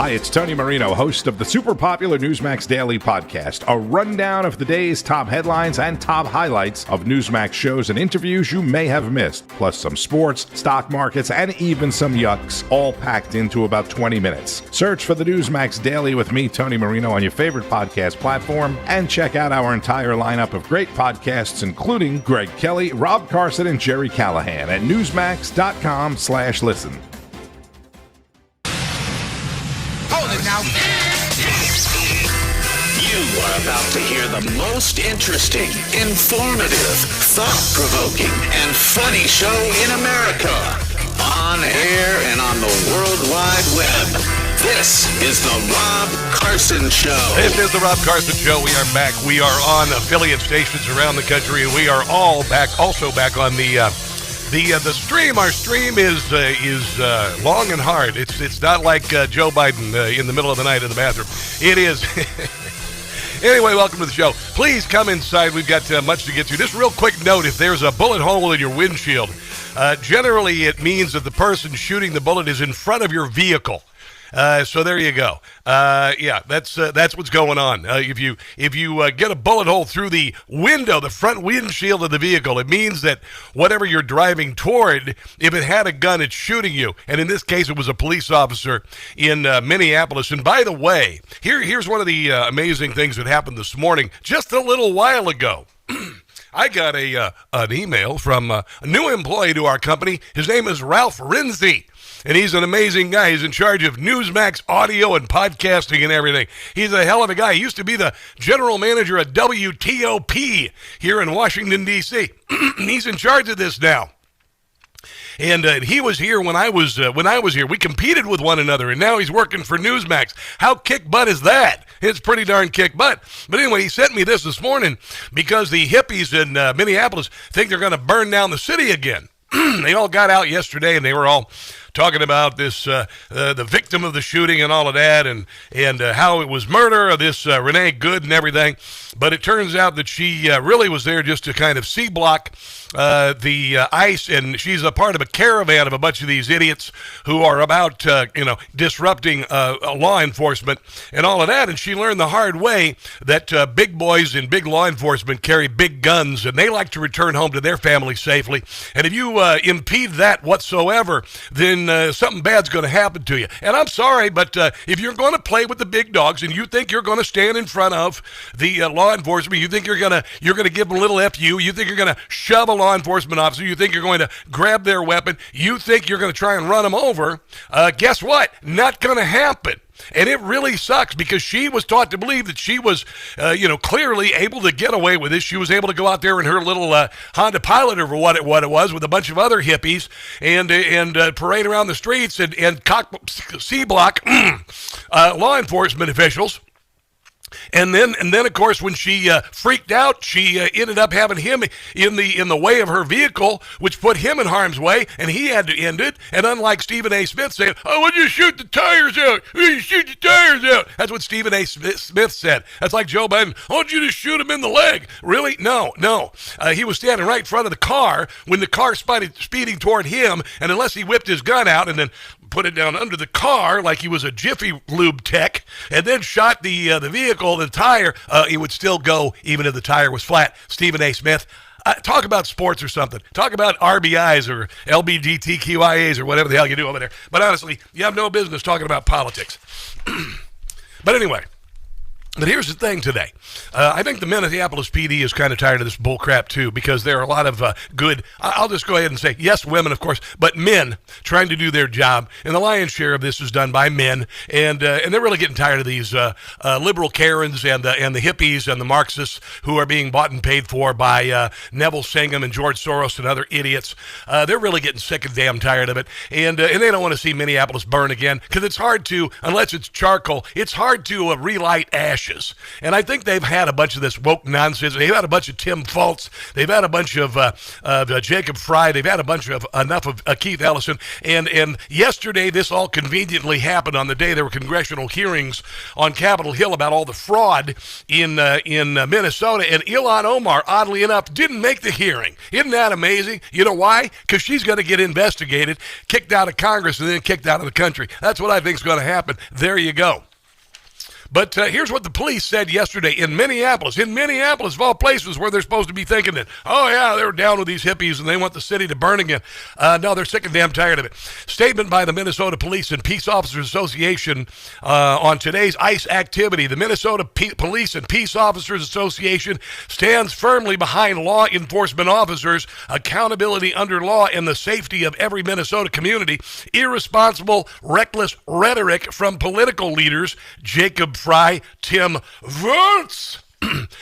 Hi, it's Tony Marino, host of the super popular Newsmax Daily Podcast, a rundown of the day's top headlines and top highlights of Newsmax shows and interviews you may have missed, plus some sports, stock markets, and even some yucks, all packed into about 20 minutes. Search for the Newsmax Daily with me, Tony Marino, on your favorite podcast platform, and check out our entire lineup of great podcasts, including Greg Kelly, Rob Carson, and Jerry Callahan at newsmax.com/listen. Now. You are about to hear the most interesting, informative, thought-provoking, and funny show in America. On air and on the World Wide Web. This is the Rob Carson Show. This is the Rob Carson Show. We are back. We are on affiliate stations around the country, and we are all back, also back on the stream. Our stream is long and hard. It's not like Joe Biden in the middle of the night in the bathroom. It is. Anyway, welcome to the show. Please come inside. We've got much to get to. Just a real quick note, if there's a bullet hole in your windshield, generally it means that the person shooting the bullet is in front of your vehicle. So there you go. Yeah, that's what's going on. If you get a bullet hole through the window, the front windshield of the vehicle, it means that whatever you're driving toward, if it had a gun, it's shooting you. And in this case, it was a police officer in Minneapolis. And by the way, here's one of the amazing things that happened this morning, just a little while ago. I got an email from a new employee to our company. His name is Ralph Rinzi. And he's an amazing guy. He's in charge of Newsmax audio and podcasting and everything. He's a hell of a guy. He used to be the general manager at WTOP here in Washington, D.C. He's in charge of this now. And he was here when I was here. We competed with one another, and now he's working for Newsmax. How kick butt is that? It's pretty darn kick butt. But anyway, he sent me this morning because the hippies in Minneapolis think they're going to burn down the city again. They all got out yesterday, and they were all talking about this, the victim of the shooting and all of that, and how it was murder of this Renee Good and everything. But it turns out that she really was there just to kind of C-block the ICE, and she's a part of a caravan of a bunch of these idiots who are about, disrupting law enforcement and all of that. And she learned the hard way that big boys in big law enforcement carry big guns, and they like to return home to their family safely. And if you impede that whatsoever, then something bad's going to happen to you. And I'm sorry, but if you're going to play with the big dogs and you think you're going to stand in front of the law enforcement, you think you're going to give them a little FU, you think you're going to shove a law enforcement officer, you think you're going to grab their weapon, you think you're going to try and run them over, guess what? Not going to happen. And it really sucks because she was taught to believe that she was, clearly able to get away with this. She was able to go out there in her little Honda Pilot or what it was with a bunch of other hippies and parade around the streets and cock C-block law enforcement officials. And then, of course, when she freaked out, she ended up having him in the way of her vehicle, which put him in harm's way, and he had to end it. And unlike Stephen A. Smith saying, "Oh, why don't you shoot the tires out? You shoot the tires out." That's what Stephen A. Smith said. That's like Joe Biden. "I want you to shoot him in the leg." Really? No. He was standing right in front of the car when the car speeding toward him, and unless he whipped his gun out and then put it down under the car like he was a Jiffy Lube tech, and then shot the vehicle, the tire, he would still go even if the tire was flat. Stephen A. Smith, talk about sports or something. Talk about RBIs or LBGTQIAs or whatever the hell you do over there. But honestly, you have no business talking about politics. But anyway. But here's the thing today. I think the Minneapolis PD is kind of tired of this bullcrap too, because there are a lot of good, I'll just go ahead and say, yes, women, of course, but men trying to do their job. And the lion's share of this is done by men. And they're really getting tired of these liberal Karens and the hippies and the Marxists who are being bought and paid for by Neville Singham and George Soros and other idiots. They're really getting sick and damn tired of it. And they don't want to see Minneapolis burn again, because it's hard to, unless it's charcoal, it's hard to relight ash crushes. And I think they've had a bunch of this woke nonsense. They've had a bunch of Tim Fultz. They've had a bunch of Jacob Fry. They've had a bunch of enough of Keith Ellison. And yesterday, this all conveniently happened on the day there were congressional hearings on Capitol Hill about all the fraud in Minnesota. And Ilhan Omar, oddly enough, didn't make the hearing. Isn't that amazing? You know why? Because she's going to get investigated, kicked out of Congress, and then kicked out of the country. That's what I think is going to happen. There you go. But here's what the police said yesterday in Minneapolis. In Minneapolis, of all places, where they're supposed to be thinking that, oh, yeah, they're down with these hippies and they want the city to burn again. No, they're sick and damn tired of it. Statement by the Minnesota Police and Peace Officers Association on today's ICE activity. The Minnesota Police and Peace Officers Association stands firmly behind law enforcement officers, accountability under law, and the safety of every Minnesota community. Irresponsible, reckless rhetoric from political leaders, Jacob Fry, Tim Fultz,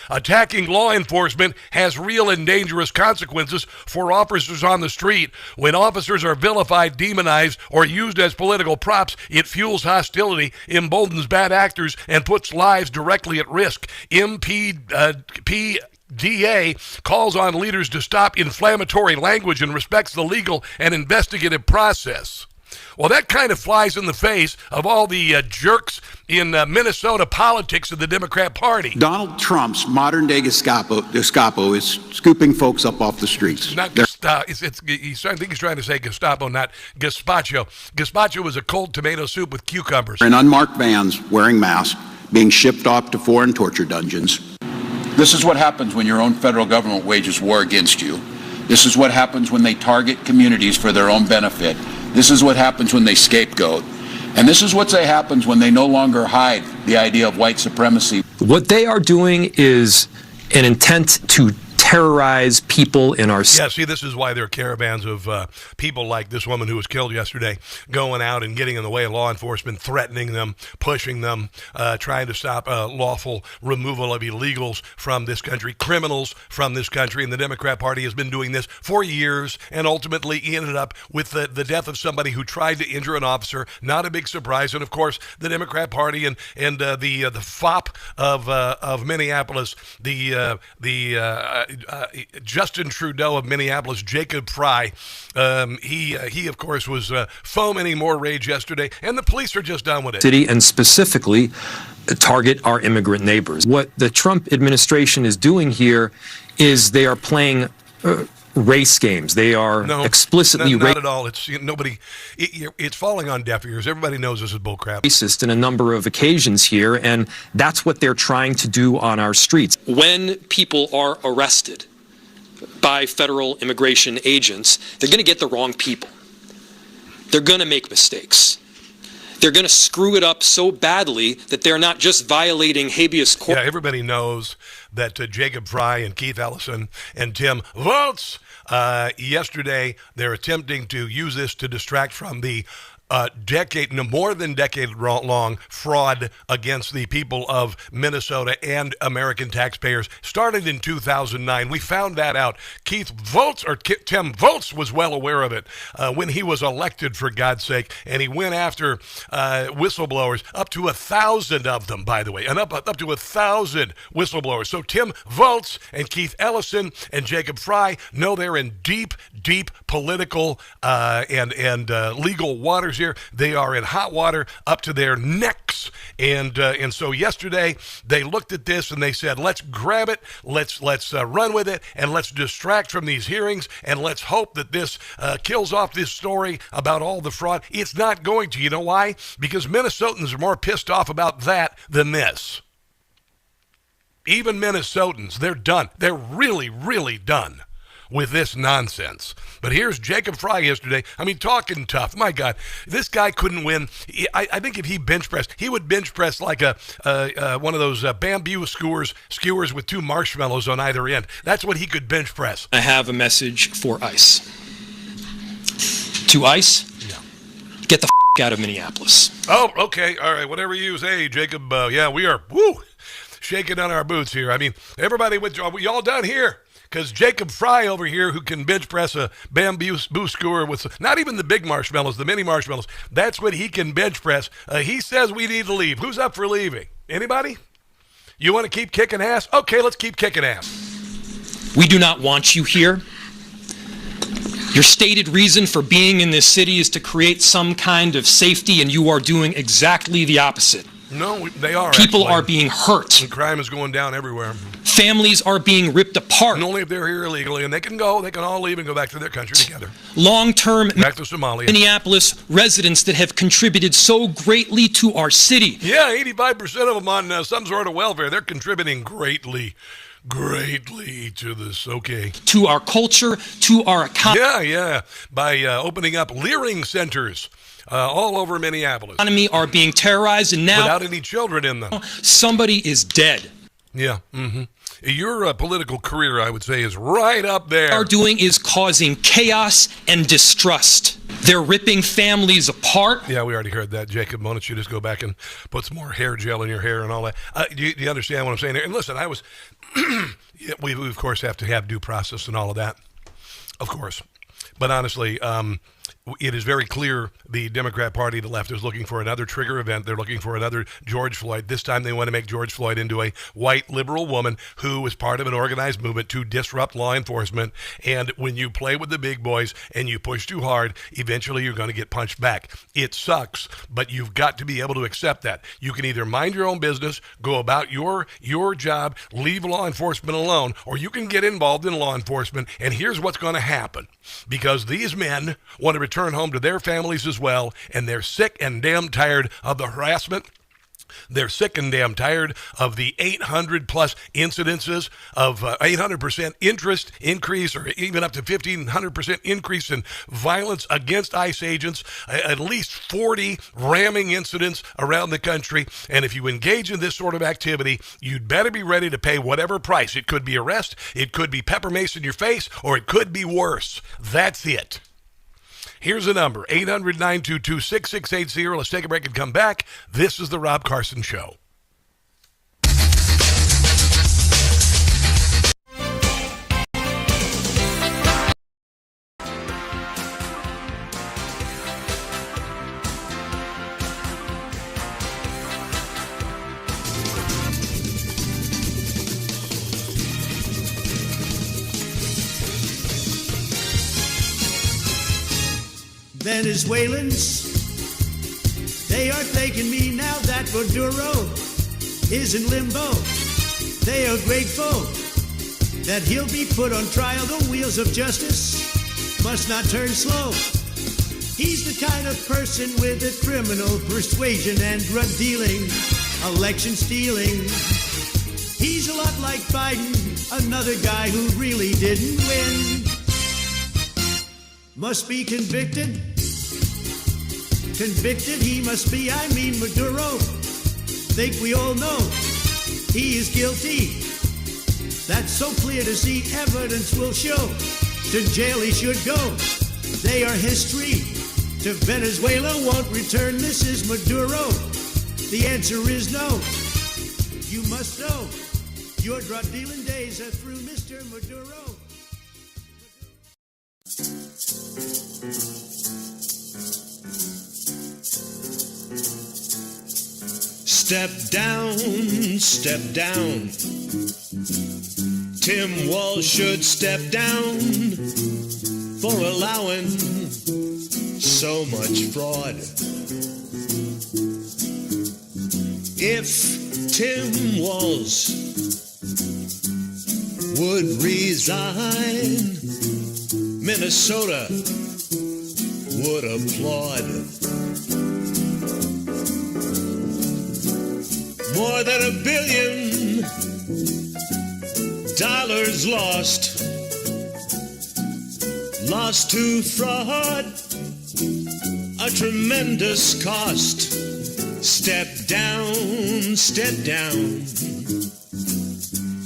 attacking law enforcement has real and dangerous consequences for officers on the street. When officers are vilified, demonized, or used as political props, it fuels hostility, emboldens bad actors, and puts lives directly at risk. DA calls on leaders to stop inflammatory language and respects the legal and investigative process. Well, that kind of flies in the face of all the jerks in Minnesota politics of the Democrat Party. Donald Trump's modern-day Gestapo is scooping folks up off the streets. It's not Gestapo. I think he's trying to say Gestapo, not gazpacho. Gazpacho is a cold tomato soup with cucumbers. In unmarked vans, wearing masks, being shipped off to foreign torture dungeons. This is what happens when your own federal government wages war against you. This is what happens when they target communities for their own benefit. This is what happens when they scapegoat. And this is what happens when they no longer hide the idea of white supremacy. What they are doing is an intent to terrorize people in our city. Yeah, see, this is why there are caravans of people like this woman who was killed yesterday going out and getting in the way of law enforcement, threatening them, pushing them, trying to stop lawful removal of illegals from this country, criminals from this country. And the Democrat Party has been doing this for years and ultimately ended up with the death of somebody who tried to injure an officer. Not a big surprise. And, of course, the Democrat Party and the FOP of Minneapolis, Justin Trudeau of Minneapolis, Jacob Fry, he of course was fomenting more rage yesterday, and the police are just done with it. City, and specifically target our immigrant neighbors. What the Trump administration is doing here is they are playing race games. They are explicitly not at all. It's nobody. It's falling on deaf ears. Everybody knows this is bullcrap. Racist in a number of occasions here, and that's what they're trying to do on our streets. When people are arrested by federal immigration agents, they're going to get the wrong people. They're going to make mistakes. They're going to screw it up so badly that they're not just violating habeas corpus. Yeah, everybody knows that Jacob Fry and Keith Ellison and Tim Fultz, yesterday, they're attempting to use this to distract from the more than decade-long fraud against the people of Minnesota and American taxpayers. Started in 2009. We found that out. Tim Fultz was well aware of it when he was elected, for God's sake, and he went after whistleblowers, up to 1,000 of them, by the way, and up to 1,000 whistleblowers. So Tim Fultz and Keith Ellison and Jacob Fry know they're in deep political and legal waters here. They are in hot water up to their necks, and so yesterday they looked at this and they said, let's grab it, let's run with it, and let's distract from these hearings, and let's hope that this kills off this story about all the fraud. It's not going to. You know why? Because Minnesotans are more pissed off about that than this. Even Minnesotans, they're done. They're really done with this nonsense. But here's Jacob Fry yesterday. I mean, talking tough. My God, this guy couldn't win. I think if he bench pressed, he would bench press like one of those bamboo skewers with two marshmallows on either end. That's what he could bench press. I have a message for ICE. To ICE, get the out of Minneapolis. Oh, okay. All right. Whatever you say, Jacob. We are shaking on our boots here. I mean, everybody, are we all done here? Because Jacob Fry over here, who can bench press a bamboo skewer with not even the big marshmallows, the mini marshmallows, that's what he can bench press. He says we need to leave. Who's up for leaving? Anybody? You want to keep kicking ass? Okay, let's keep kicking ass. We do not want you here. Your stated reason for being in this city is to create some kind of safety, and you are doing exactly the opposite. No, they are. People are being hurt. And crime is going down everywhere. Families are being ripped apart. And only if they're here illegally, and they can all leave and go back to their country together. Long-term back to Somalia. Minneapolis residents that have contributed so greatly to our city. Yeah, 85% of them on some sort of welfare. They're contributing greatly to this, okay. To our culture, to our economy. Yeah, by opening up leering centers all over Minneapolis. Are being terrorized, and now without any children in them. Somebody is dead. Yeah, Your political career, I would say, is right up there. What they're doing is causing chaos and distrust. They're ripping families apart. Yeah, we already heard that. Jacob, why don't you just go back and put some more hair gel in your hair and all that? Do you understand what I'm saying here? And listen, we of course have to have due process and all of that, of course. But honestly, it is very clear the Democrat Party, the left, is looking for another trigger event. They're looking for another George Floyd. This time they want to make George Floyd into a white liberal woman who is part of an organized movement to disrupt law enforcement. And when you play with the big boys and you push too hard, eventually you're going to get punched back. It sucks, but you've got to be able to accept that. You can either mind your own business, go about your job, leave law enforcement alone, or you can get involved in law enforcement. And here's what's going to happen. Because these men want to return home to their families as well, and they're sick and damn tired of the harassment. They're sick and damn tired of the 800 plus incidences of 800% interest increase, or even up to 1,500% increase in violence against ICE agents, at least 40 ramming incidents around the country. And if you engage in this sort of activity, you'd better be ready to pay whatever price. It could be arrest, it could be pepper mace in your face, or it could be worse. That's it. Here's a number, 800-922-6680. Let's take a break and come back. This is the Rob Carson Show. Venezuelans, they are thanking me now that Maduro is in limbo. They are grateful that he'll be put on trial. The wheels of justice must not turn slow. He's the kind of person with a criminal persuasion and drug dealing, election stealing. He's a lot like Biden, another guy who really didn't win. Must be convicted. Convicted he must be, I mean Maduro. Think we all know he is guilty. That's so clear to see, evidence will show. To jail he should go. They are history. To Venezuela won't return, this is Maduro. The answer is no. You must know your drug dealing days are through, Mr. Maduro. Step down, step down. Tim Walz should step down for allowing so much fraud. If Tim Walz would resign, Minnesota would applaud. More than $1 billion lost to fraud, a tremendous cost. Step down, step down.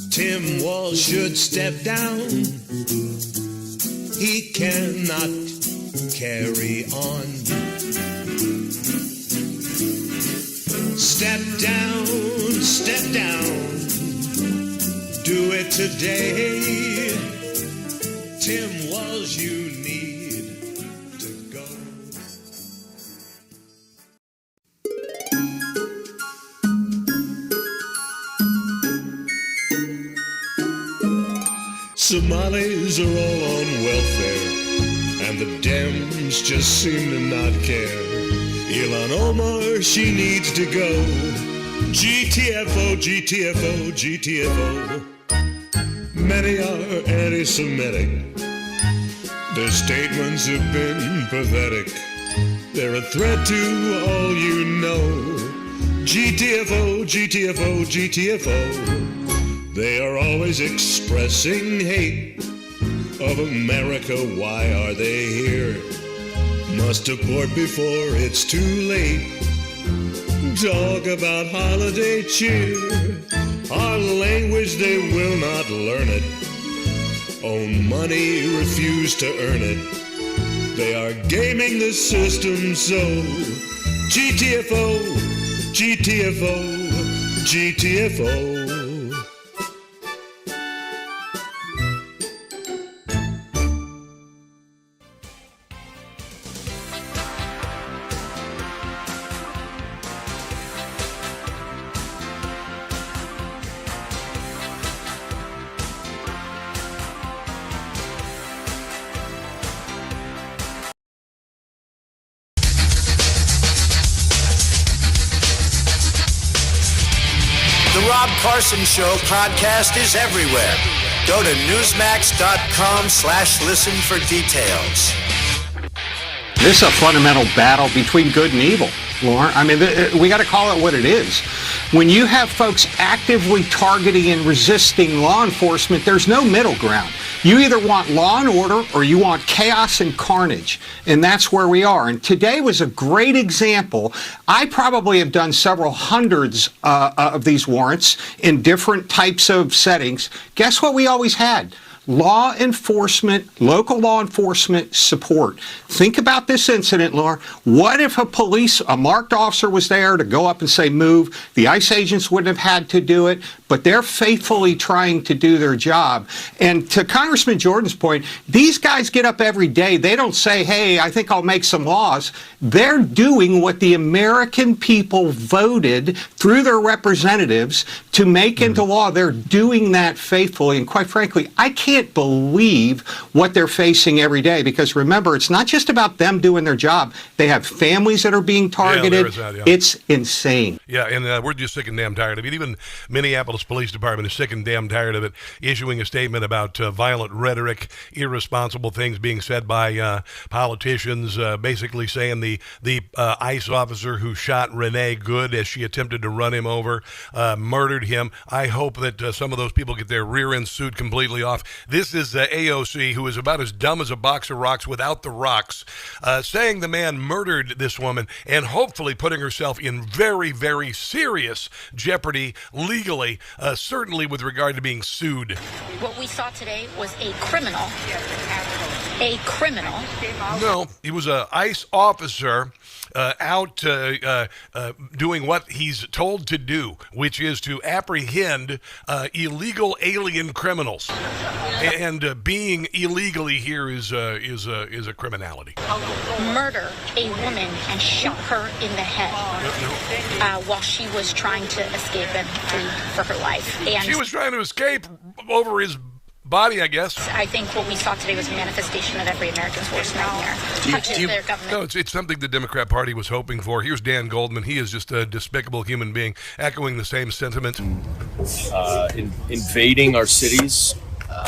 Tim Walz should step down. He cannot carry on. Step down, step down. Do it today. Tim Walz, you need to go. Somalis are all on welfare, and the Dems just seem to not care. Ilhan Omar, she needs to go. GTFO, GTFO, GTFO. Many are anti-Semitic. Their statements have been pathetic. They're a threat to all you know. GTFO, GTFO, GTFO. They are always expressing hate of America. Why are they here? Must abort before it's too late. Talk about holiday cheer. Our language, they will not learn it. Own money, refuse to earn it. They are gaming the system so. GTFO, GTFO, GTFO. Carson Show podcast is everywhere. Go to newsmax.com/listen for details. This is a fundamental battle between good and evil, Lauren. I mean, we got to call it what it is. When you have folks actively targeting and resisting law enforcement, there's no middle ground. You either want law and order or you want chaos and carnage. And that's where we are. And today was a great example. I probably have done several hundreds of these warrants in different types of settings. Guess what we always had? Law enforcement, local law enforcement support. Think about this incident, Laura. What if a marked officer was there to go up and say, move? The ICE agents wouldn't have had to do it, but they're faithfully trying to do their job. And to Congressman Jordan's point, these guys get up every day. They don't say, hey, I think I'll make some laws. They're doing what the American people voted through their representatives to make into law. They're doing that faithfully. And quite frankly, I can't believe what they're facing every day, because remember, it's not just about them doing their job. They have families that are being targeted. It's insane. Yeah, and we're just sick and damn tired of it. Even Minneapolis Police Department is sick and damn tired of it, issuing a statement about violent rhetoric, irresponsible things being said by politicians, basically saying the ICE officer who shot Renee Good as she attempted to run him over, murdered him. I hope that some of those people get their rear end suit completely off. This is AOC, who is about as dumb as a box of rocks without the rocks, saying the man murdered this woman and hopefully putting herself in very, very serious jeopardy legally, certainly with regard to being sued. What we saw today was a criminal. A criminal. No, he was an ICE officer out doing what he's told to do, which is to apprehend illegal alien criminals. And being illegally here is a criminality. Murder a woman and shot her in the head while she was trying to escape and flee for her life. And she was trying to escape over his body, I guess. I think what we saw today was a manifestation of every American's worst nightmare. Their government. No, it's something the Democrat Party was hoping for. Here's Dan Goldman. He is just a despicable human being, echoing the same sentiment. Invading our cities,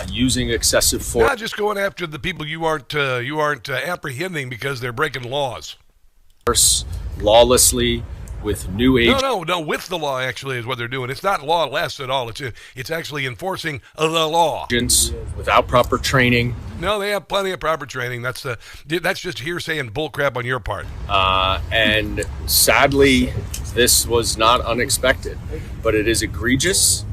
using excessive force. Not just going after the people you aren't apprehending because they're breaking laws. Lawlessly. With new age. No. With the law, actually, is what they're doing. It's not lawless at all. It's actually enforcing the law. Without proper training. No, they have plenty of proper training. That's just hearsay and bullcrap on your part. And sadly, this was not unexpected, but it is egregious.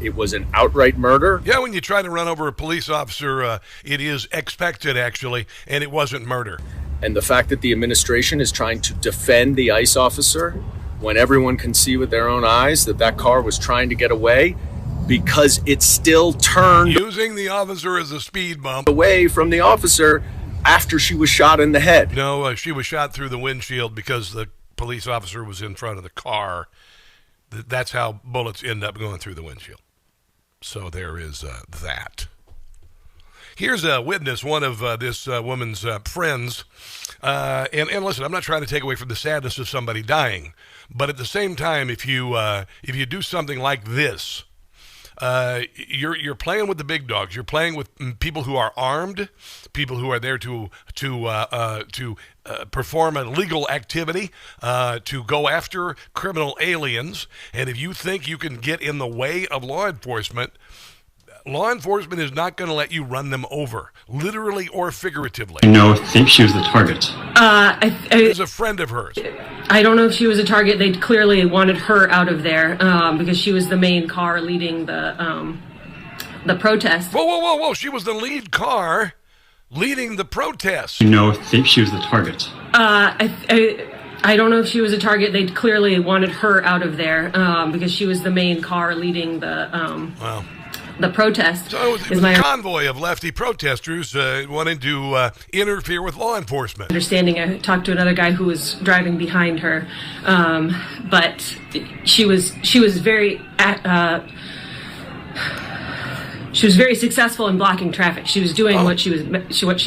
It was an outright murder. Yeah, when you try to run over a police officer, it is expected, actually, and it wasn't murder. And the fact that the administration is trying to defend the ICE officer when everyone can see with their own eyes that car was trying to get away because it still turned. Using the officer as a speed bump. Away from the officer after she was shot in the head. No, she was shot through the windshield because the police officer was in front of the car. That's how bullets end up going through the windshield. So there is that. Here's a witness, one of this woman's friends. And listen, I'm not trying to take away from the sadness of somebody dying, but at the same time, if you do something like this, you're playing with the big dogs. You're playing with people who are armed, people who are there to perform a legal activity, to go after criminal aliens. And if you think you can get in the way of law enforcement is not going to let you run them over, literally or figuratively. No, I think she was the target. She was a friend of hers. I don't know if she was a target. They clearly wanted her out of there because she was the main car leading the protest. Whoa! She was the lead car leading the protest. No, I think she was the target. I don't know if she was a target. They clearly wanted her out of there because she was the main car leading the protest. So it was a convoy of lefty protesters wanting to interfere with law enforcement. Understanding, I talked to another guy who was driving behind her, but she was very successful in blocking traffic. She was doing what she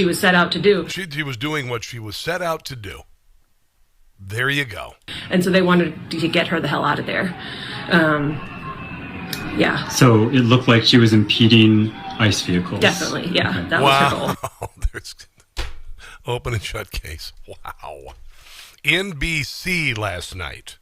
was set out to do. She was doing what she was set out to do. There you go. And so they wanted to get her the hell out of there. Yeah. So it looked like she was impeding ICE vehicles. Definitely, yeah. Okay. That was her goal. There's open and shut case. Wow. NBC last night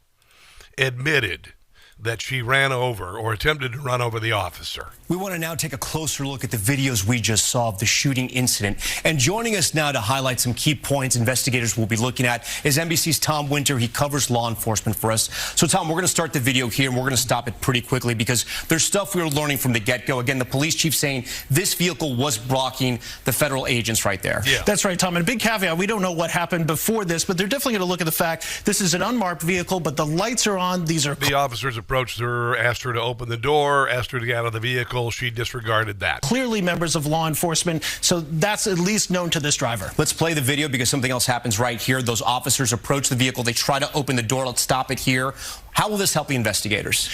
admitted that she ran over or attempted to run over the officer. We want to now take a closer look at the videos we just saw of the shooting incident. And joining us now to highlight some key points investigators will be looking at is NBC's Tom Winter. He covers law enforcement for us. So, Tom, we're going to start the video here, and we're going to stop it pretty quickly because there's stuff we were learning from the get-go. Again, the police chief saying this vehicle was blocking the federal agents right there. Yeah. That's right, Tom. And a big caveat, we don't know what happened before this, but they're definitely going to look at the fact this is an unmarked vehicle, but the lights are on. These are... The officers approached her, asked her to open the door, asked her to get out of the vehicle. She disregarded that. Clearly members of law enforcement, so that's at least known to this driver. Let's play the video because something else happens right here. Those officers approach the vehicle. They try to open the door. Let's stop it here. How will this help the investigators?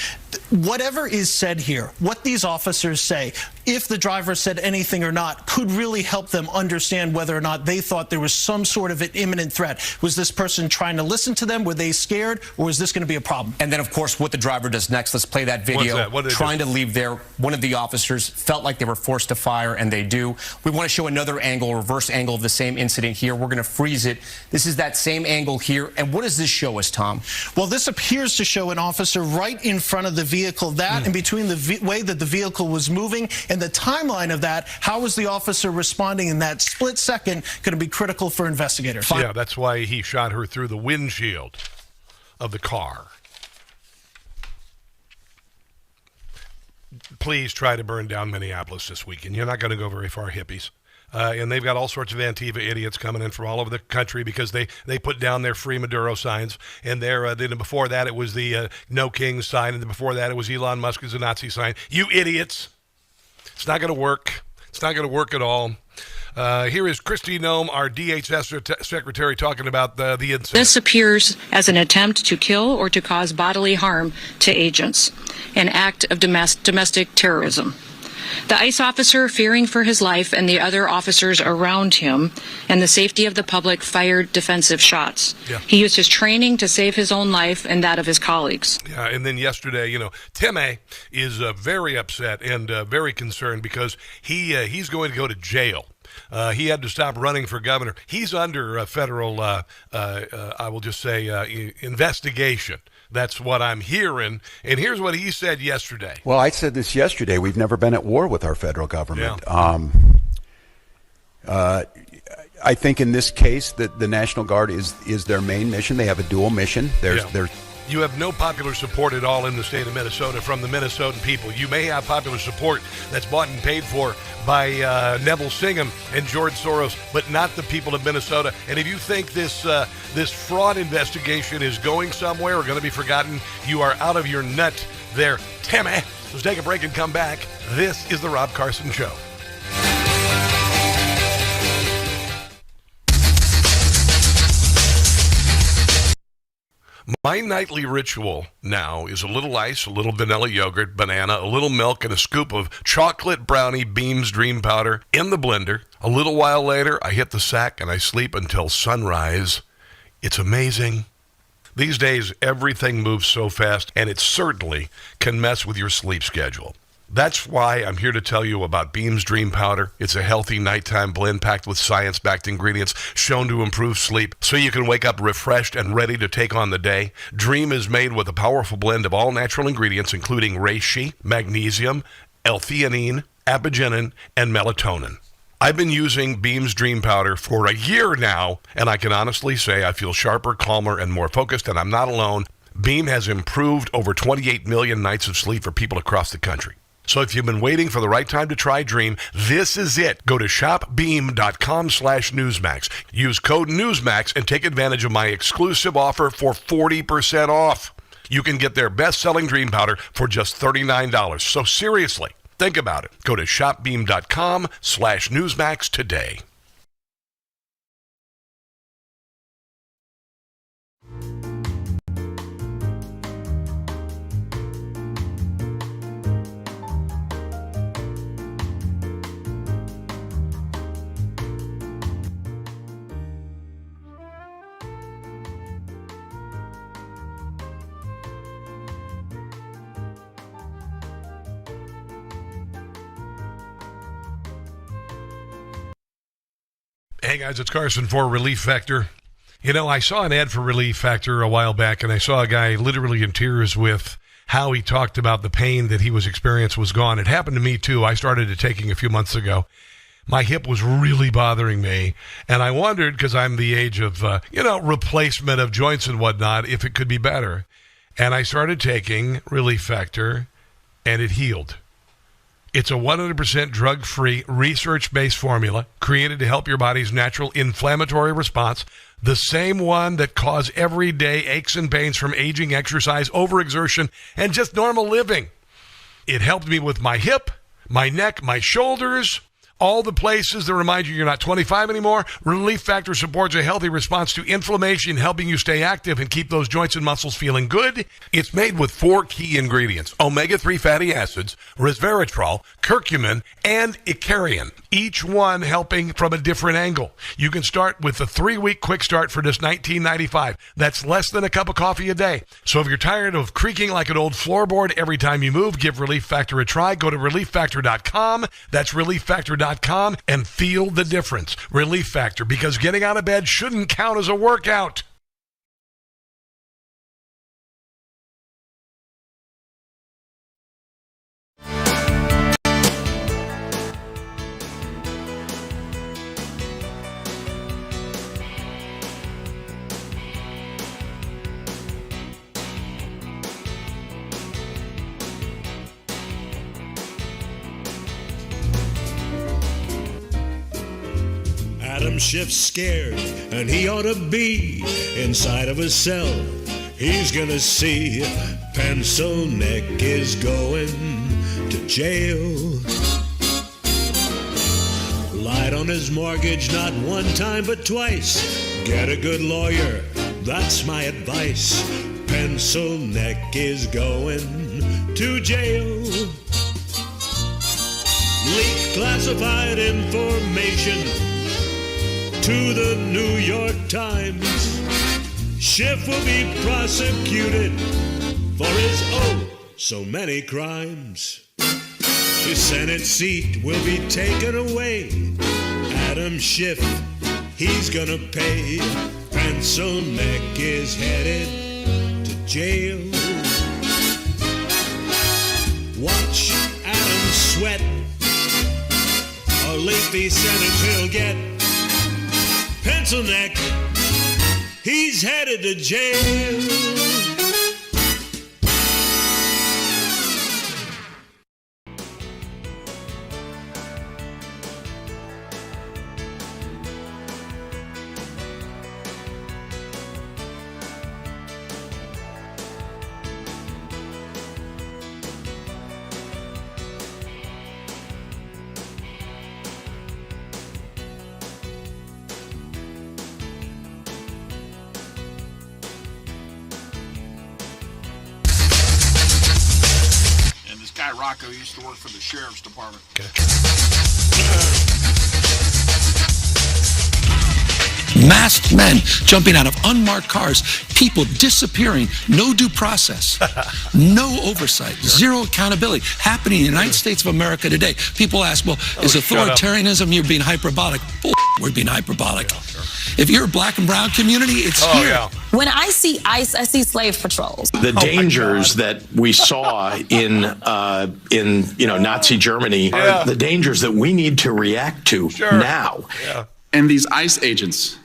Whatever is said here, what these officers say, if the driver said anything or not, could really help them understand whether or not they thought there was some sort of an imminent threat. Was this person trying to listen to them? Were they scared? Or is this going to be a problem? And then, of course, what the driver does next. Let's play that video. Trying to leave there. One of the officers felt like they were forced to fire, and they do. We want to show another angle, a reverse angle of the same incident here. We're going to freeze it. This is that same angle here. And what does this show us, Tom? Well, this appears to show an officer right in front of the vehicle. That in between the way that the vehicle was moving and the timeline of that, how was the officer responding in that split second going to be critical for investigators. Yeah, that's why he shot her through the windshield of the car. Please try to burn down Minneapolis this weekend. You're not going to go very far, hippies. And they've got all sorts of Antifa idiots coming in from all over the country because they put down their Free Maduro signs. And then before that, it was the No Kings sign. And then before that, it was Elon Musk as a Nazi sign. You idiots. It's not going to work. It's not going to work at all. Here is Kristi Noem, our DHS secretary, talking about the incident. This appears as an attempt to kill or to cause bodily harm to agents, an act of domestic terrorism. The ICE officer, fearing for his life and the other officers around him and the safety of the public, fired defensive shots. Yeah. He used his training to save his own life and that of his colleagues. Yeah, and then yesterday, Timmy is very upset and very concerned because he's going to go to jail. He had to stop running for governor. He's under federal, I will just say, investigation. That's what I'm hearing. And here's what he said yesterday. Well, I said this yesterday. We've never been at war with our federal government. Yeah. I think in this case that the National Guard is their main mission. They have a dual mission. You have no popular support at all in the state of Minnesota from the Minnesotan people. You may have popular support that's bought and paid for by Neville Singham and George Soros, but not the people of Minnesota. And if you think this fraud investigation is going somewhere or going to be forgotten, you are out of your nut there, Timmy. Let's take a break and come back. This is The Rob Carson Show. My nightly ritual now is a little ice, a little vanilla yogurt, banana, a little milk, and a scoop of chocolate brownie Beams Dream Powder in the blender. A little while later, I hit the sack and I sleep until sunrise. It's amazing. These days, everything moves so fast, and it certainly can mess with your sleep schedule. That's why I'm here to tell you about Beams Dream Powder. It's a healthy nighttime blend packed with science-backed ingredients shown to improve sleep so you can wake up refreshed and ready to take on the day. Dream is made with a powerful blend of all natural ingredients, including reishi, magnesium, L-theanine, apigenin, and melatonin. I've been using Beams Dream Powder for a year now, and I can honestly say I feel sharper, calmer, and more focused, and I'm not alone. Beam has improved over 28 million nights of sleep for people across the country. So if you've been waiting for the right time to try Dream, this is it. Go to shopbeam.com/Newsmax. Use code Newsmax and take advantage of my exclusive offer for 40% off. You can get their best-selling Dream Powder for just $39. So seriously, think about it. Go to shopbeam.com/Newsmax today. Hey guys, it's Carson for Relief Factor. You know, I saw an ad for Relief Factor a while back, and I saw a guy literally in tears with how he talked about the pain that he was experiencing was gone. It happened to me too. I started it taking a few months ago. My hip was really bothering me, and I wondered, because I'm the age of, replacement of joints and whatnot, if it could be better. And I started taking Relief Factor, and it healed. It's a 100% drug-free, research-based formula created to help your body's natural inflammatory response, the same one that causes everyday aches and pains from aging, exercise, overexertion, and just normal living. It helped me with my hip, my neck, my shoulders, all the places that remind you you're not 25 anymore. Relief Factor supports a healthy response to inflammation, helping you stay active and keep those joints and muscles feeling good. It's made with 4 key ingredients: omega-3 fatty acids, resveratrol, curcumin, and icariin, each one helping from a different angle. You can start with the 3-week quick start for just $19.95. That's less than a cup of coffee a day. So if you're tired of creaking like an old floorboard every time you move, give Relief Factor a try. Go to ReliefFactor.com. That's ReliefFactor.com and feel the difference. Relief Factor, because getting out of bed shouldn't count as a workout. Adam Schiff's scared, and he ought to be inside of a cell. He's gonna see Pencil Neck is going to jail. Lied on his mortgage not one time but twice. Get a good lawyer, that's my advice. Pencil Neck is going to jail. Leaked classified information to the New York Times. Schiff will be prosecuted for his so many crimes. His Senate seat will be taken away. Adam Schiff, he's gonna pay. Pencil Neck is headed to jail. Watch Adam sweat. A lengthy sentence he'll get. Pencil Neck, he's headed to jail. Rocco used to work for the sheriff's department. Masked men jumping out of unmarked cars, people disappearing, no due process, no oversight, zero accountability happening in the United States of America today. People ask, well, is authoritarianism, you're being hyperbolic? We're being hyperbolic. Yeah, sure. If you're a black and brown community, it's here. Yeah. When I see ICE, I see slave patrols. The dangers that we saw in Nazi Germany are the dangers that we need to react to now. Yeah. And these ICE agents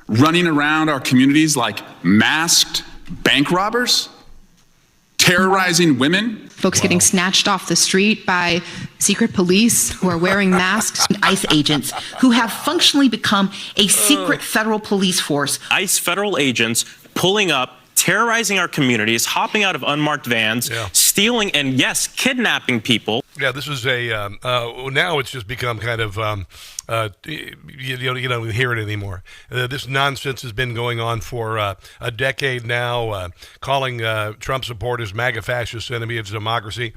running around our communities like masked bank robbers, terrorizing women. Folks getting snatched off the street by secret police who are wearing masks. ICE agents who have functionally become a secret federal police force. ICE federal agents pulling up, terrorizing our communities, hopping out of unmarked vans, stealing and, yes, kidnapping people. Yeah, this is now it's just become kind of, you don't even hear it anymore. This nonsense has been going on for a decade now, calling Trump supporters MAGA fascist enemy of democracy,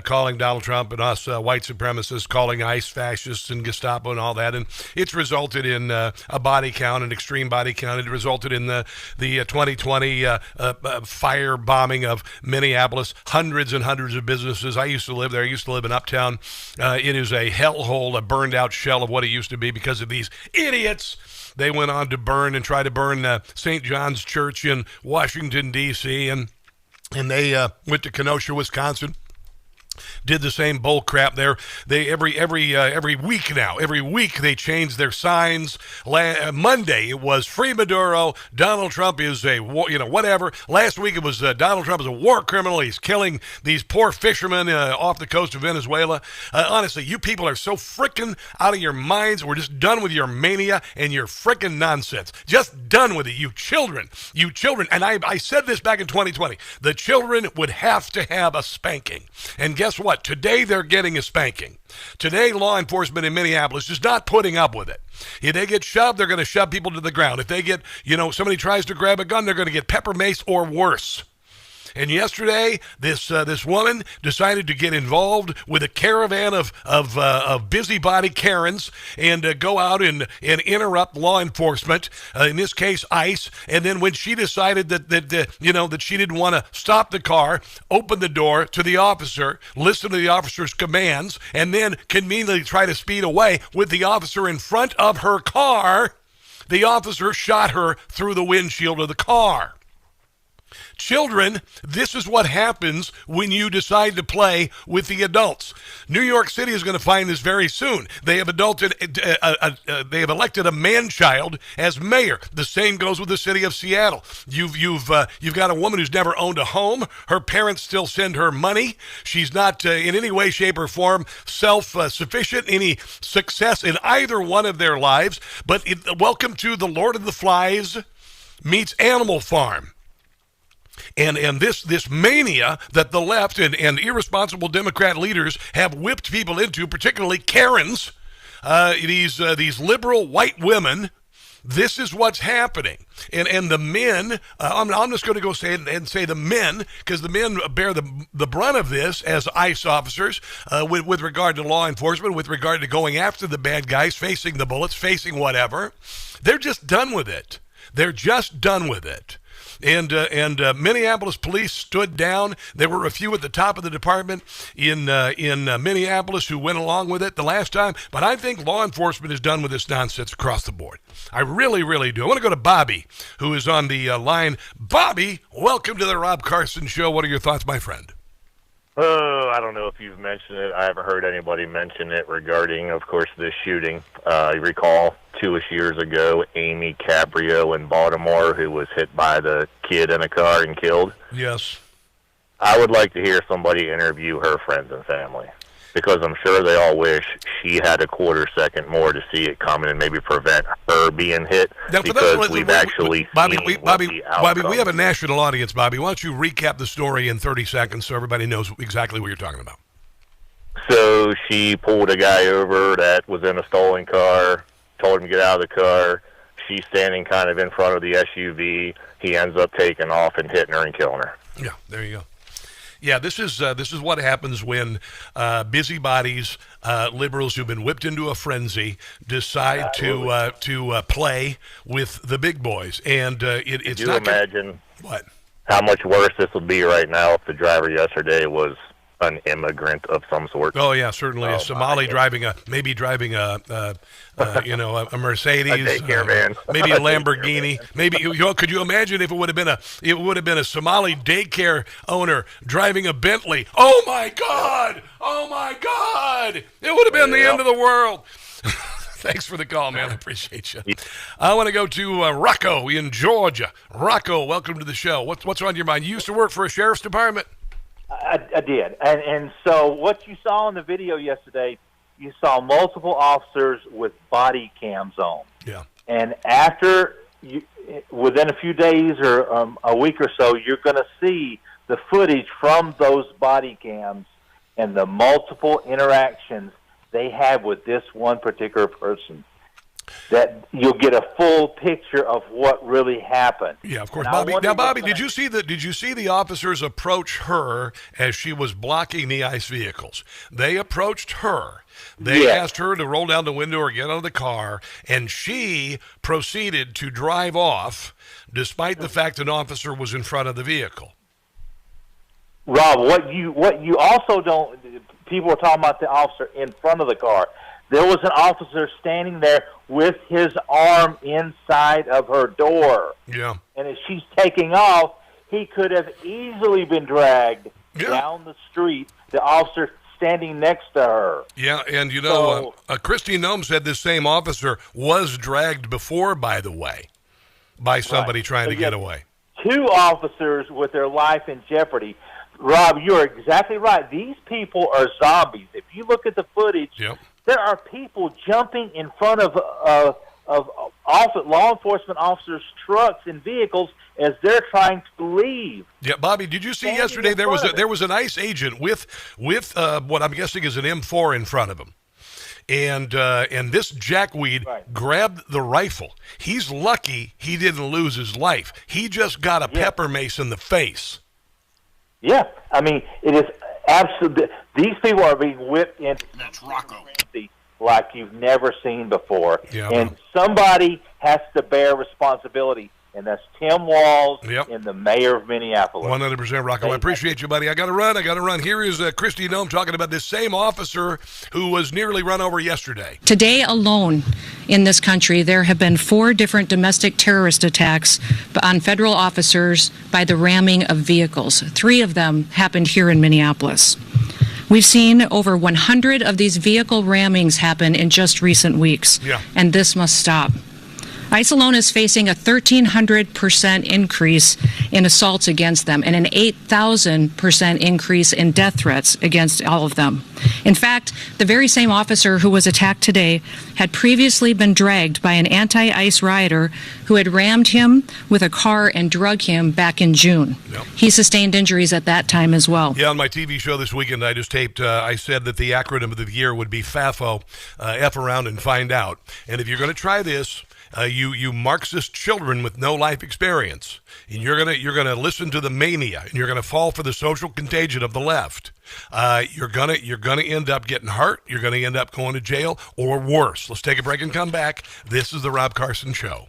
calling Donald Trump and us white supremacists, calling ICE fascists and Gestapo and all that. And it's resulted in a body count, an extreme body count. It resulted in the 2020 fire bombing of Minneapolis, hundreds and hundreds of businesses. I used to live there. I used to live in Uptown. It is a hellhole, a burned out shell of what it used to be because of these idiots. They went on to burn and try to burn St. John's Church in Washington, D.C., and they went to Kenosha, Wisconsin. Did the same bull crap there. They every week now. Every week they change their signs. Monday it was Free Maduro. Donald Trump is a whatever. Last week it was Donald Trump is a war criminal. He's killing these poor fishermen off the coast of Venezuela. Honestly, you people are so frickin' out of your minds. We're just done with your mania and your frickin' nonsense. Just done with it, you children. You children. And I said this back in 2020. The children would have to have a spanking. And guess what? Today they're getting a spanking. Today, law enforcement in Minneapolis is not putting up with it. If they get shoved, they're going to shove people to the ground. If they get, somebody tries to grab a gun, they're going to get pepper mace or worse. And yesterday, this woman decided to get involved with a caravan of busybody Karens and go out and interrupt law enforcement. In this case, ICE. And then when she decided that she didn't want to stop the car, open the door to the officer, listen to the officer's commands, and then conveniently try to speed away with the officer in front of her car, the officer shot her through the windshield of the car. Children, this is what happens when you decide to play with the adults. New York City is going to find this very soon. They have they have elected a man-child as mayor. The same goes with the city of Seattle. You've got a woman who's never owned a home. Her parents still send her money. She's not in any way, shape, or form self-sufficient, any success in either one of their lives. But welcome to the Lord of the Flies meets Animal Farm. And this mania that the left and irresponsible Democrat leaders have whipped people into, particularly Karens, these liberal white women, this is what's happening. And the men, I'm just going to go say the men, because the men bear the brunt of this as ICE officers with regard to law enforcement, with regard to going after the bad guys, facing the bullets, facing whatever. They're just done with it. They're just done with it. And Minneapolis police stood down. There were a few at the top of the department in Minneapolis who went along with it the last time. But I think law enforcement is done with this nonsense across the board. I really, really do. I want to go to Bobby, who is on the line. Bobby, welcome to the Rob Carson Show. What are your thoughts, my friend? Oh, I don't know if you've mentioned it. I haven't heard anybody mention it regarding, of course, this shooting. You recall 2-ish years ago, Amy Caprio in Baltimore, who was hit by the kid in a car and killed? Yes. I would like to hear somebody interview her friends and family, because I'm sure they all wish she had a quarter second more to see it coming and maybe prevent her being hit, because we've actually Bobby, we have a national audience, Bobby. Why don't you recap the story in 30 seconds so everybody knows exactly what you're talking about? So she pulled a guy over that was in a stolen car, told him to get out of the car. She's standing kind of in front of the SUV. He ends up taking off and hitting her and killing her. Yeah, there you go. Yeah, this is what happens when busybodies, liberals who've been whipped into a frenzy, decide to play with the big boys, and it's Could you not. imagine What? How much worse this would be right now if the driver yesterday was an immigrant of some sort? Oh yeah, certainly a Somali driving a Mercedes, a daycare van, maybe a Lamborghini. Maybe could you imagine if it would have been a Somali daycare owner driving a Bentley? Oh my God! It would have been the end of the world. Thanks for the call, man. I appreciate you. I want to go to Rocco in Georgia. Rocco, welcome to the show. What's on your mind? You used to work for a sheriff's department? I did. And so what you saw in the video yesterday, you saw multiple officers with body cams on. Yeah. And within a few days or a week or so, you're going to see the footage from those body cams and the multiple interactions they have with this one particular person, that you'll get a full picture of what really happened. Yeah, of course, Bobby. Now, Bobby, did you see the officers approach her as she was blocking the ICE vehicles? They approached her. They asked her to roll down the window or get out of the car, and she proceeded to drive off, despite the fact an officer was in front of the vehicle. Rob, what you also don't. People are talking about the officer in front of the car. There was an officer standing there with his arm inside of her door. Yeah. And as she's taking off, he could have easily been dragged down the street, the officer standing next to her. Yeah, and Christy Nome said this same officer was dragged before, by the way, by somebody trying to get away. 2 officers with their life in jeopardy. Rob, you're exactly right. These people are zombies. If you look at the footage, there are people jumping in front of law enforcement officers' trucks and vehicles as they're trying to leave. Yeah, Bobby, did you see yesterday there was an ICE agent with what I'm guessing is an M4 in front of him, and this jackweed grabbed the rifle. He's lucky he didn't lose his life. He just got a pepper mace in the face. Yeah, I mean, it is absolutely. These people are being whipped into like you've never seen before, and somebody has to bear responsibility, and that's Tim Walz and the mayor of Minneapolis. 100%, Rocco. I appreciate you, buddy. I got to run. Here is Christy Nome talking about this same officer who was nearly run over yesterday. Today alone in this country, there have been 4 different domestic terrorist attacks on federal officers by the ramming of vehicles. 3 of them happened here in Minneapolis. We've seen over 100 of these vehicle rammings happen in just recent weeks, and this must stop. ICE alone is facing a 1,300% increase in assaults against them and an 8,000% increase in death threats against all of them. In fact, the very same officer who was attacked today had previously been dragged by an anti-ICE rioter who had rammed him with a car and drug him back in June. He sustained injuries at that time as well. Yeah, on my TV show this weekend, I just taped, I said that the acronym of the year would be FAFO, F around and find out. And if you're going to try this, you Marxist children with no life experience, and you're gonna listen to the mania, and you're gonna fall for the social contagion of the left. You're gonna end up getting hurt. You're gonna end up going to jail or worse. Let's take a break and come back. This is the Rob Carson Show.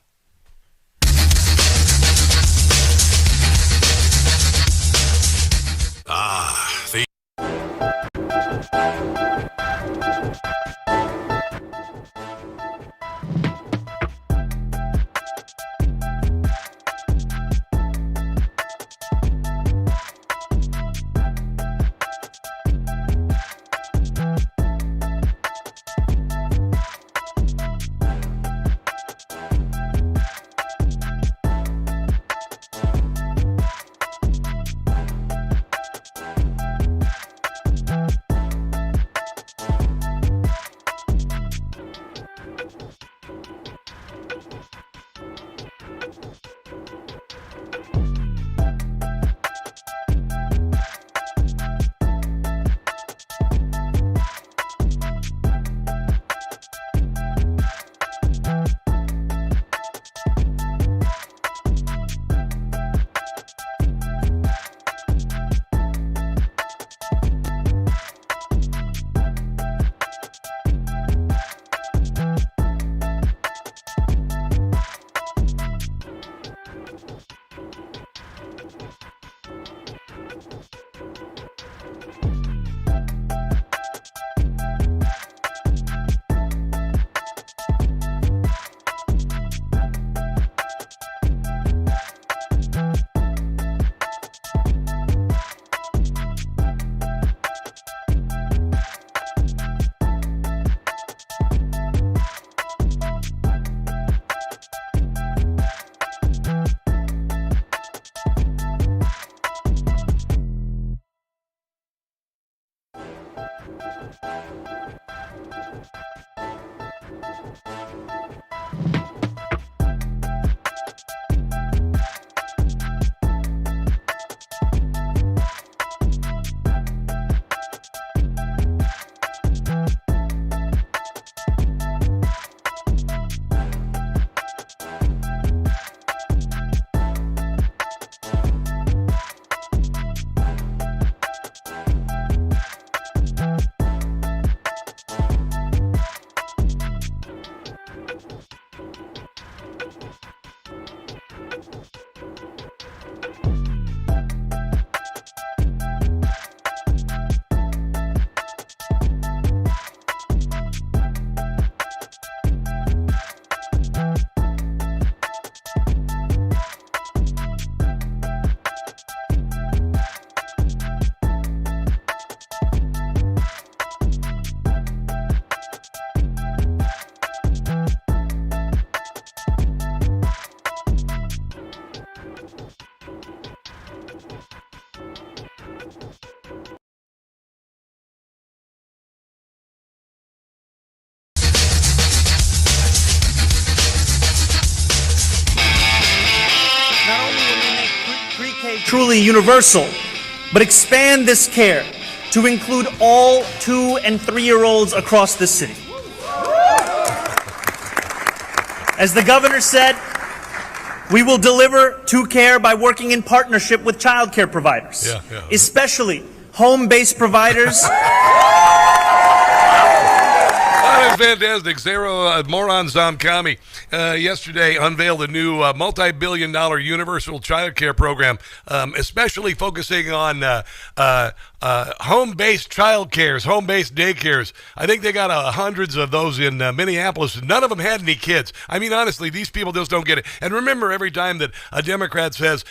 Truly universal, but expand this care to include all 2- and 3-year-olds across the city. As the governor said, we will deliver to care by working in partnership with child care providers, especially home-based providers. That is fantastic. Sarah Moron Zamkami yesterday unveiled a new multi-billion-dollar universal child care program, especially focusing on home-based child cares, home-based daycares. I think they got hundreds of those in Minneapolis. None of them had any kids. I mean, honestly, these people just don't get it. And remember, every time that a Democrat says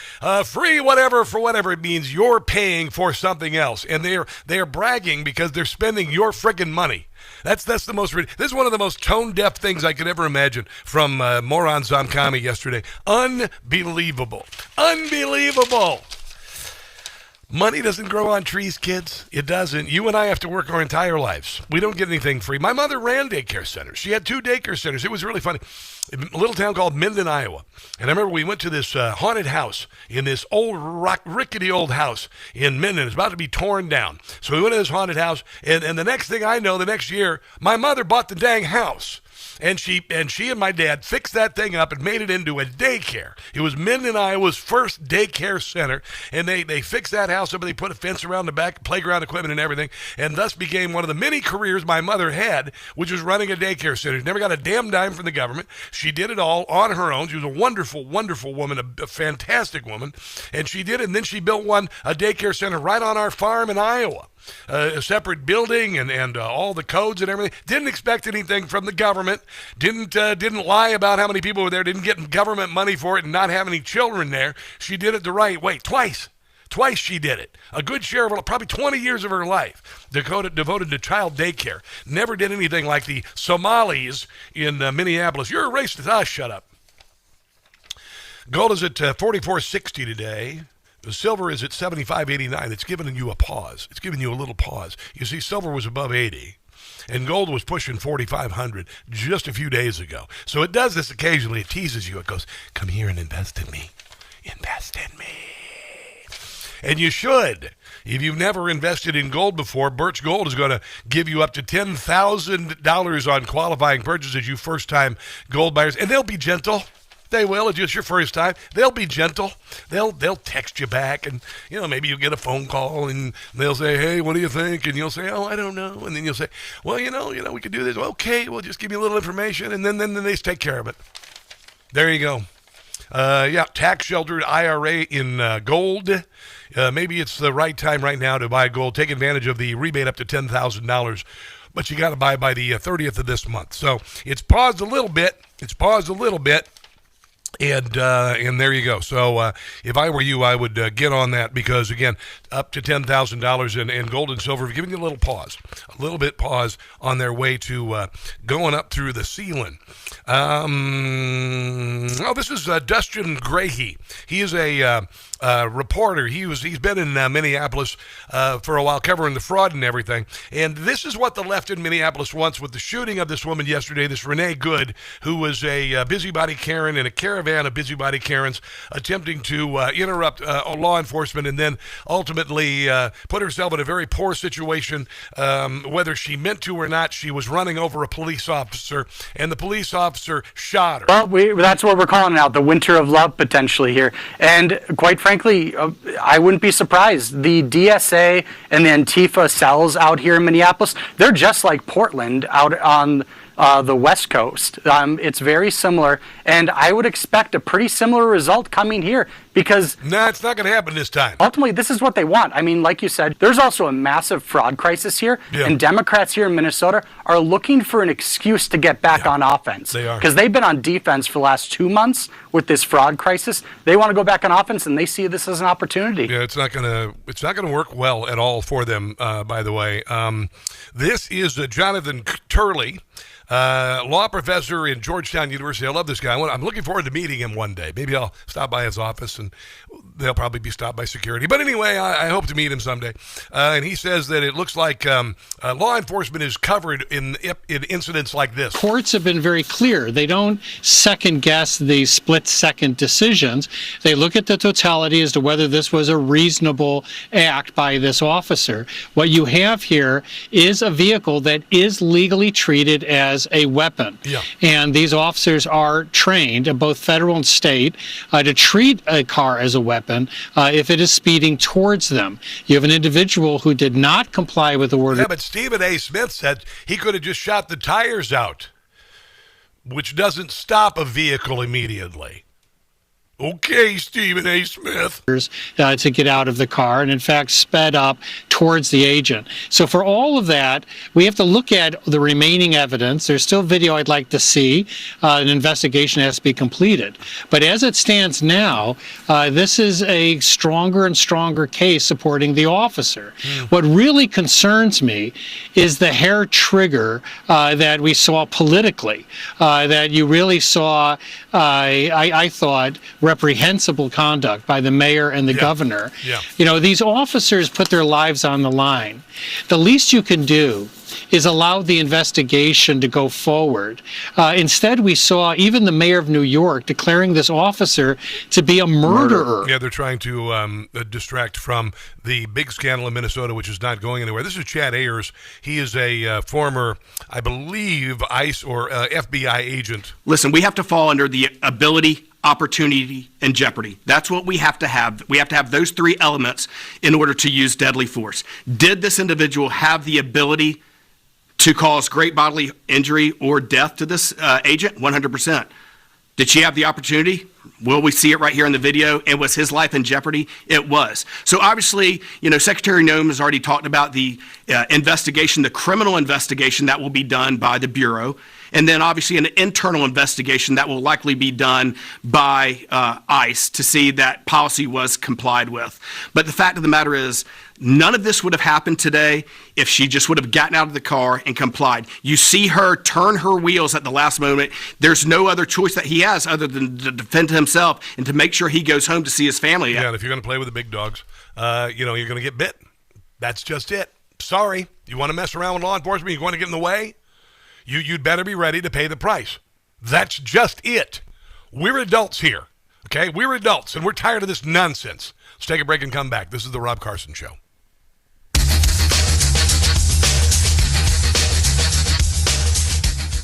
free whatever for whatever, it means you're paying for something else. And they are bragging because they're spending your friggin' money. That's the most. This is one of the most tone-deaf things I could ever imagine from Moron Zamkami yesterday. Unbelievable. Unbelievable. Money doesn't grow on trees, kids. It doesn't. You and I have to work our entire lives. We don't get anything free. My mother ran daycare centers. She had 2 daycare centers. It was really funny. A little town called Minden, Iowa. And I remember we went to this haunted house in this old rickety old house in Minden. It's about to be torn down. So we went to this haunted house, and the next thing I know, the next year, my mother bought the dang house. And she and my dad fixed that thing up and made it into a daycare. It was Minden, Iowa's first daycare center. And they fixed that house up and they put a fence around the back, playground equipment and everything. And thus became one of the many careers my mother had, which was running a daycare center. She never got a damn dime from the government. She did it all on her own. She was a wonderful, wonderful woman, a fantastic woman. And she did it. And then she built a daycare center right on our farm in Iowa. A separate building and all the codes and everything. Didn't expect anything from the government. Didn't lie about how many people were there. Didn't get government money for it and not have any children there. She did it the right way. Twice she did it. A good share of her, probably 20 years of her life devoted to child daycare. Never did anything like the Somalis in Minneapolis. You're a racist. Shut up. Gold is at 44.60 today. The silver is at 75.89. It's giving you a pause. It's giving you a little pause. You see, silver was above 80, and gold was pushing 4,500 just a few days ago. So it does this occasionally. It teases you. It goes, come here and invest in me. Invest in me. And you should. If you've never invested in gold before, Birch Gold is going to give you up to $10,000 on qualifying purchases, you first-time gold buyers. And they'll be gentle. They will. It's just your first time. They'll be gentle. They'll text you back, and maybe you'll get a phone call, and they'll say, "Hey, what do you think?" And you'll say, "Oh, I don't know." And then you'll say, "Well, we could do this." Okay, well, just give me a little information, and then they take care of it. There you go. tax-sheltered IRA in gold. Maybe it's the right time right now to buy gold. Take advantage of the rebate up to $10,000. But you got to buy by the 30th of this month. So it's paused a little bit. And there you go. So if I were you, I would get on that because, again, up to $10,000 in gold and silver, giving you a little bit pause on their way to going up through the ceiling. This is Dustin Grahey. He is a reporter. He's been in Minneapolis for a while, covering the fraud and everything. And this is what the left in Minneapolis wants with the shooting of this woman yesterday, this Renee Good, who was a busybody Karen in a caravan of busybody Karens attempting to interrupt law enforcement and then ultimately put herself in a very poor situation. Whether she meant to or not, she was running over a police officer, and the police officer shot her. Well, that's what we're calling it out, the winter of love potentially here. And quite frankly, I wouldn't be surprised. The DSA and the Antifa cells out here in Minneapolis, they're just like Portland out on the West Coast. It's very similar, and I would expect a pretty similar result coming here because... No, it's not going to happen this time. Ultimately, this is what they want. I mean, like you said, there's also a massive fraud crisis here, and Democrats here in Minnesota are looking for an excuse to get back on offense. They are. Because they've been on defense for the last 2 months with this fraud crisis. They want to go back on offense, and they see this as an opportunity. Yeah, it's not going to work well at all for them, by the way. This is Jonathan Turley, law professor in Georgetown University. I love this guy. I'm looking forward to meeting him one day. Maybe I'll stop by his office, and they'll probably be stopped by security. But anyway, I hope to meet him someday. And he says that it looks like law enforcement is covered in incidents like this. Courts have been very clear. They don't second-guess the split-second decisions. They look at the totality as to whether this was a reasonable act by this officer. What you have here is a vehicle that is legally treated as a weapon. Yeah. And these officers are trained, both federal and state, to treat a car as a weapon if it is speeding towards them. You have an individual who did not comply with the order. Yeah, but Stephen A. Smith said he could have just shot the tires out, which doesn't stop a vehicle immediately. Okay, Stephen A. Smith. To get out of the car and, in fact, sped up towards the agent. So for all of that, we have to look at the remaining evidence. There's still video I'd like to see. An investigation has to be completed. But as it stands now, this is a stronger and stronger case supporting the officer. What really concerns me is the hair trigger that we saw politically, that you really saw, I thought, reprehensible conduct by the mayor and the governor. Yeah. You know, these officers put their lives on the line. The least you can do is allow the investigation to go forward. Instead, we saw even the mayor of New York declaring this officer to be a murderer. Yeah, they're trying to distract from the big scandal in Minnesota, which is not going anywhere. This is Chad Ayers. He is a former, I believe, ICE or FBI agent. Listen, we have to fall under the ability, opportunity, and jeopardy. That's what we have to have. We have to have those three elements in order to use deadly force. Did this individual have the ability to cause great bodily injury or death to this agent? 100%. Did she have the opportunity? Will we see it right here in the video? And was his life in jeopardy? It was. So obviously, you know, Secretary Noem has already talked about the investigation, the criminal investigation that will be done by the Bureau. And then obviously an internal investigation that will likely be done by ICE to see that policy was complied with. But the fact of the matter is, none of this would have happened today if she just would have gotten out of the car and complied. You see her turn her wheels at the last moment. There's no other choice that he has other than to defend himself and to make sure he goes home to see his family. Yeah, and if you're going to play with the big dogs, you know, you're going to get bit. That's just it. Sorry. You want to mess around with law enforcement? You want to get in the way? You'd better be ready to pay the price. That's just it. We're adults here, okay? We're adults, and we're tired of this nonsense. Let's take a break and come back. This is the Rob Carson Show.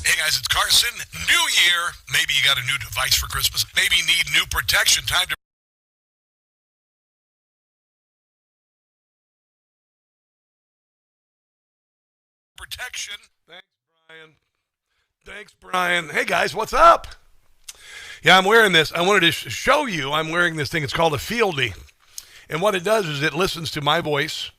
Hey, guys, it's Carson. New year. Maybe you got a new device for Christmas. Maybe you need new protection. Time to protection. Thanks, Brian. Hey, guys, what's up? Yeah, I'm wearing this. I wanted to show you. I'm wearing this thing. It's called a Fieldy. And what it does is it listens to my voice.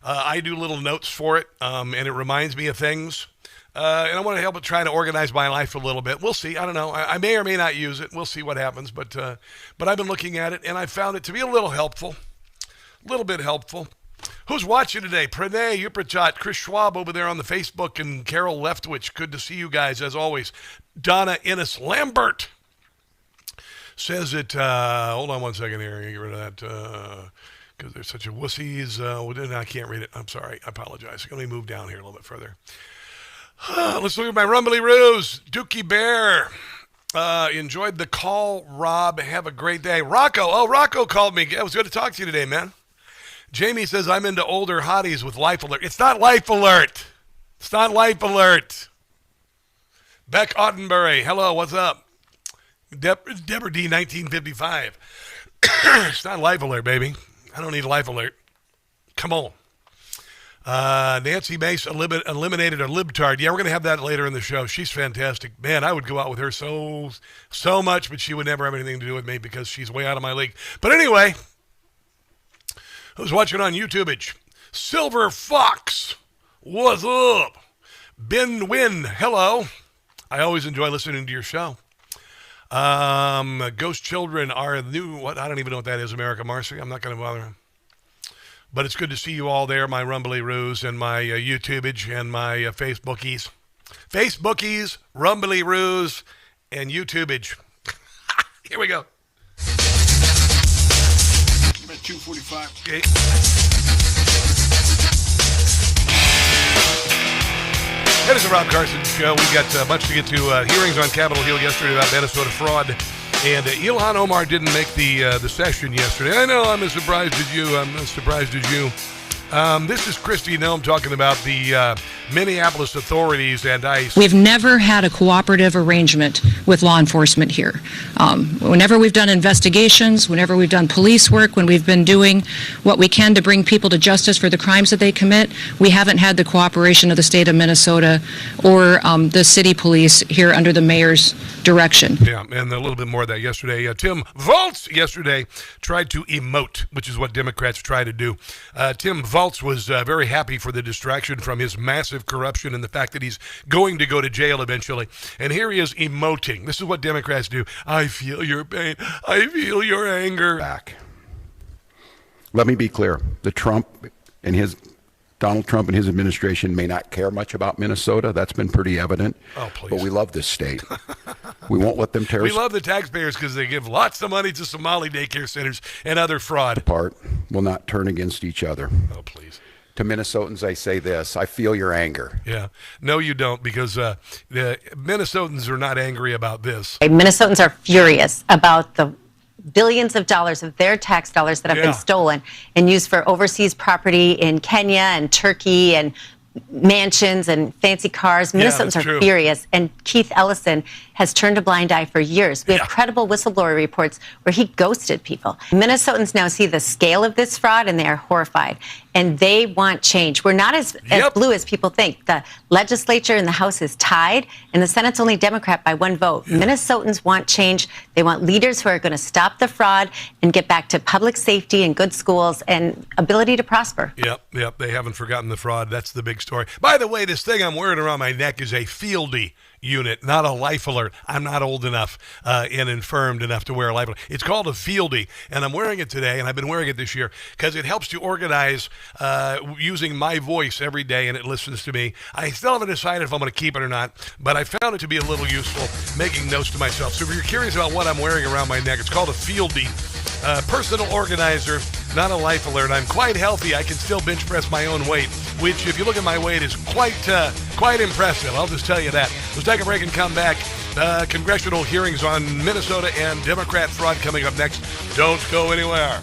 I do little notes for it, and it reminds me of things. And I want to help it try to organize my life a little bit. We'll see. I don't know. I may or may not use it. We'll see what happens. But I've been looking at it, and I found it to be a little helpful. A little bit helpful. Who's watching today? Pranay, Uprachat, Chris Schwab over there on the Facebook, and Carol Leftwich. Good to see you guys, as always. Donna Innes Lambert says it. Hold on one second here. Get rid of that because they're such a wussies. I can't read it. I'm sorry. I apologize. Let me move down here a little bit further. Let's look at my Rumbly Roos. Dookie Bear. Enjoyed the call, Rob. Have a great day. Rocco. Oh, Rocco called me. It was good to talk to you today, man. Jamie says, I'm into older hotties with Life Alert. It's not Life Alert. It's not Life Alert. Beck Ottenbury. Hello, what's up? Deborah D, 1955. It's not Life Alert, baby. I don't need Life Alert. Come on. Nancy Mace eliminated a libtard. Yeah, we're going to have that later in the show. She's fantastic. Man, I would go out with her so much, but she would never have anything to do with me because she's way out of my league. But anyway, who's watching on YouTube? Silver Fox, what's up? Ben Wynn, hello. I always enjoy listening to your show. Ghost Children are new. What? I don't even know what that is, America Marcy. I'm not going to bother. But it's good to see you all there, my Rumbly Roos and my YouTubeage and my Facebookies. Facebookies, Rumbly Roos, and YouTubeage. Here we go. I'm at 245. Okay. That is the Rob Carson Show. We got much to get to. Hearings on Capitol Hill yesterday about Minnesota fraud. And Ilhan Omar didn't make the session yesterday. I know, I'm as surprised as you. This is Christy Nome talking about the Minneapolis authorities and ICE. We've never had a cooperative arrangement with law enforcement here. Whenever we've done investigations, whenever we've done police work, when we've been doing what we can to bring people to justice for the crimes that they commit, we haven't had the cooperation of the state of Minnesota or the city police here under the mayor's direction. Yeah, and a little bit more of that yesterday. Tim Volz yesterday tried to emote, which is what Democrats try to do. Tim Volz was very happy for the distraction from his massive corruption and the fact that he's going to go to jail eventually. And here he is emoting. This is what Democrats do. I feel your pain. I feel your anger. Back. Let me be clear. Donald Trump and his administration may not care much about Minnesota. That's been pretty evident. Oh, please. But we love this state. We won't let them tear us We love the taxpayers because they give lots of money to Somali daycare centers and other fraud. apart. We'll not turn against each other. Oh, please. To Minnesotans, I say this. I feel your anger. Yeah. No, you don't, because the Minnesotans are not angry about this. Minnesotans are furious about the billions of dollars of their tax dollars that have been stolen and used for overseas property in Kenya and Turkey and mansions and fancy cars. Minnesotans are furious, and Keith Ellison has turned a blind eye for years. We have credible whistleblower reports where he ghosted people. Minnesotans now see the scale of this fraud, and they are horrified, and they want change. We're not as blue as people think. The legislature in the House is tied, and the Senate's only Democrat by one vote. Minnesotans want change. They want leaders who are going to stop the fraud and get back to public safety and good schools and ability to prosper. Yep. They haven't forgotten the fraud. That's the big story. By the way, this thing I'm wearing around my neck is a Fieldy unit, not a Life Alert. I'm not old enough and infirmed enough to wear a Life Alert. It's called a Fieldy, and I'm wearing it today, and I've been wearing it this year because it helps to organize using my voice every day, and it listens to me. I still haven't decided if I'm going to keep it or not, but I found it to be a little useful, making notes to myself. So if you're curious about what I'm wearing around my neck, it's called a Fieldy. Personal organizer, not a Life Alert. I'm quite healthy. I can still bench press my own weight, which, if you look at my weight, is quite impressive. I'll just tell you that. Let's take a break and come back. Congressional hearings on Minnesota and Democrat fraud coming up next. Don't go anywhere.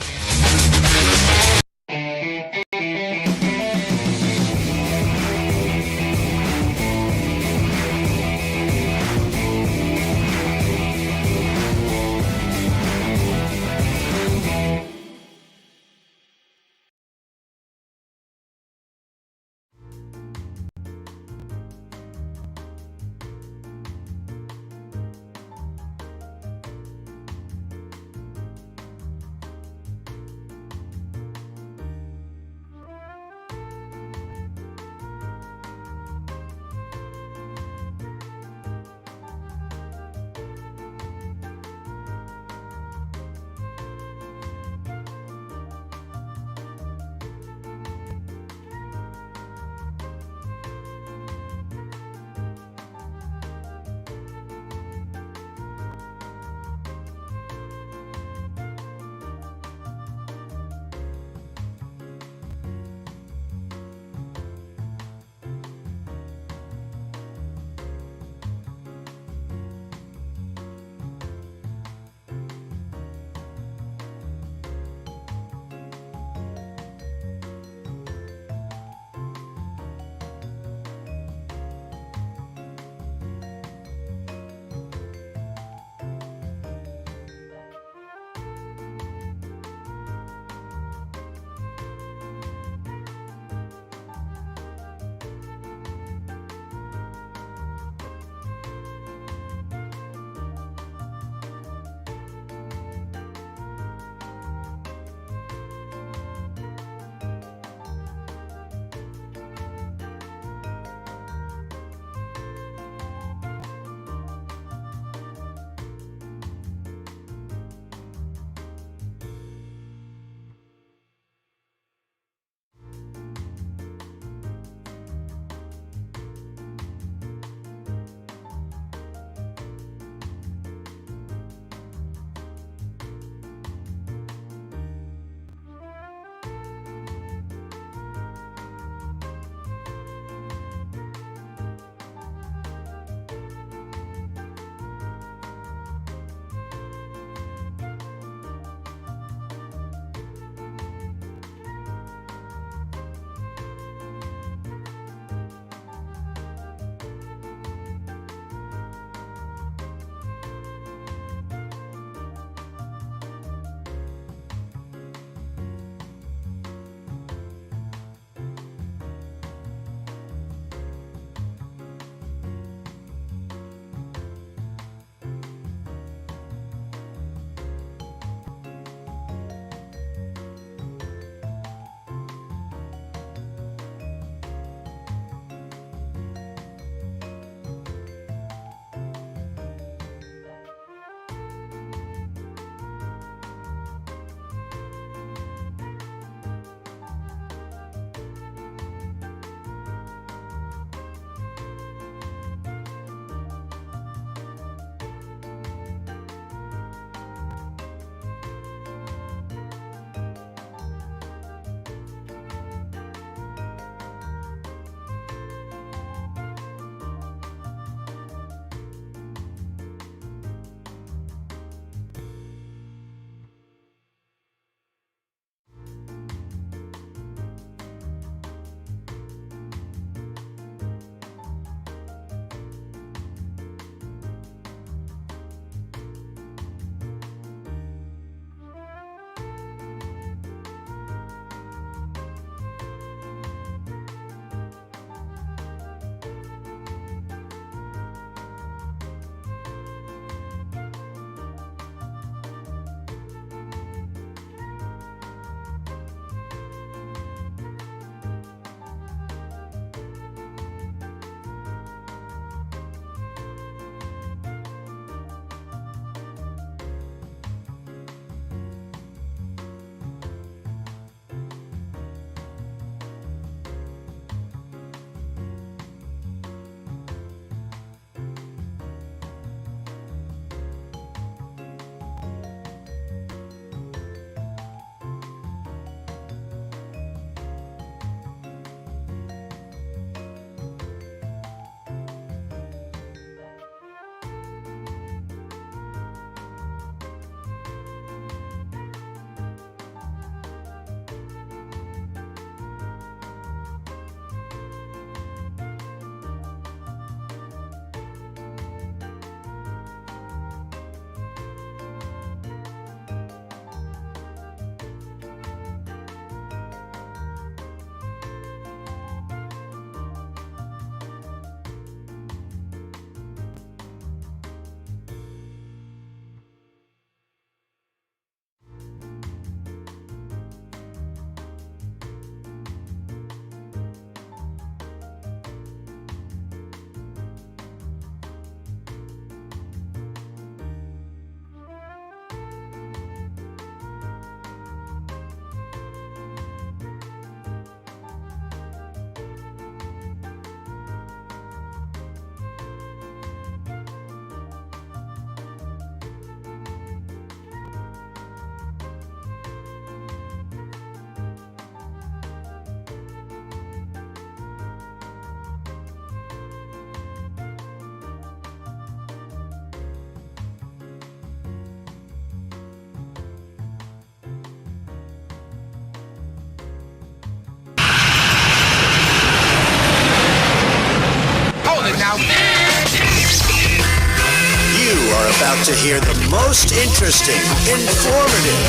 to hear the most interesting, informative,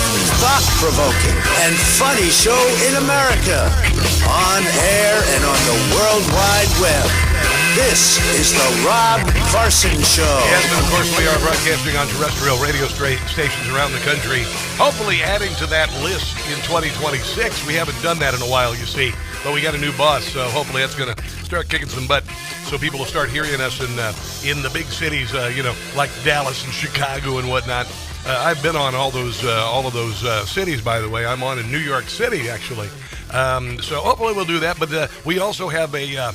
thought-provoking, and funny show in America. On air and on the World Wide Web. This is the Rob Carson Show. Yes, and of course we are broadcasting on terrestrial radio stations around the country. Hopefully adding to that list in 2026. We haven't done that in a while, you see. But we got a new boss, so hopefully that's going to start kicking some butt. So people will start hearing us in the big cities, like Dallas and Chicago and whatnot. I've been on all of those cities, by the way. I'm on in New York City, actually. So hopefully we'll do that. But we also have a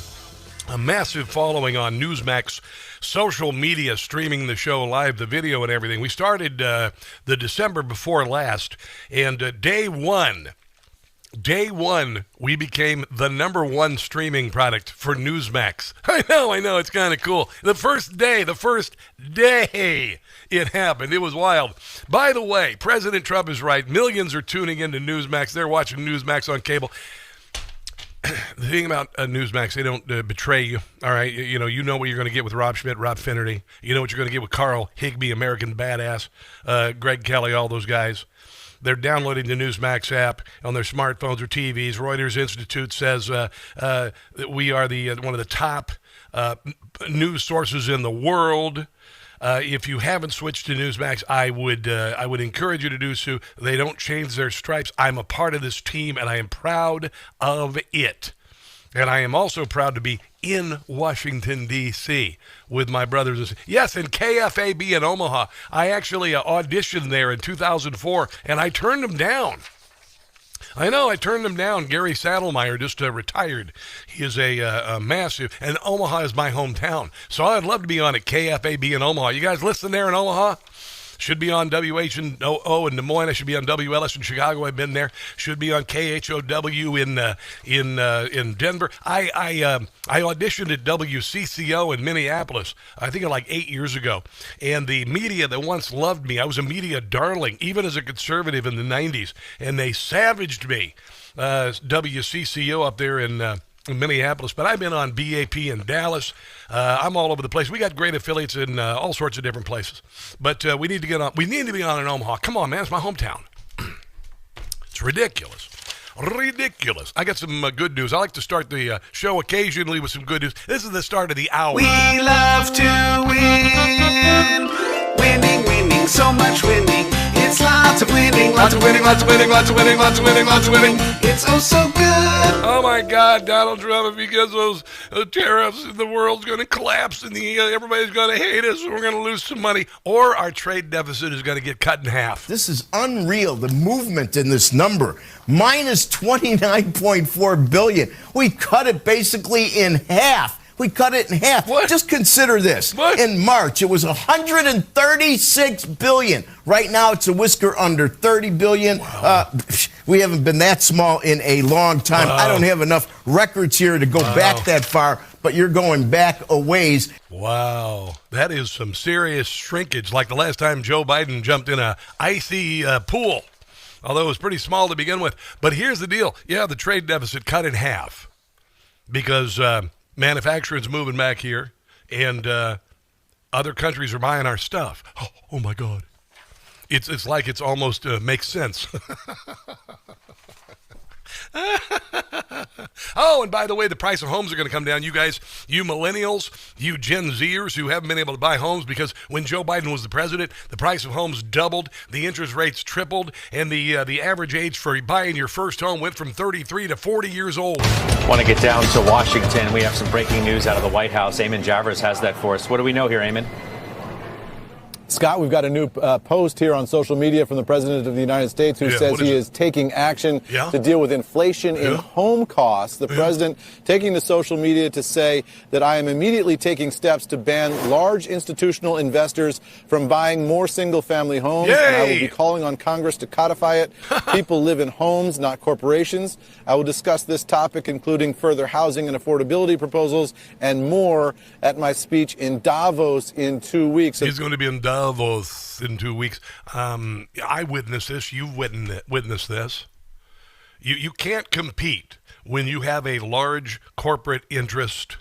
massive following on Newsmax social media, streaming the show live, the video and everything. We started the December before last, and day one, we became the #1 streaming product for Newsmax. I know, it's kind of cool. The first day it happened. It was wild. By the way, President Trump is right. Millions are tuning into Newsmax. They're watching Newsmax on cable. The thing about Newsmax, they don't betray you, all right? You know what you're going to get with Rob Schmidt, Rob Finnerty. You know what you're going to get with Carl Higbee, American Badass, Greg Kelly, all those guys. They're downloading the Newsmax app on their smartphones or TVs. Reuters Institute says that we are one of the top news sources in the world. If you haven't switched to Newsmax, I would encourage you to do so. They don't change their stripes. I'm a part of this team, and I am proud of it. And I am also proud to be in Washington, D.C. with my brothers. Yes, in KFAB in Omaha. I actually auditioned there in 2004, and I turned them down. I know, I turned him down. Gary Saddlemeyer just retired. He is a massive, and Omaha is my hometown. So I'd love to be on at KFAB in Omaha. You guys listen there in Omaha? Should be on WHO in Des Moines. I should be on WLS in Chicago. I've been there. Should be on KHOW in Denver. I auditioned at WCCO in Minneapolis, I think like 8 years ago. And the media that once loved me, I was a media darling, even as a conservative in the 90s. And they savaged me, WCCO up there in Minneapolis, but I've been on BAP in Dallas. I'm all over the place. We got great affiliates in all sorts of different places. But we need to get on. We need to be on in Omaha. Come on, man. It's my hometown. It's ridiculous. Ridiculous. I got some good news. I like to start the show occasionally with some good news. This is the start of the hour. We love to win. Winning, so much winning. It's lots of winning, lots of winning, lots of winning, lots of winning, lots of winning, lots of winning. It's oh so good. Oh my God, Donald Trump, if he gets those tariffs, the world's going to collapse and everybody's going to hate us and we're going to lose some money. Or our trade deficit is going to get cut in half. This is unreal, the movement in this number. Minus $29.4 billion. We cut it basically in half. We cut it in half. What? Just consider this. What? In March, it was $136 billion. Right now, it's a whisker under $30 billion. Wow. We haven't been that small in a long time. Wow. I don't have enough records here to go back that far, but you're going back a ways. Wow. That is some serious shrinkage, like the last time Joe Biden jumped in a icy pool, although it was pretty small to begin with. But here's the deal. Yeah, the trade deficit cut in half because manufacturing's moving back here, and other countries are buying our stuff. Oh my God. It's like it's almost makes sense. Oh, and by the way, the price of homes are going to come down. You guys, you millennials, you Gen Zers who haven't been able to buy homes because when Joe Biden was the president, the price of homes doubled, the interest rates tripled, and the average age for buying your first home went from 33 to 40 years old. Want to get down to Washington. We have some breaking news out of the White House. Eamon Javers has that for us. What do we know here, Eamon? Scott, we've got a new post here on social media from the President of the United States who says he is taking action to deal with inflation in home costs. The President taking to social media to say that I am immediately taking steps to ban large institutional investors from buying more single-family homes. Yay! And I will be calling on Congress to codify it. People live in homes, not corporations. I will discuss this topic, including further housing and affordability proposals and more at my speech in Davos in 2 weeks. He's going to be in Davos in 2 weeks. I witnessed this. You've witnessed this. You can't compete when you have a large corporate interest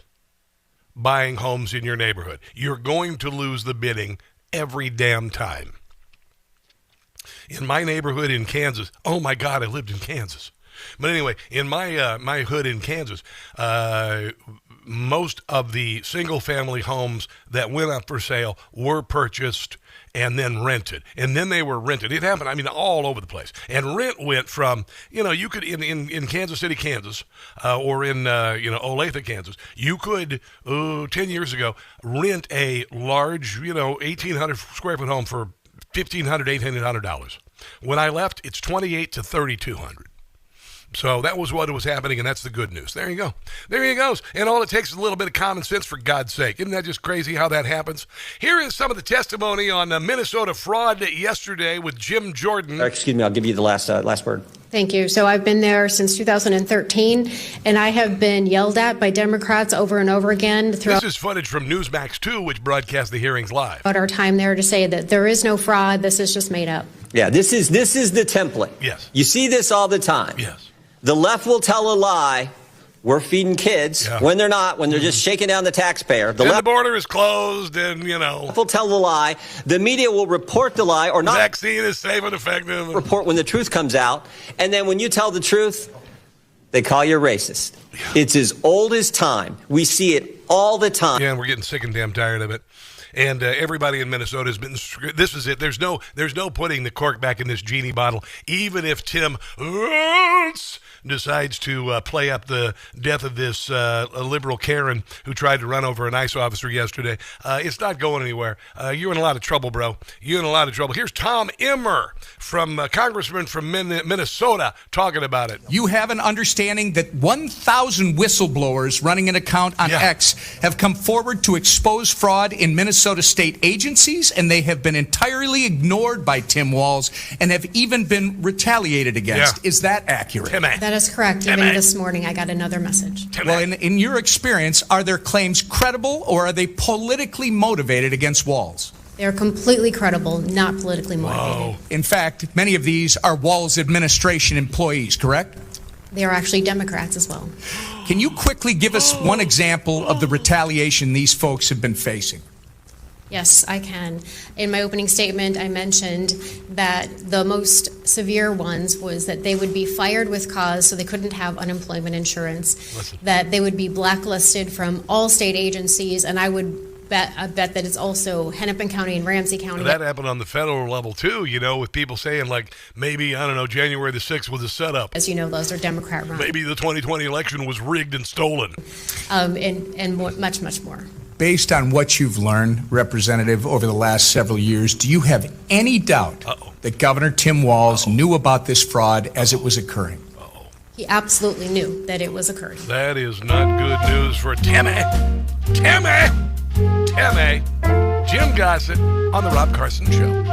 buying homes in your neighborhood. You're going to lose the bidding every damn time. In my neighborhood in Kansas, oh my God, I lived in Kansas. But anyway, in my my hood in Kansas, most of the single-family homes that went up for sale were purchased and then rented. And then they were rented. It happened, I mean, all over the place. And rent went from, you could, in Kansas City, Kansas, or in, Olathe, Kansas, you could, 10 years ago, rent a large, 1,800 square foot home for $1,500, $1,800. When I left, it's $2,800 to $3,200. So that was what was happening, and that's the good news. There you go. There he goes. And all it takes is a little bit of common sense, for God's sake. Isn't that just crazy how that happens? Here is some of the testimony on Minnesota fraud yesterday with Jim Jordan. Excuse me, I'll give you the last word. Thank you. So I've been there since 2013, and I have been yelled at by Democrats over and over again throughout. This is footage from Newsmax 2, which broadcast the hearings live. Our time there to say that there is no fraud. This is just made up. Yeah, this is the template. Yes. You see this all the time. Yes. The left will tell a lie. We're feeding kids when they're not, when they're just shaking down the taxpayer. The border is closed, and The left will tell the lie. The media will report the lie or not. Vaccine is safe and effective. Report when the truth comes out. And then when you tell the truth, they call you racist. Yeah. It's as old as time. We see it all the time. Yeah, and we're getting sick and damn tired of it. And everybody in Minnesota has been. This is it. There's no putting the cork back in this genie bottle. Even if Tim decides to play up the death of this liberal Karen who tried to run over an ICE officer yesterday, it's not going anywhere. You're in a lot of trouble, bro. You're in a lot of trouble. Here's Tom Emmer, from Congressman from Minnesota, talking about it. You have an understanding that 1,000 whistleblowers running an account on X have come forward to expose fraud in Minnesota state agencies, and they have been entirely ignored by Tim Walz and have even been retaliated against. Yeah. Is that accurate? That is correct. Even this morning, I got another message. Well, in your experience, are their claims credible, or are they politically motivated against Walz? They're completely credible, not politically motivated. In fact, many of these are Walz administration employees, correct? They are actually Democrats as well. Can you quickly give us one example of the retaliation these folks have been facing? Yes, I can. In my opening statement, I mentioned that the most severe ones was that they would be fired with cause, so they couldn't have unemployment insurance, that they would be blacklisted from all state agencies, and I bet that it's also Hennepin County and Ramsey County. That happened on the federal level, too, with people saying, maybe, January the 6th was a setup. As you know, those are Democrat run. Maybe the 2020 election was rigged and stolen. And much, much more. Based on what you've learned, Representative, over the last several years, do you have any doubt that Governor Tim Walz knew about this fraud as it was occurring? He absolutely knew that it was occurring. That is not good news for Timmy. Jim Gossett on the Rob Carson Show.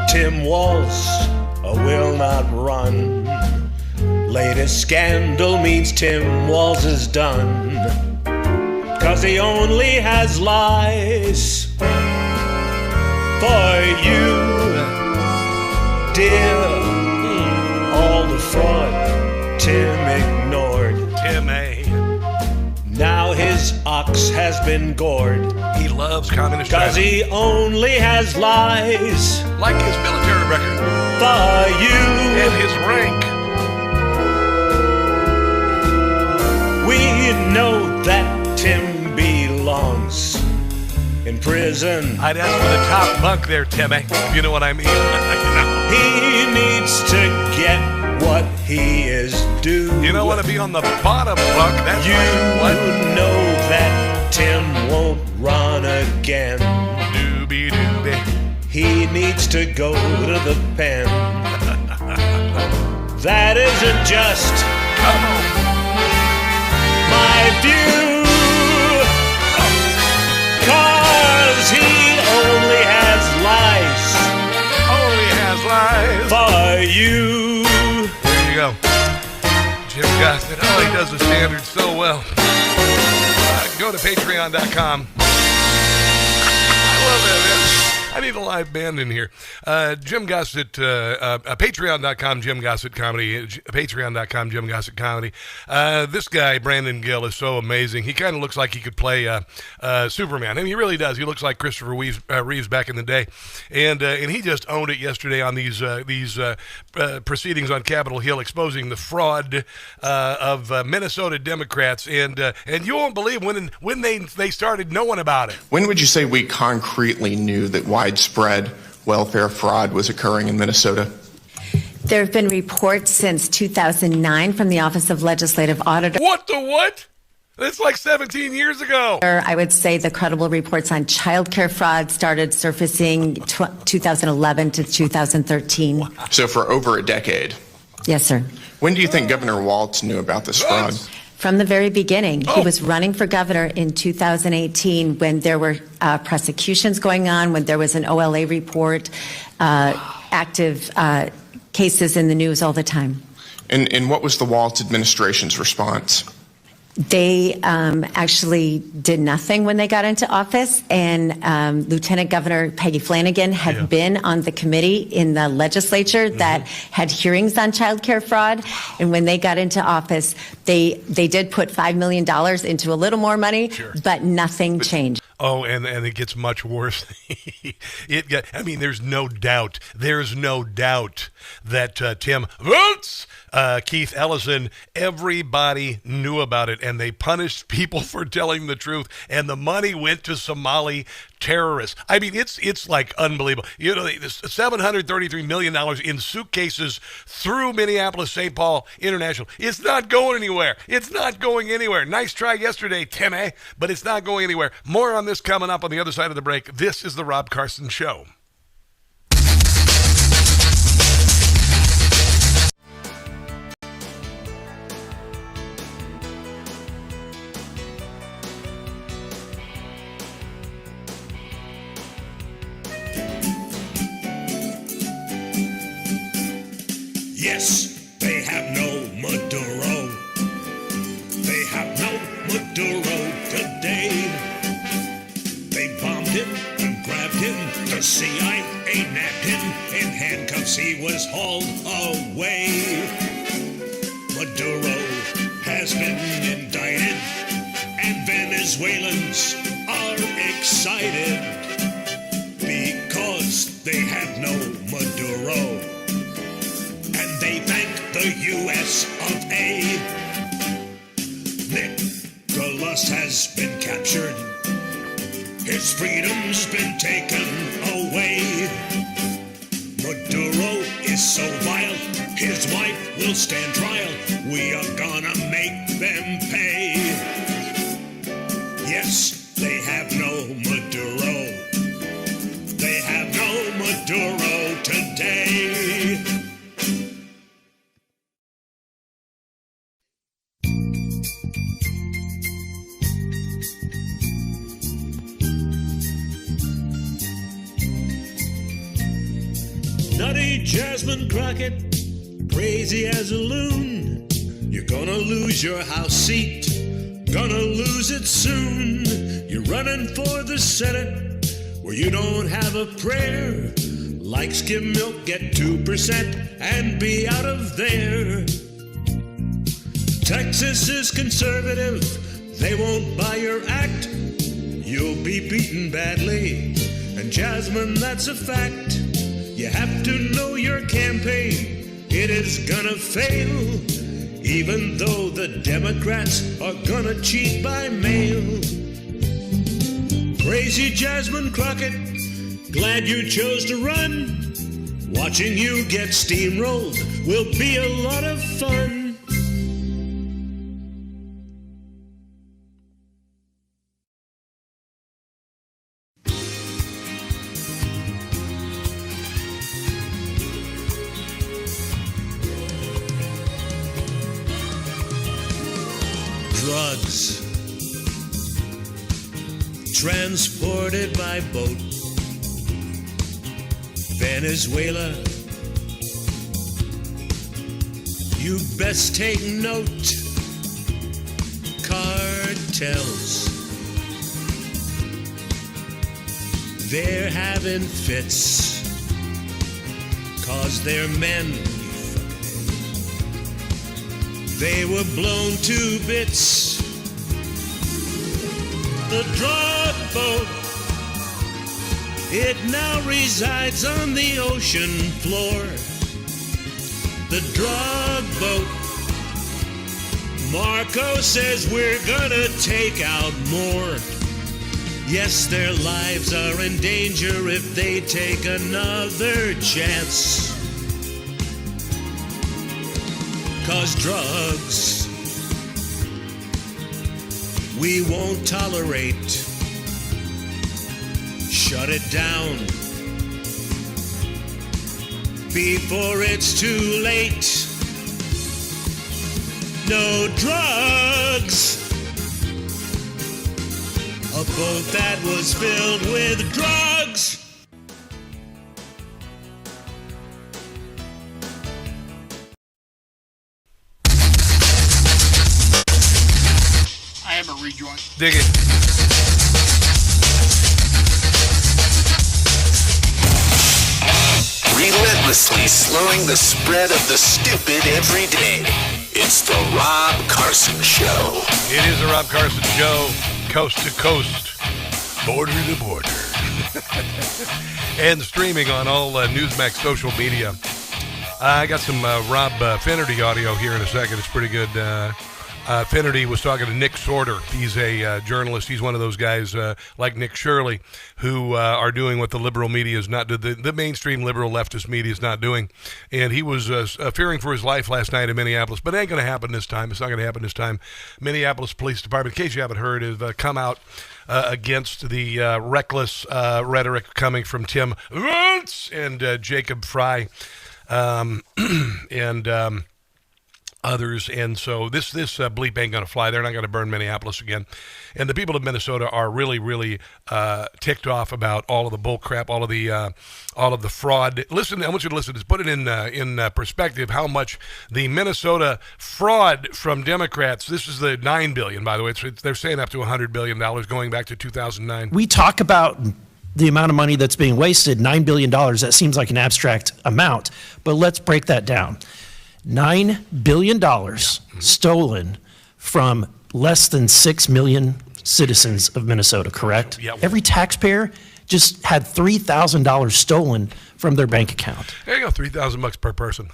Tim Walz will not run. Latest scandal means Tim Walz is done. 'Cause he only has lies for you, dear. All the fraud Tim ignored. Now his ox has been gored. He loves communist 'cause he only has lies. Like his military record. For you. And his rank. We know that Tim belongs in prison. I'd ask for the top bunk there, Timmy, if you know what I mean. He needs to get what he is due. You don't want to be on the bottom bunk. That's you know that Tim won't run again. Doobie. He needs to go to the pen. That isn't just my view. 'Cause he only has lies. For you. There you go. Jim Gossett. Oh, he does the standards so well. Go to patreon.com. I love that, man. I need a live band in here. Jim Gossett, patreon.com, Jim Gossett Comedy, patreon.com, Jim Gossett Comedy. This guy, Brandon Gill, is so amazing. He kind of looks like he could play Superman, and he really does. He looks like Christopher Reeves back in the day, and he just owned it yesterday on these proceedings on Capitol Hill, exposing the fraud of Minnesota Democrats, and you won't believe when they started knowing about it. When would you say we concretely knew that widespread welfare fraud was occurring in Minnesota? There have been reports since 2009 from the Office of Legislative Auditor. What the what? That's like 17 years ago. I would say the credible reports on child care fraud started surfacing 2011 to 2013. Wow. So for over a decade? Yes, sir. When do you think Governor Walz knew about this fraud? From the very beginning. He was running for governor in 2018 when there were prosecutions going on, when there was an OLA report, active cases in the news all the time. And what was the Walz administration's response? They actually did nothing when they got into office, and Lieutenant Governor Peggy Flanagan had been on the committee in the legislature that had hearings on child care fraud, and when they got into office, they did put $5 million into a little more money, but nothing changed. Oh, and it gets much worse. There's no doubt that Tim Woods, Keith Ellison, everybody knew about it, and they punished people for telling the truth, and the money went to Somali terrorists. I mean, it's like unbelievable. You know, $733 million in suitcases through Minneapolis St. Paul International. It's not going anywhere. It's not going anywhere. Nice try yesterday, Timmy, but it's not going anywhere. More on this coming up on the other side of the break. This is the Rob Carson Show. Yes, they have no Maduro. They have no Maduro today. They bombed him and grabbed him. The CIA nabbed him. In handcuffs he was hauled away. Maduro has been indicted, and Venezuelans are excited because they have no Maduro. And they thank the U.S. of A. Nicholas has been captured. His freedom's been taken away. Maduro is so vile, his wife will stand trial. We are gonna make them pay. Yes, they have no Maduro. They have no Maduro today. Nutty Jasmine Crockett, crazy as a loon. You're gonna lose your House seat, gonna lose it soon. You're running for the Senate, where you don't have a prayer. Like skim milk, get 2% and be out of there. Texas is conservative, they won't buy your act. You'll be beaten badly, and Jasmine, that's a fact. You have to know your campaign, it is gonna fail, even though the Democrats are gonna cheat by mail. Crazy Jasmine Crockett, glad you chose to run. Watching you get steamrolled will be a lot of fun. Drugs transported by boat. Venezuela, you best take note. Cartels, they're having fits, 'cause they're men. They were blown to bits. The drug boat, it now resides on the ocean floor. The drug boat, Marco says we're gonna take out more. Yes, their lives are in danger if they take another chance. 'Cause drugs, we won't tolerate. Shut it down before it's too late. No drugs. A boat that was filled with drugs. I have a rejoin. Dig it. Relentlessly slowing the spread of the stupid every day. It's the Rob Carson Show. It is the Rob Carson Show, coast to coast, border to border, and streaming on all Newsmax social media. I got some Rob Finnerty audio here in a second. It's pretty good. Finnerty was talking to Nick Sorter. He's a journalist. He's one of those guys like Nick Shirley who are doing what the liberal media is not doing, the mainstream liberal leftist media is not doing. And he was fearing for his life last night in Minneapolis, but it ain't going to happen this time. It's not going to happen this time. Minneapolis Police Department, in case you haven't heard, have come out against the reckless rhetoric coming from Tim Roots and Jacob Fry and others, and so this bleep ain't gonna fly. They're not gonna burn Minneapolis again. And the people of Minnesota are really ticked off about all of the bull crap, all of the fraud. Listen, I want you to listen to this. Put it in perspective how much the Minnesota fraud from Democrats. This is the $9 billion, by the way. They're saying up to $100 billion going back to 2009. We talk about the amount of money that's being wasted, $9 billion. That seems like an abstract amount, but let's break that down. $9 billion stolen from less than 6 million citizens of Minnesota, correct? Yeah. Every taxpayer just had $3,000 stolen from their bank account. There you go, $3,000 per person.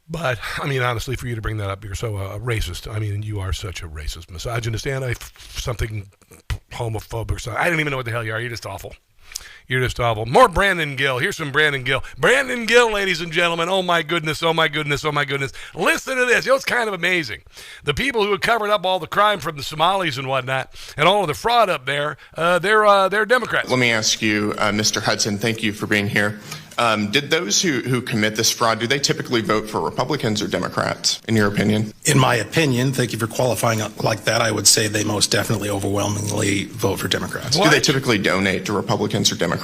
But, I mean, honestly, for you to bring that up, you're so racist. I mean, you are such a racist, misogynist, and something homophobic or something. I don't even know what the hell you are. You're just awful. You're just awful. More Brandon Gill. Here's some Brandon Gill. Brandon Gill, ladies and gentlemen. Oh, my goodness. Oh, my goodness. Oh, my goodness. Listen to this. It's kind of amazing. The people who had covered up all the crime from the Somalis and whatnot and all of the fraud up there, they're Democrats. Let me ask you, Mr. Hudson, thank you for being here. Did those who commit this fraud, do they typically vote for Republicans or Democrats, in your opinion? In my opinion, thank you for qualifying it like that, I would say they most definitely overwhelmingly vote for Democrats. What? Do they typically donate to Republicans or Democrats?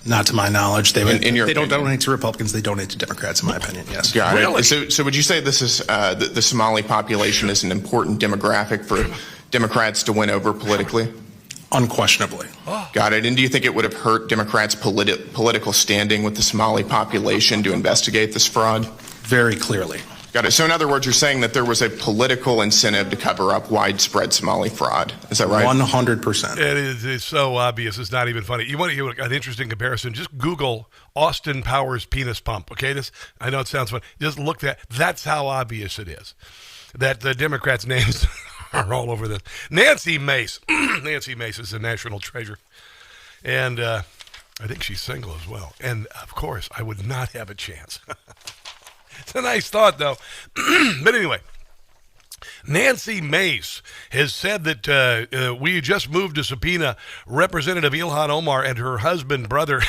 Not to my knowledge. They don't donate to Republicans, they donate to Democrats, in my opinion, yes. Got it. So would you say this is the Somali population is an important demographic for Democrats to win over politically? Unquestionably. Got it. And do you think it would have hurt Democrats' political standing with the Somali population to investigate this fraud? Very clearly. Got it. So in other words, you're saying that there was a political incentive to cover up widespread Somali fraud. Is that right? 100%. It's so obvious. It's not even funny. You want to hear an interesting comparison? Just Google Austin Powers penis pump. Okay, I know it sounds funny. Just look at that. That's how obvious it is that the Democrats' names are all over this. Nancy Mace. Nancy Mace is a national treasure. And I think she's single as well. And, of course, I would not have a chance. It's a nice thought, though. But anyway, Nancy Mace has said that we just moved to subpoena Representative Ilhan Omar and her husband, brother,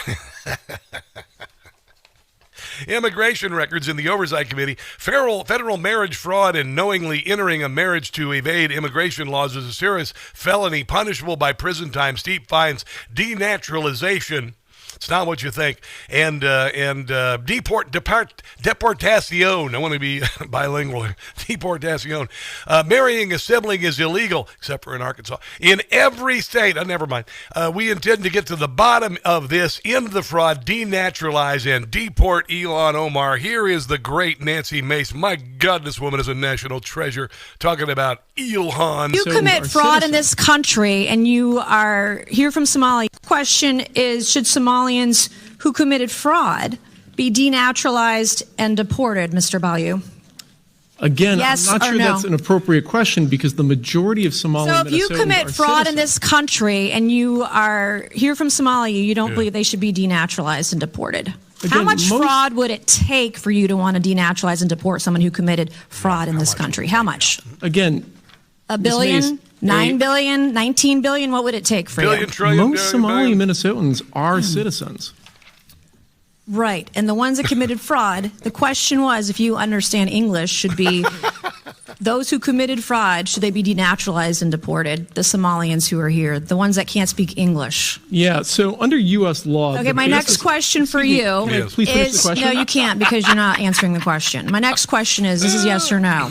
immigration records in the Oversight Committee. Federal marriage fraud and knowingly entering a marriage to evade immigration laws is a serious felony punishable by prison time, steep fines, denaturalization, It's not what you think. And deportación. I want to be bilingual here. Deportación. Marrying a sibling is illegal, except for in Arkansas. In every state, never mind. We intend to get to the bottom of this, end the fraud, denaturalize, and deport Ilhan Omar. Here is the great Nancy Mace. My God, this woman is a national treasure. Talking about Ilhan. You commit fraud in this country and you are here from Somalia. Question is, should Somalians who committed fraud be denaturalized and deported, Mr. Bayou? Again, Yes I'm not or sure no? that's an appropriate question because the majority of Somali So if you Minnesotans commit are fraud in citizens. this country and you are here from Somalia, you don't believe they should be denaturalized and deported. How Again, much most- fraud would it take for you to want to denaturalize and deport someone who committed fraud in this country? How much? Again, A Ms. billion? Mace, 9 billion? 19 billion? What would it take for you? most Somali Minnesotans are citizens. Right. And the ones that committed fraud, the question was, if you understand English, should be those who committed fraud, should they be denaturalized and deported? The Somalians who are here, the ones that can't speak English. Yeah, so under U.S. law... Okay, the my basis- next question for you Can I please finish the is, question? no, you can't because you're not answering the question. My next question is, this is yes or no.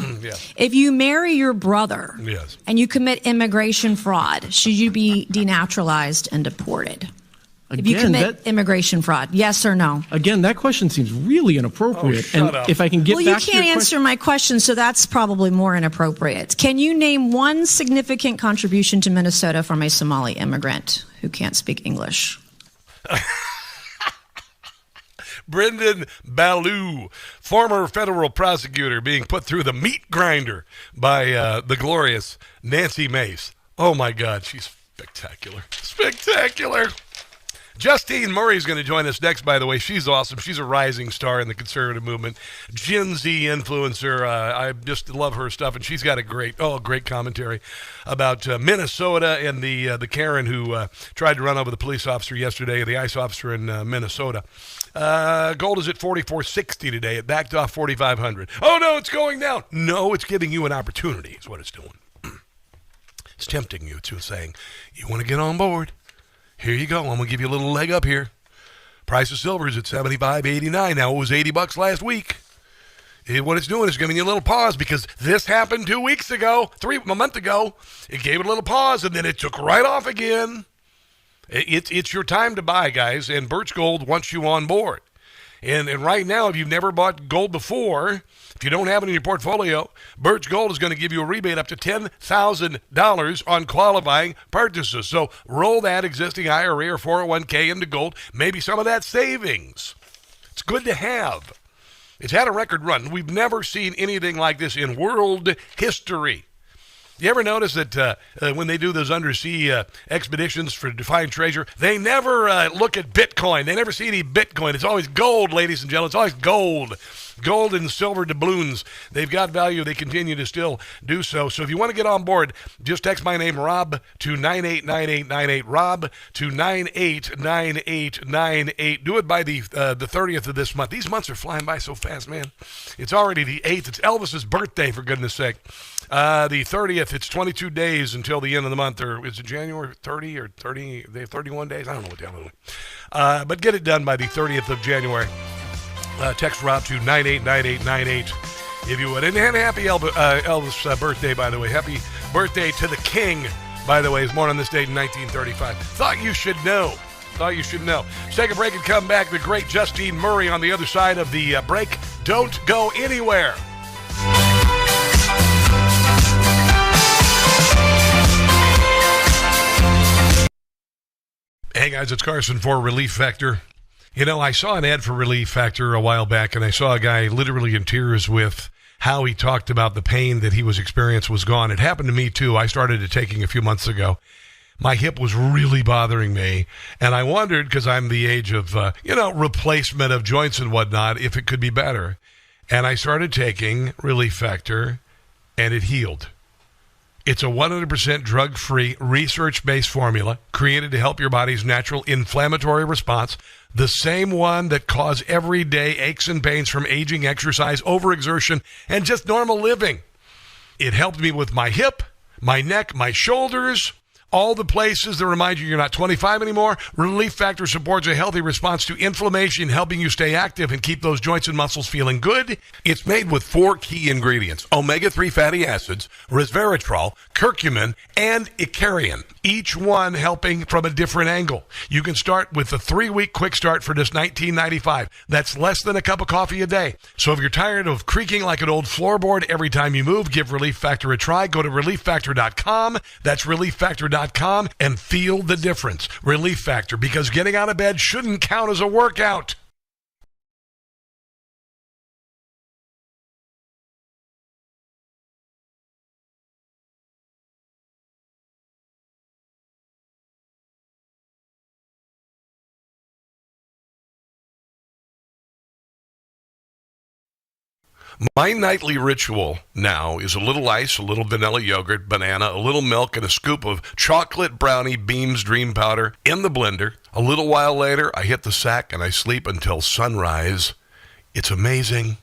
If you marry your brother Yes. and you commit immigration fraud, should you be denaturalized and deported? If you Again, commit immigration fraud, yes or no? Again, that question seems really inappropriate. and if I can get Well, you back to your can't answer my question, so that's probably more inappropriate. Can you name one significant contribution to Minnesota from a Somali immigrant who can't speak English? Brendan Ballou, former federal prosecutor, being put through the meat grinder by the glorious Nancy Mace. Oh, my God, she's spectacular. Spectacular. Justine Murray is going to join us next, by the way. She's awesome. She's a rising star in the conservative movement. Gen Z influencer. I just love her stuff, and she's got a great commentary about Minnesota and the Karen who tried to run over the police officer yesterday, the ICE officer in Minnesota. Gold is at $44.60 today. It backed off $4,500. Oh, no, it's going down. No, it's giving you an opportunity is what it's doing. It's tempting you to saying, you want to get on board. Here you go. I'm going to give you a little leg up here. Price of silver is at $75.89. Now, it was $80 last week. What it's doing is giving you a little pause because this happened 2 weeks ago, a month ago. It gave it a little pause, and then it took right off again. It's your time to buy, guys, and Birch Gold wants you on board. And right now, if you've never bought gold before, if you don't have it in your portfolio, Birch Gold is going to give you a rebate up to $10,000 on qualifying purchases. So roll that existing IRA or 401k into gold, maybe some of that savings. It's good to have. It's had a record run. We've never seen anything like this in world history. You ever notice that when they do those undersea expeditions for to find treasure, they never look at Bitcoin. They never see any Bitcoin. It's always gold, ladies and gentlemen. It's always gold. Gold and silver doubloons. They've got value. They continue to still do so. So if you want to get on board, just text my name, Rob, to 989898. Rob to 989898. Do it by the 30th of this month. These months are flying by so fast, man. It's already the 8th. It's Elvis's birthday, for goodness sake. The 30th, it's 22 days until the end of the month, or is it January 30 or 30? They have 31 days. I don't know what the hell it is. But get it done by the 30th of January. Text Rob to 989898 if you would. And happy Elvis birthday, by the way. Happy birthday to the king, by the way. He was born on this date in 1935. Thought you should know. Let's take a break and come back. The great Justine Murray on the other side of the break. Don't go anywhere. Hey guys, it's Carson for Relief Factor. You know, I saw an ad for Relief Factor a while back, and I saw a guy literally in tears with how he talked about the pain that he was experiencing was gone. It happened to me too. I started it taking a few months ago. My hip was really bothering me, and I wondered, because I'm the age of, replacement of joints and whatnot, if it could be better. And I started taking Relief Factor, and it healed. It's a 100% drug-free, research-based formula created to help your body's natural inflammatory response, the same one that cause everyday aches and pains from aging, exercise, overexertion, and just normal living. It helped me with my hip, my neck, my shoulders. All the places that remind you you're not 25 anymore. Relief Factor supports a healthy response to inflammation, helping you stay active and keep those joints and muscles feeling good. It's made with 4 key ingredients: omega-3 fatty acids, resveratrol, curcumin, and icariin, each one helping from a different angle. You can start with the 3-week quick start for just $19.95. That's less than a cup of coffee a day. So if you're tired of creaking like an old floorboard every time you move, give Relief Factor a try. Go to ReliefFactor.com. That's ReliefFactor.com and feel the difference. Relief Factor, because getting out of bed shouldn't count as a workout. My nightly ritual now is a little ice, a little vanilla yogurt, banana, a little milk, and a scoop of chocolate brownie Beams Dream Powder in the blender. A little while later, I hit the sack and I sleep until sunrise. It's amazing.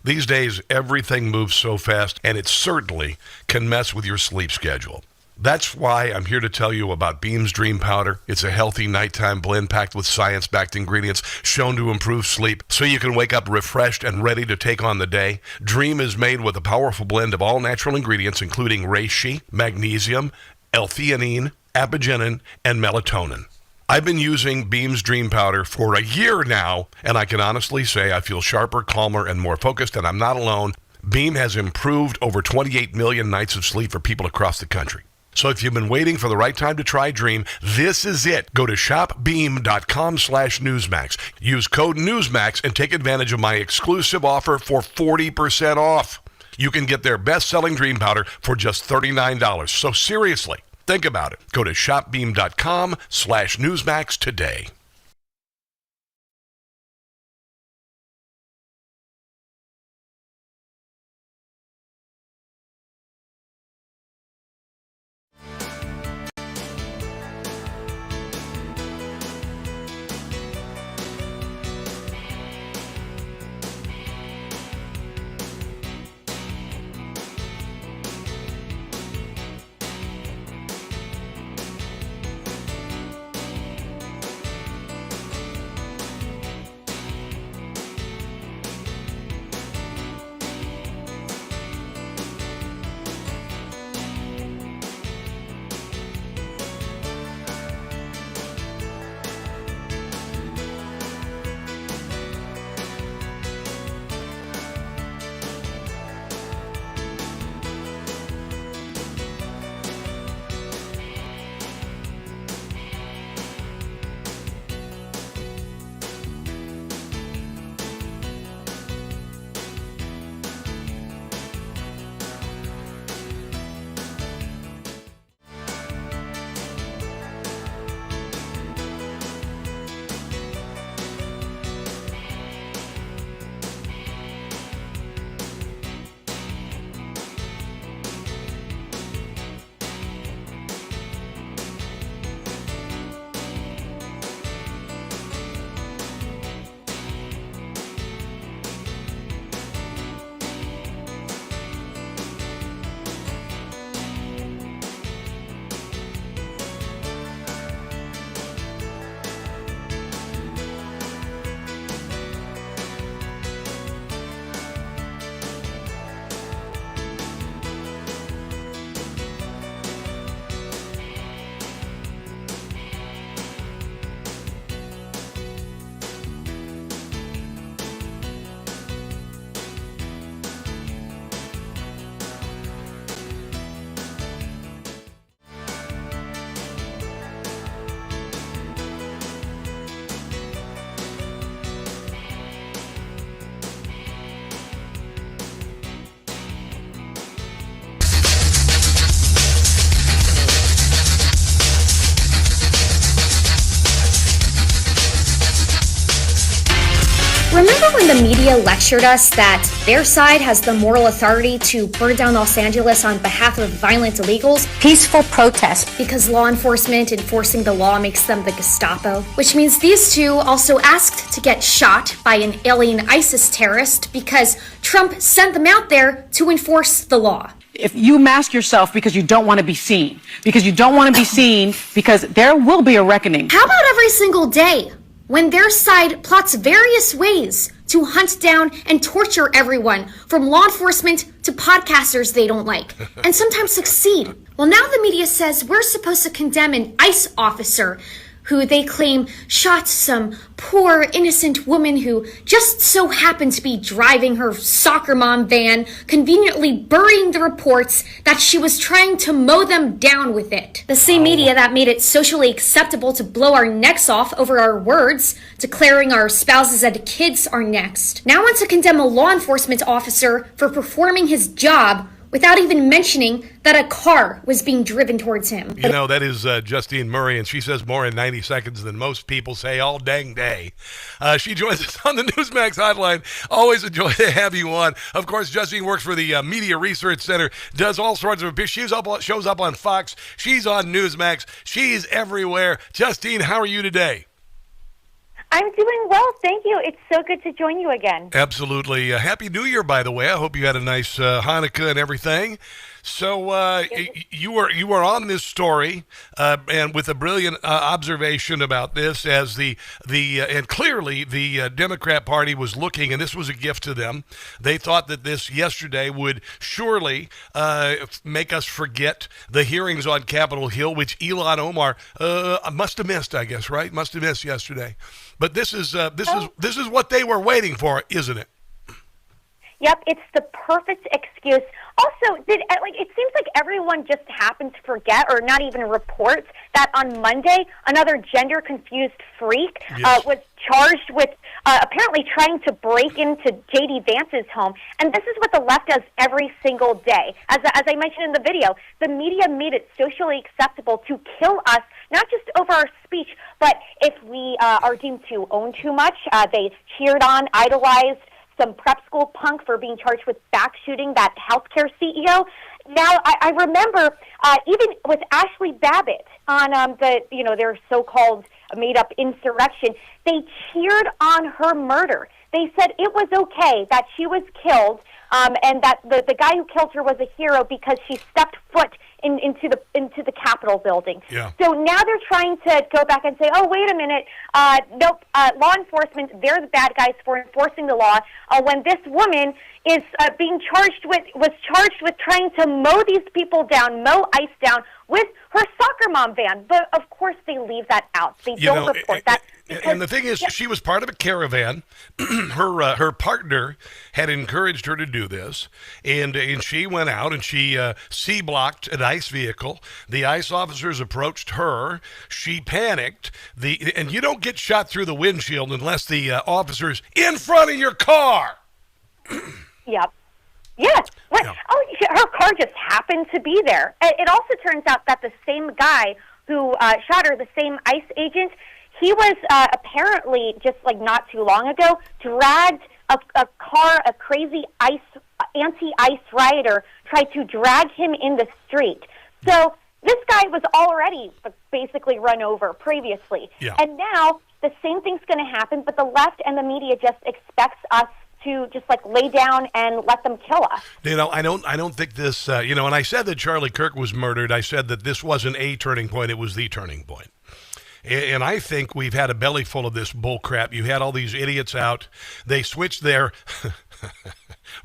These days, everything moves so fast, and it certainly can mess with your sleep schedule. That's why I'm here to tell you about Beams Dream Powder. It's a healthy nighttime blend packed with science-backed ingredients shown to improve sleep so you can wake up refreshed and ready to take on the day. Dream is made with a powerful blend of all natural ingredients, including reishi, magnesium, L-theanine, apigenin, and melatonin. I've been using Beams Dream Powder for a year now, and I can honestly say I feel sharper, calmer, and more focused, and I'm not alone. Beam has improved over 28 million nights of sleep for people across the country. So if you've been waiting for the right time to try Dream, this is it. Go to shopbeam.com/Newsmax. Use code Newsmax and take advantage of my exclusive offer for 40% off. You can get their best-selling Dream Powder for just $39. So seriously, think about it. Go to shopbeam.com/Newsmax today. Remember when the media lectured us that their side has the moral authority to burn down Los Angeles on behalf of violent illegals? Peaceful protest. Because law enforcement enforcing the law makes them the Gestapo. Which means these two also asked to get shot by an alien ISIS terrorist because Trump sent them out there to enforce the law. if you mask yourself because you don't want to be seen, because there will be a reckoning. How about every single day when their side plots various ways to hunt down and torture everyone, from law enforcement to podcasters they don't like, and sometimes succeed? Well, now the media says we're supposed to condemn an ICE officer who they claim shot some poor, innocent woman who just so happened to be driving her soccer mom van, conveniently burying the reports that she was trying to mow them down with it. The same media that made it socially acceptable to blow our necks off over our words, declaring our spouses and kids are next, now wants to condemn a law enforcement officer for performing his job without even mentioning that a car was being driven towards him. You know, that is Justine Murray, and she says more in 90 seconds than most people say all dang day. She joins us on the Newsmax hotline. Always a joy to have you on. Of course, Justine works for the Media Research Center, does all sorts of, shows up on Fox. She's on Newsmax. She's everywhere. Justine, how are you today? I'm doing well, thank you. It's so good to join you again. Absolutely. Happy New Year, by the way. I hope you had a nice Hanukkah and everything. So you were on this story, and with a brilliant observation about this, as and clearly the Democrat Party was looking, and this was a gift to them. They thought that this yesterday would surely make us forget the hearings on Capitol Hill, which Ilhan Omar must have missed, I guess, right? Must have missed yesterday. But this is what they were waiting for, isn't it? Yep, it's the perfect excuse. Also, it seems like everyone just happened to forget or not even report that on Monday, another gender-confused freak was charged with apparently trying to break into J.D. Vance's home. And this is what the left does every single day. As I mentioned in the video, the media made it socially acceptable to kill us, not just over our speech, but if we are deemed to own too much. They cheered on, idolized some prep school punk for being charged with back shooting that healthcare CEO. Now, I remember even with Ashley Babbitt on their so-called made-up insurrection, they cheered on her murder. They said it was okay that she was killed, and that the guy who killed her was a hero because she stepped foot into the Capitol building. Yeah. So now they're trying to go back and say, oh, wait a minute, nope, law enforcement, they're the bad guys for enforcing the law, when this woman is was charged with trying to mow these people down, mow ICE down with her soccer mom van. But of course they leave that out. They don't report that. And the thing is, she was part of a caravan. Her partner had encouraged her to do this, and she went out and she C-blocked an ICE vehicle. The ICE officers approached her. She panicked. And you don't get shot through the windshield unless the officer's in front of your car. Yep. Yes. What? Yeah. Oh, her car just happened to be there. It also turns out that the same guy who shot her, the same ICE agent, he was apparently just not too long ago dragged a car, a crazy anti-ICE rioter tried to drag him in the street. So this guy was already basically run over previously. Yeah. And now the same thing's going to happen, but the left and the media just expects us to just lay down and let them kill us. I don't think this, and I said that Charlie Kirk was murdered. I said that this wasn't a turning point, it was the turning point. And I think we've had a belly full of this bull crap. You had all these idiots out. They switched their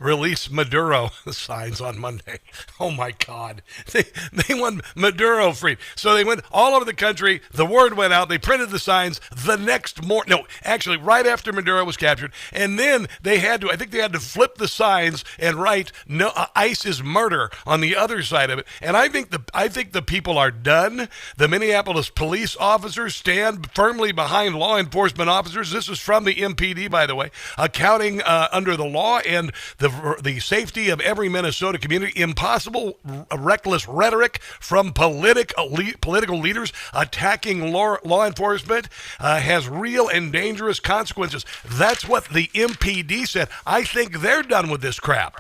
release Maduro signs on Monday. Oh, my God. They want Maduro free. So they went all over the country. The word went out. They printed the signs the next morning. No, actually, right after Maduro was captured. And then they had to flip the signs and write "No, ICE is murder" on the other side of it. And I think the people are done. The Minneapolis police officers stand firmly behind law enforcement officers. This is from the MPD, by the way, accounting under the law and the safety of every Minnesota community. Impossible, reckless rhetoric from political leaders attacking law enforcement has real and dangerous consequences. That's what the MPD said. I think they're done with this crap.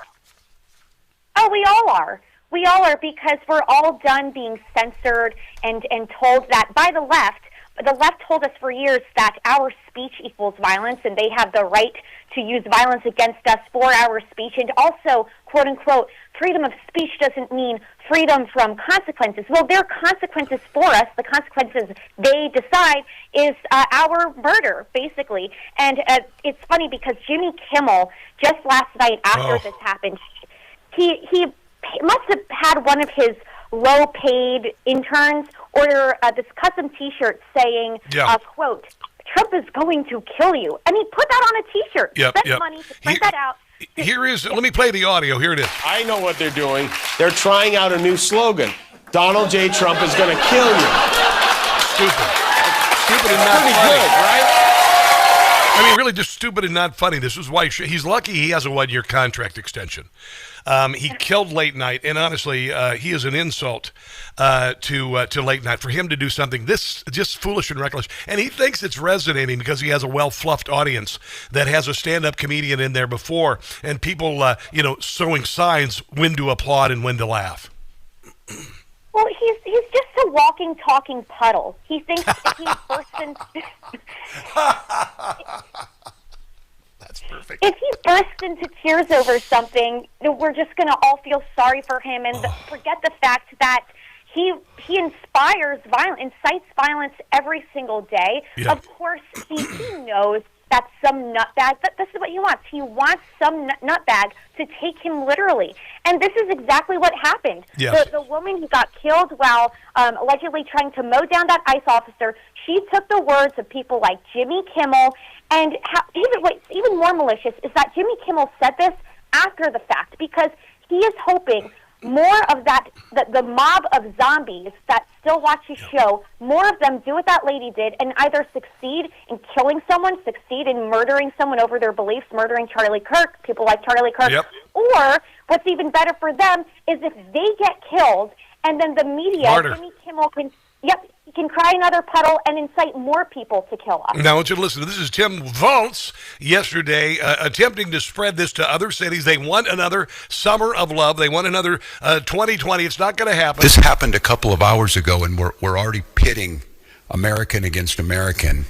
Oh, we all are. We all are, because we're all done being censored and told that by the left, the left told us for years that our speech equals violence, and they have the right to use violence against us for our speech. And also, quote unquote, freedom of speech doesn't mean freedom from consequences. Well, there are consequences for us. The consequences they decide is our murder, basically. And it's funny because Jimmy Kimmel, just last night after this happened, he must have had one of his low-paid interns order this custom T-shirt saying, quote, Trump is going to kill you. And he put that on a T-shirt. Spent money to print that out. Let me play the audio. Here it is. I know what they're doing. They're trying out a new slogan. Donald J. Trump is going to kill you. Stupid and not funny. Good, right? I mean, really just stupid and not funny. This is why he's lucky he has a 1-year contract extension. He killed Late Night, and honestly, he is an insult to Late Night. For him to do something this just foolish and reckless, and he thinks it's resonating because he has a well-fluffed audience that has a stand-up comedian in there before, and people, sewing signs when to applaud and when to laugh. Well, he's just a walking, talking puddle. He thinks if he bursts into... That's perfect. If he bursts into tears over something, we're just going to all feel sorry for him and forget the fact that he inspires violence, incites violence every single day. Yeah. Of course, he knows that some nutbag, this is what he wants. He wants some nutbag to take him literally. And this is exactly what happened. Yes. The woman who got killed while allegedly trying to mow down that ICE officer, she took the words of people like Jimmy Kimmel, and what's even more malicious is that Jimmy Kimmel said this after the fact because he is hoping more of that, the mob of zombies that still watch his show, more of them do what that lady did and either succeed in killing someone, succeed in murdering someone over their beliefs, murdering Charlie Kirk, people like Charlie Kirk, or what's even better for them is if they get killed and then the media, Jimmy Kimmel he can cry another puddle and incite more people to kill us. Now, I want you to listen. This is Tim Walz yesterday attempting to spread this to other cities. They want another summer of love. They want another 2020. It's not going to happen. This happened a couple of hours ago, and we're already pitting American against American.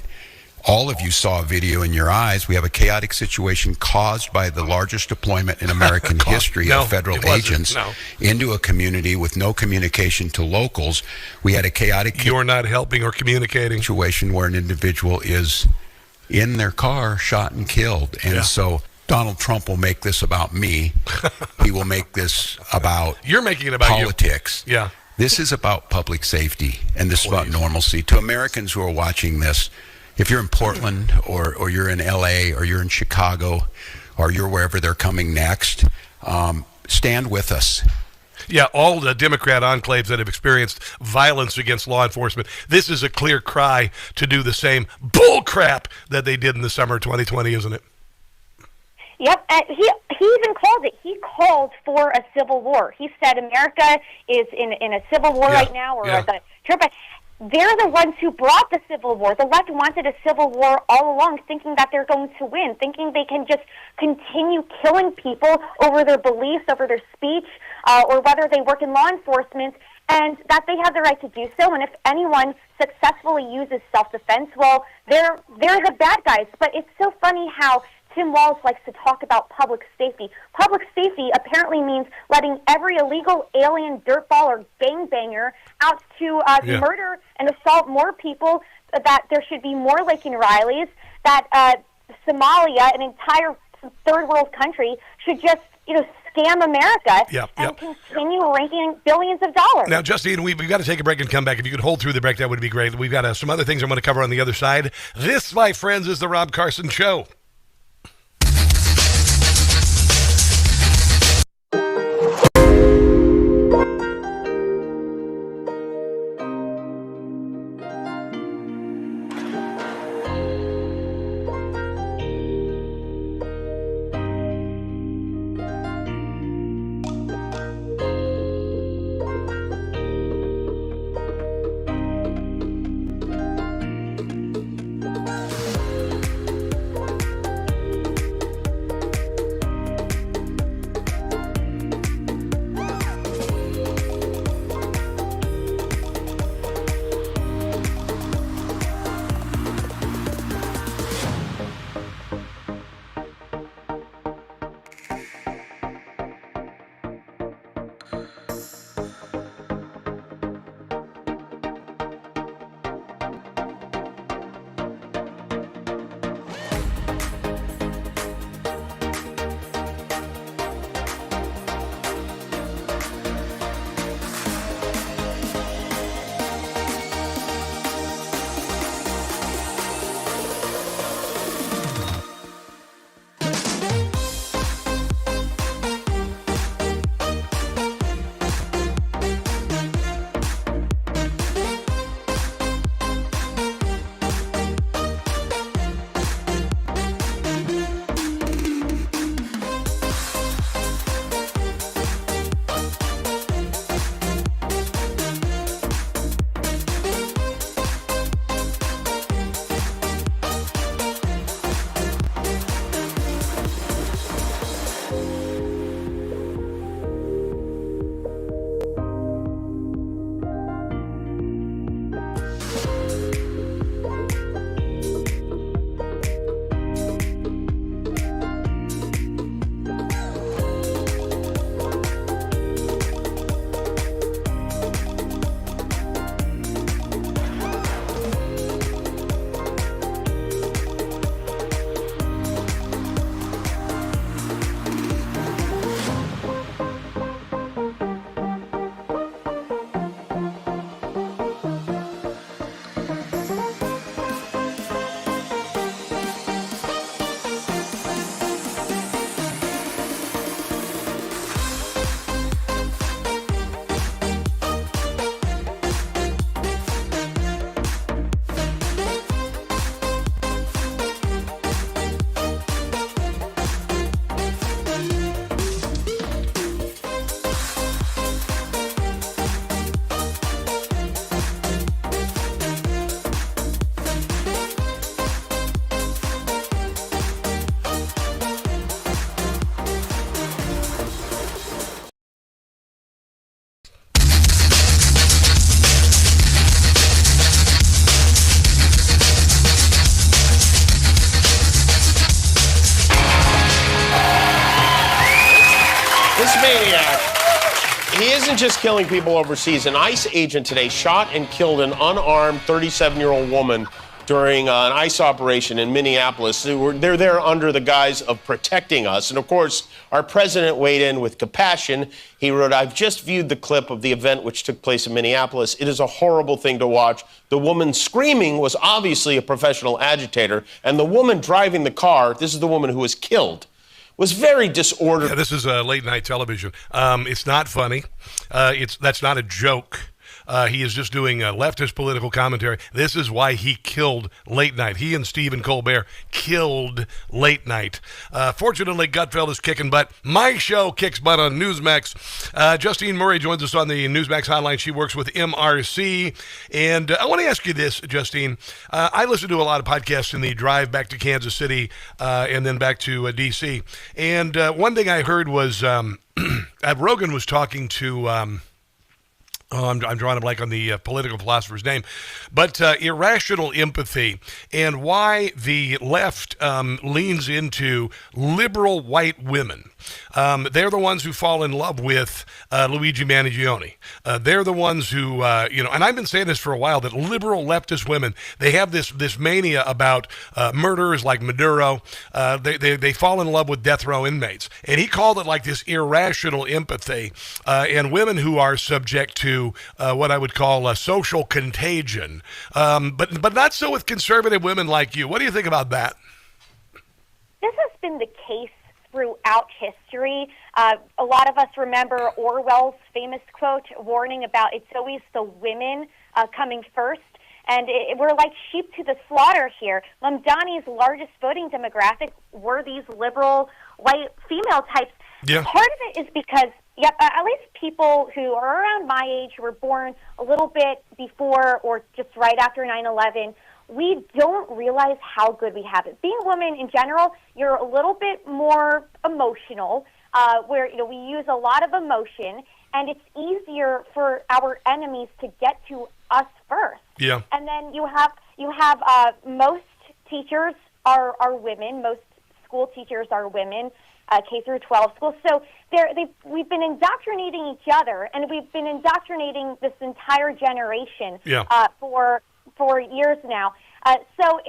All of you saw a video in your eyes. We have a chaotic situation caused by the largest deployment in American history of federal agents into a community with no communication to locals. We had a chaotic... You're not helping or communicating. ...situation where an individual is in their car, shot and killed. And so Donald Trump will make this about me. He will make this about... You're making it about politics. You. Yeah. This is about public safety, and this is about normalcy. To Americans who are watching this, if you're in Portland or you're in LA or you're in Chicago or you're wherever they're coming next, stand with us. Yeah, all the Democrat enclaves that have experienced violence against law enforcement, this is a clear cry to do the same bull crap that they did in the summer of 2020, isn't it? Yep, and he even called it. He called for a civil war. He said America is in a civil war right now, or the Trump. They're the ones who brought the Civil War. The left wanted a civil war all along, thinking that they're going to win, thinking they can just continue killing people over their beliefs, over their speech, or whether they work in law enforcement, and that they have the right to do so. And if anyone successfully uses self-defense, well, they're the bad guys. But it's so funny how Tim Walz likes to talk about public safety. Public safety apparently means letting every illegal alien dirtball or gangbanger out to murder and assault more people, that there should be more Laken Rileys, that Somalia, an entire third world country, should just scam America and continue ranking billions of dollars. Now, Justine, we've got to take a break and come back. If you could hold through the break, that would be great. We've got some other things I'm going to cover on the other side. This, my friends, is the Rob Carson Show. This maniac, he isn't just killing people overseas. An ICE agent today shot and killed an unarmed 37-year-old woman during an ICE operation in Minneapolis. They're there under the guise of protecting us. And of course, our president weighed in with compassion. He wrote, "I've just viewed the clip of the event which took place in Minneapolis. It is a horrible thing to watch. The woman screaming was obviously a professional agitator. And the woman driving the car, this is the woman who was killed, was very disorderly." Yeah, this is late night television. It's not funny. That's not a joke. He is just doing leftist political commentary. This is why he killed late night. He and Stephen Colbert killed late night. Fortunately, Gutfeld is kicking butt. My show kicks butt on Newsmax. Justine Murray joins us on the Newsmax hotline. She works with MRC. And I want to ask you this, Justine. I listen to a lot of podcasts in the drive back to Kansas City and then back to D.C. And one thing I heard was Rogan was talking to... I'm drawing a blank on the political philosopher's name, but irrational empathy and why the left leans into liberal white women. They're the ones who fall in love with Luigi Mangione. They're the ones who, and I've been saying this for a while, that liberal leftist women, they have this mania about murderers like Maduro. They fall in love with death row inmates. And he called it like this irrational empathy. And women who are subject to what I would call a social contagion. But not so with conservative women like you. What do you think about that? This has been the case throughout history. A lot of us remember Orwell's famous quote warning about it's always the women coming first. And we're like sheep to the slaughter here. Mamdani's largest voting demographic were these liberal white female types. Yeah. Part of it is because, at least people who are around my age, who were born a little bit before or just right after 9/11, we don't realize how good we have it. Being a woman in general, you're a little bit more emotional, where we use a lot of emotion, and it's easier for our enemies to get to us first. Yeah. And then you have most teachers are women. Most school teachers are women. K through 12 schools. So we've been indoctrinating each other, and we've been indoctrinating this entire generation for years now. So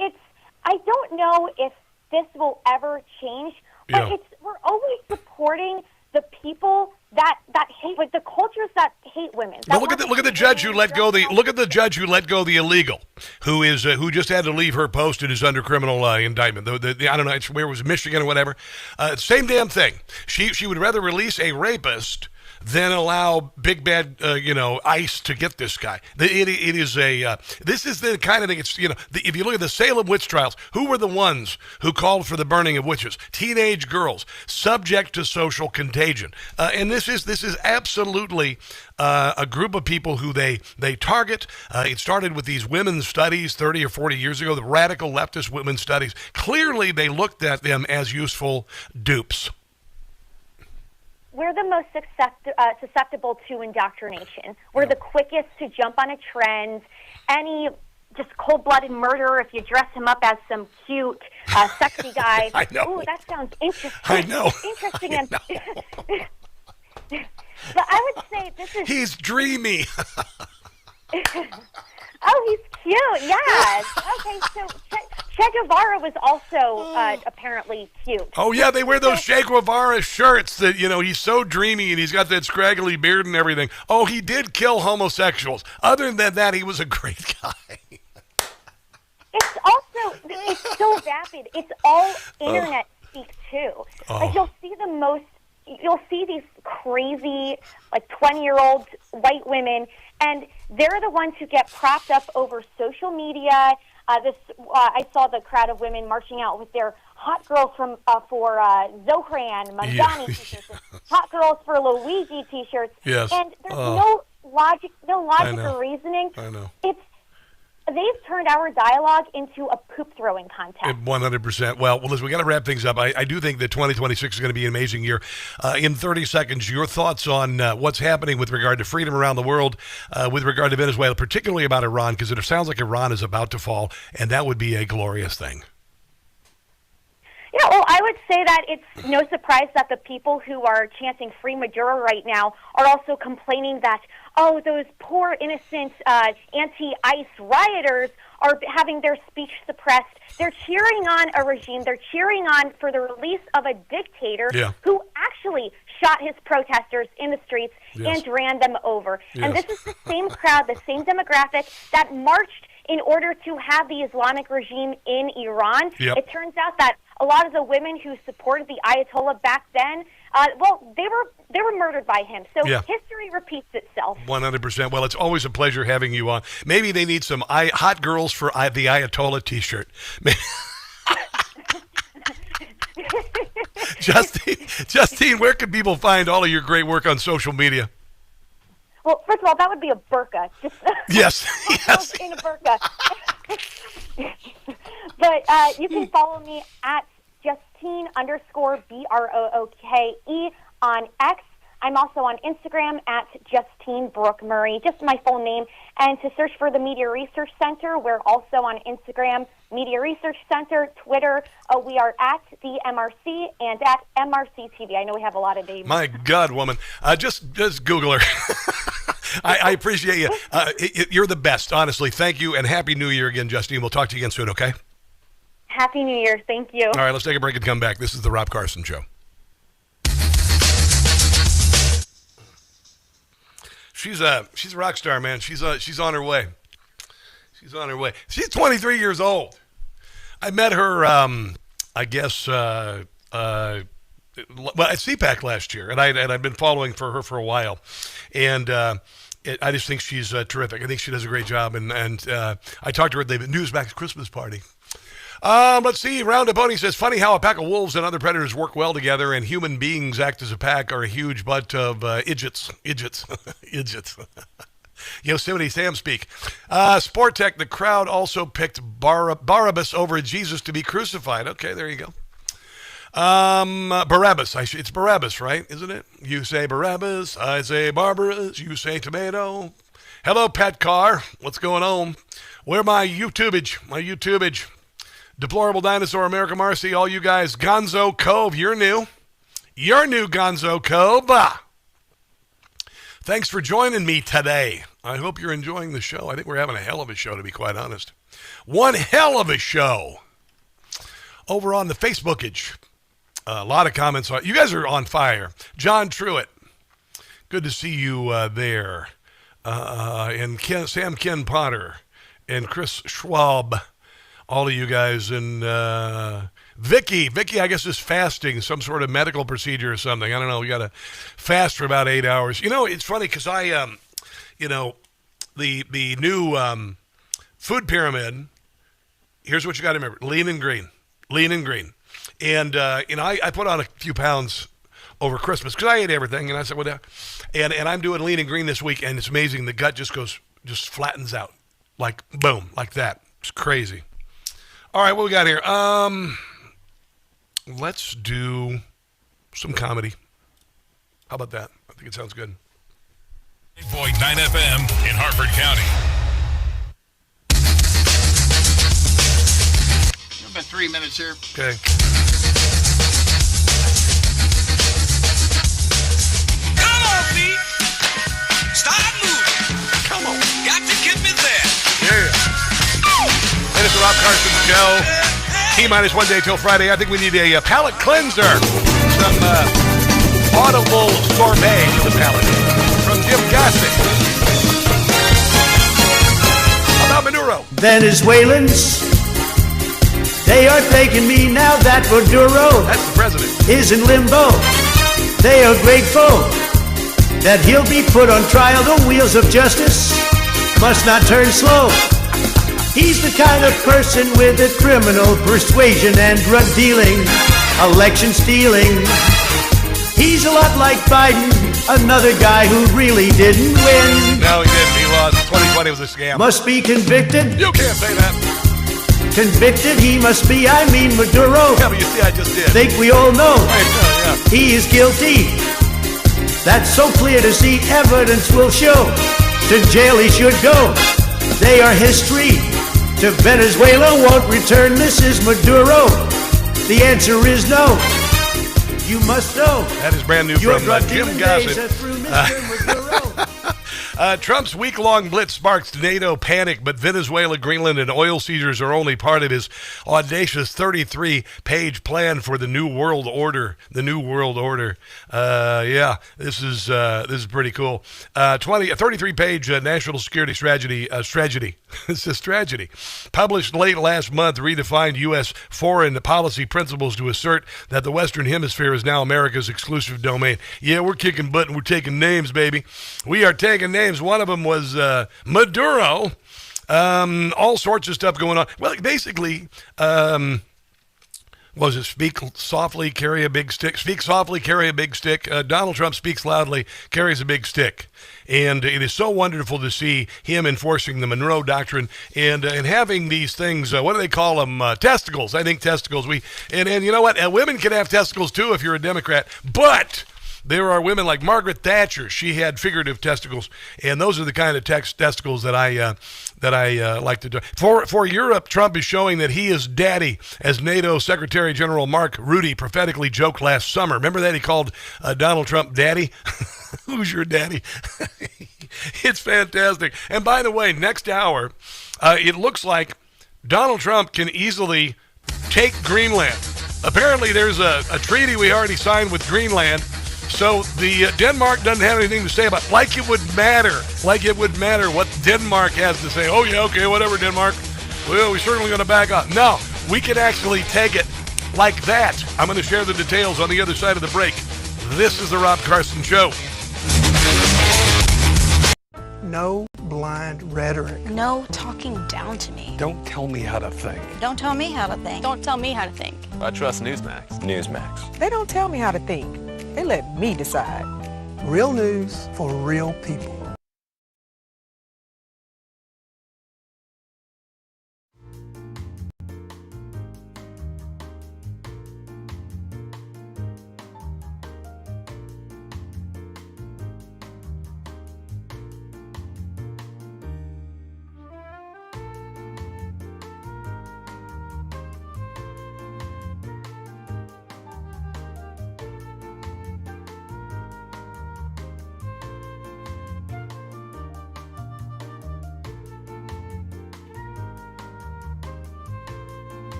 I don't know if this will ever change, but we're always supporting the people that hate, like the cultures that hate women. But look at the judge who let go the illegal, who just had to leave her post and is under criminal indictment. I don't know where it was, Michigan or whatever. Same damn thing. She would rather release a rapist than allow big bad ICE to get this guy. It is this is the kind of thing. It's if you look at the Salem witch trials, who were the ones who called for the burning of witches? Teenage girls subject to social contagion, and this is absolutely a group of people who they target. It started with these women's studies 30 or 40 years ago, the radical leftist women's studies. Clearly, they looked at them as useful dupes. We're the most susceptible to indoctrination. We're the quickest to jump on a trend. Any just cold-blooded murderer, if you dress him up as some cute, sexy guy. I know. Ooh, that sounds interesting. I know. Interesting. I know. But I would say this is... He's dreamy. Oh, he's cute. Yes. Okay, so Che Guevara was also apparently cute. Oh, yeah, they wear those Che Guevara shirts that, he's so dreamy and he's got that scraggly beard and everything. Oh, he did kill homosexuals. Other than that, he was a great guy. It's so vapid. It's all internet speak, too. Like, you'll see these crazy, 20-year-old white women, and they're the ones who get propped up over social media. I saw the crowd of women marching out with their hot girls for Zohran, Mamdani t-shirts, hot girls for Luigi t-shirts. Yes. And there's no logic or reasoning. I know. They've turned our dialogue into a poop-throwing contest. 100%. Well, listen, we got to wrap things up. I do think that 2026 is going to be an amazing year. In 30 seconds, your thoughts on what's happening with regard to freedom around the world, with regard to Venezuela, particularly about Iran, because it sounds like Iran is about to fall, and that would be a glorious thing. well, I would say that it's no surprise that the people who are chanting Free Maduro right now are also complaining that, oh, those poor, innocent anti-ICE rioters are having their speech suppressed. They're cheering on a regime. They're cheering on for the release of a dictator who actually shot his protesters in the streets and ran them over. And this is the same crowd, the same demographic that marched in order to have the Islamic regime in Iran. It turns out that a lot of the women who supported the Ayatollah back then, they were murdered by him. So history repeats itself. 100%. Well, it's always a pleasure having you on. Maybe they need some hot girls for the Ayatollah T-shirt. Justine, where can people find all of your great work on social media? Well, first of all, that would be a burqa. Yes. In a burqa. But you can follow me at Justine_BROOKE on X. I'm also on Instagram at Justine Brooke Murray, just my full name. And to search for the Media Research Center, we're also on Instagram, Media Research Center, Twitter. We are at the MRC and at MRC TV. I know we have a lot of names. My God, woman. Just Google her. I appreciate you. You're the best, honestly. Thank you, and Happy New Year again, Justine. We'll talk to you again soon, okay? Happy New Year. Thank you. All right, let's take a break and come back. This is the Rob Carson Show. She's a rock star, man. She's on her way. She's on her way. She's 23 years old. I met her, I guess, at CPAC last year, and I've been following for her for a while, and I just think she's terrific. I think she does a great job, and I talked to her at the Newsmax Christmas party. Let's see. Roundup Pony says, funny how a pack of wolves and other predators work well together, and human beings act as a pack are a huge butt of idiots. Yosemite Sam speak. Sport Tech, the crowd also picked Barabbas over Jesus to be crucified. Okay, there you go. Barabbas. It's Barabbas, right? Isn't it? You say Barabbas, I say Barbaras, you say tomato. Hello, Pat Carr. What's going on? Where my YouTubeage? Deplorable Dinosaur, America Marcy, all you guys. Gonzo Cove, you're new. You're new, Gonzo Cove. Thanks for joining me today. I hope you're enjoying the show. I think we're having a hell of a show, to be quite honest. One hell of a show. Over on the Facebookage. A lot of comments. You guys are on fire. John Truitt. Good to see you there. And Sam Ken Potter. And Chris Schwab. All of you guys, and Vicky, I guess, is fasting, some sort of medical procedure or something. I don't know. We got to fast for about 8 hours. You know, it's funny because I, the new food pyramid. Here's what you got to remember: lean and green. And I put on a few pounds over Christmas because I ate everything, and I said, well, and I'm doing lean and green this week, and it's amazing. The gut just flattens out, like boom, like that. It's crazy. All right, what we got here? Let's do some comedy. How about that? I think it sounds good. 8.9 FM in Harford County. About 3 minutes here. Okay. Come on, Pete. Start moving. Come on. Got to get me there. Yeah. And it's the Rob Carson Show. T-minus 1 day till Friday. I think we need a palate cleanser. Some audible sorbet for the palate from Jim Gossett. How about Maduro? Venezuelans, they are thanking me now that Maduro That's the president. is in limbo. They are grateful that he'll be put on trial. The wheels of justice must not turn slow. He's the kind of person with a criminal persuasion and drug dealing, election stealing. He's a lot like Biden, another guy who really didn't win. No, he didn't. He lost. 2020 was a scam. Must be convicted. You can't say that. Convicted he must be, Maduro. Yeah, but you see, I just did. Think we all know yeah. he is guilty. That's so clear to see, evidence will show. To jail he should go. They are history. To Venezuela won't return Mrs. Maduro. The answer is no. You must know. That is brand new Your from drug Jim dealing Gossett. days are through, mister, with your own. Trump's week-long blitz sparks NATO panic, but Venezuela, Greenland, and oil seizures are only part of his audacious 33-page plan for the New World Order. The New World Order. Yeah, this is pretty cool. 33-page national security strategy. It's a tragedy. Published late last month, redefined U.S. foreign policy principles to assert that the Western Hemisphere is now America's exclusive domain. Yeah, we're kicking butt and we're taking names, baby. We are taking names. One of them was Maduro. All sorts of stuff going on. Well, basically, was it speak softly, carry a big stick? Speak softly, carry a big stick. Donald Trump speaks loudly, carries a big stick. And it is so wonderful to see him enforcing the Monroe Doctrine and having these things, what do they call them? Testicles. I think testicles. And you know what? Women can have testicles too if you're a Democrat. But there are women like Margaret Thatcher. She had figurative testicles, and those are the kind of testicles that I like to do. For Europe, Trump is showing that he is daddy, as NATO Secretary General Mark Rutte prophetically joked last summer. Remember that? He called Donald Trump daddy. Who's your daddy? It's fantastic. And by the way, next hour, it looks like Donald Trump can easily take Greenland. Apparently, there's a treaty we already signed with Greenland. So the Denmark doesn't have anything to say about it. Like it would matter what Denmark has to say. Oh, yeah, okay, whatever, Denmark. Well, we're certainly going to back up. No, we can actually take it like that. I'm going to share the details on the other side of the break. This is the Rob Carson Show. No blind rhetoric. No talking down to me. Don't tell me how to think. Don't tell me how to think. Don't tell me how to think. I trust Newsmax. Newsmax. They don't tell me how to think. They let me decide. Real news for real people.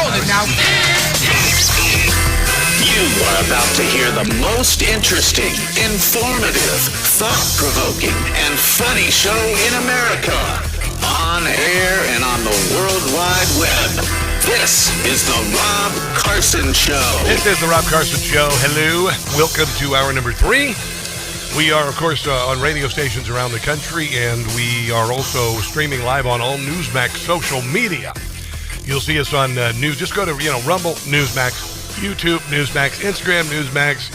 Hold it now. You are about to hear the most interesting, informative, thought-provoking, and funny show in America. On air and on the World Wide Web. This is the Rob Carson Show. This is the Rob Carson Show. Hello. Welcome to hour number 3. We are, of course, on radio stations around the country, and we are also streaming live on all Newsmax social media. You'll see us on news. Just go to, Rumble, Newsmax, YouTube, Newsmax, Instagram, Newsmax,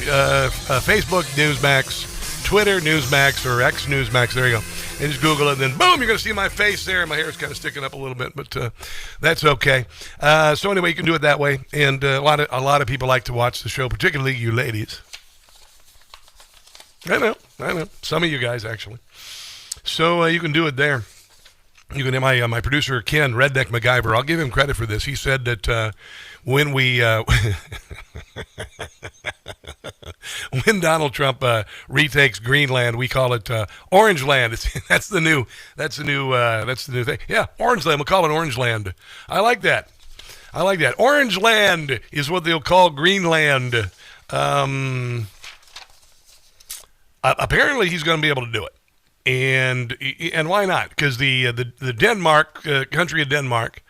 Facebook, Newsmax, Twitter, Newsmax, or X Newsmax. There you go. And just Google it, and then boom, you're going to see my face there. My hair is kind of sticking up a little bit, but that's okay. So anyway, you can do it that way. And a lot of people like to watch the show, particularly you ladies. I know. Some of you guys, actually. So you can do it there. You can. My producer, Ken, Redneck MacGyver, I'll give him credit for this. He said that when we... when Donald Trump retakes Greenland, we call it Orangeland. That's the new thing. Yeah, Orangeland. We'll call it Orangeland. I like that. Orangeland is what they'll call Greenland. Apparently, he's going to be able to do it, and why not? Because the Denmark country of Denmark,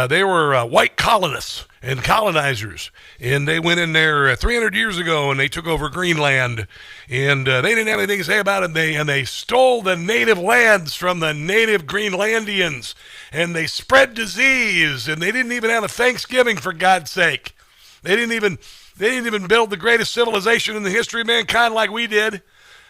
they were white colonists and colonizers, and they went in there 300 years ago, and they took over Greenland, and they didn't have anything to say about it. They stole the native lands from the native Greenlandians, and they spread disease, and they didn't even have a Thanksgiving, for God's sake. They didn't even build the greatest civilization in the history of mankind like we did.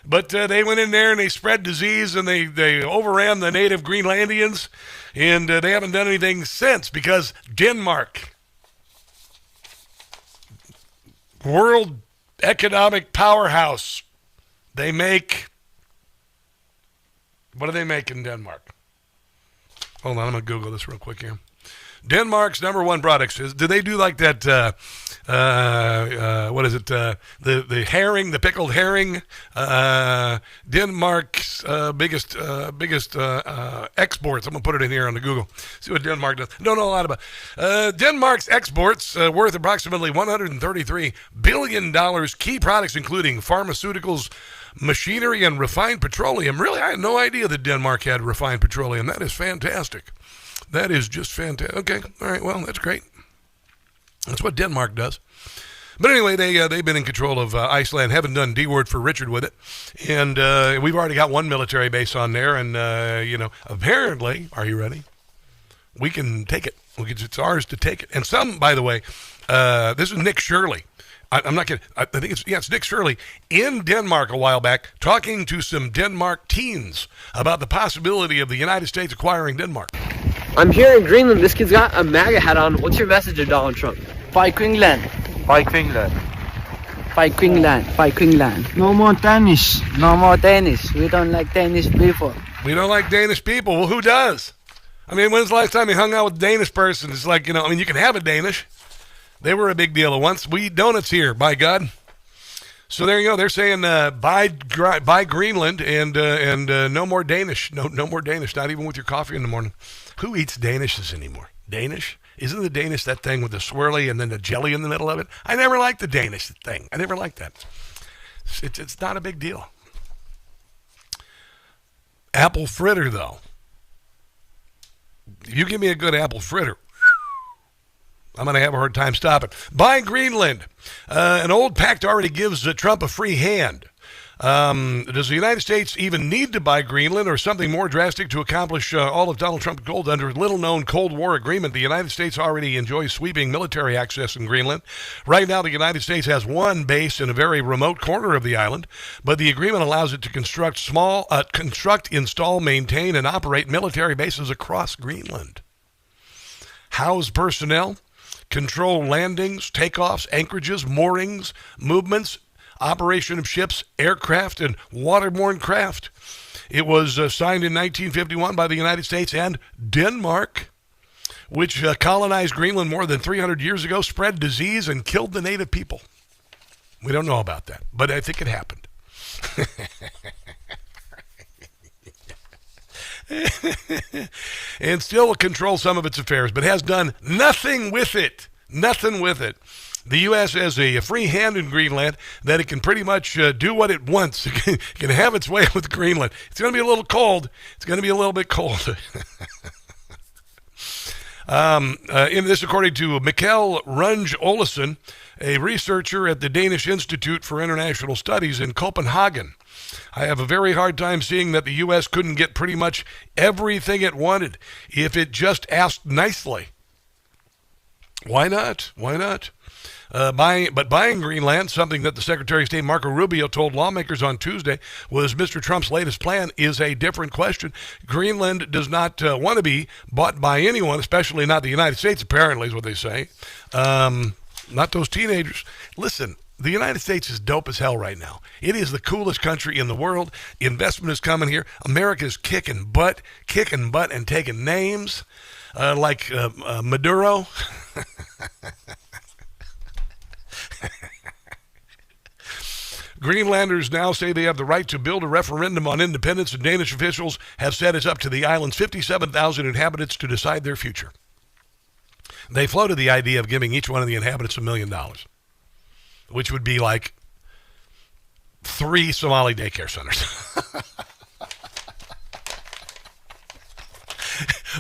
But they went in there and they spread disease, and they overran the native Greenlandians, and they haven't done anything since, because Denmark, world economic powerhouse, they make, what do they make in Denmark? Hold on, I'm going to Google this real quick here. Denmark's number one products is, do they do like that, what is it, the herring, the pickled herring? Denmark's biggest exports. I'm going to put it in here on the Google. See what Denmark does. Don't know a lot about Denmark's exports, worth approximately $133 billion. Key products including pharmaceuticals, machinery, and refined petroleum. Really, I had no idea that Denmark had refined petroleum. That is fantastic. That is just fantastic. Okay, all right, well, that's great. That's what Denmark does. But anyway, they've been in control of Iceland, haven't done D-word for Richard with it. And we've already got one military base on there, and, apparently, are you ready? We can take it. It's ours to take it. And some, by the way, this is Nick Shirley. I'm not kidding. I think it's Nick Shirley in Denmark a while back, talking to some Denmark teens about the possibility of the United States acquiring Denmark. I'm here in Greenland. This kid's got a MAGA hat on. What's your message to Donald Trump? Fight Greenland. Fight Greenland. Fight Greenland. Fight Greenland. No more Danish. No more Danish. We don't like Danish people. We don't like Danish people. Well, who does? I mean, when's the last time you hung out with a Danish person? It's like, you can have a Danish. They were a big deal at once. We eat donuts here, by God. So there you go. They're saying buy Greenland and no more Danish. No more Danish. Not even with your coffee in the morning. Who eats Danishes anymore? Danish? Isn't the Danish that thing with the swirly and then the jelly in the middle of it? I never liked the Danish thing. I never liked that. It's not a big deal. Apple fritter, though. If you give me a good apple fritter, I'm going to have a hard time stopping. Buy Greenland. An old pact already gives Trump a free hand. Does the United States even need to buy Greenland, or something more drastic to accomplish all of Donald Trump's goals? Under little-known Cold War agreement, the United States already enjoys sweeping military access in Greenland. Right now, the United States has one base in a very remote corner of the island, but the agreement allows it to construct, install, maintain, and operate military bases across Greenland. House personnel, control landings, takeoffs, anchorages, moorings, movements, operation of ships, aircraft, and waterborne craft. It was signed in 1951 by the United States and Denmark, which colonized Greenland more than 300 years ago, spread disease, and killed the native people. We don't know about that, but I think it happened. and still control some of its affairs, but has done nothing with it. Nothing with it. The U.S. has a free hand in Greenland that it can pretty much do what it wants. It can have its way with Greenland. It's going to be a little cold. It's going to be a little bit cold. In this, according to Mikkel Runge-Olesen, a researcher at the Danish Institute for International Studies in Copenhagen. I have a very hard time seeing that the U.S. couldn't get pretty much everything it wanted if it just asked nicely. Why not? Why not? Buying Greenland, something that the Secretary of State Marco Rubio told lawmakers on Tuesday was Mr. Trump's latest plan, is a different question. Greenland does not want to be bought by anyone, especially not the United States, apparently, is what they say. Not those teenagers. Listen, the United States is dope as hell right now. It is the coolest country in the world. Investment is coming here. America's kicking butt and taking names like Maduro. Greenlanders now say they have the right to build a referendum on independence, and Danish officials have said it's up to the island's 57,000 inhabitants to decide their future. They floated the idea of giving each one of the inhabitants $1 million, which would be like 3 Somali daycare centers.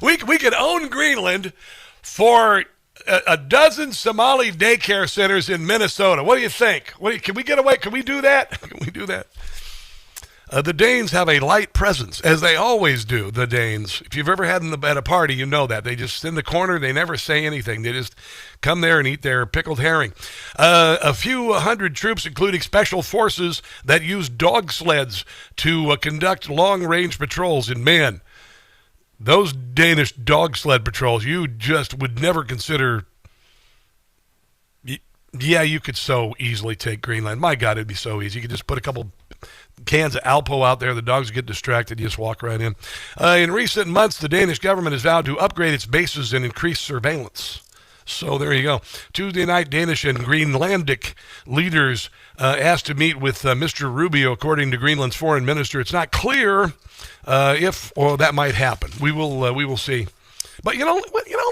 We could own Greenland for a dozen Somali daycare centers in Minnesota. What do you think? Can we get away? Can we do that? Can we do that? The Danes have a light presence, as they always do, the Danes. If you've ever had them at a party, you know that. They just in the corner, they never say anything. They just come there and eat their pickled herring. A few hundred troops, including special forces that use dog sleds to conduct long-range patrols. And man, those Danish dog sled patrols, you just would never consider. Yeah, you could so easily take Greenland. My God, it'd be so easy. You could just put a couple cans of Alpo out there. The dogs get distracted. You just walk right in. In recent months, the Danish government has vowed to upgrade its bases and increase surveillance. So there you go. Tuesday night, Danish and Greenlandic leaders asked to meet with Mr. Rubio, according to Greenland's foreign minister. It's not clear if or that might happen. We will see. But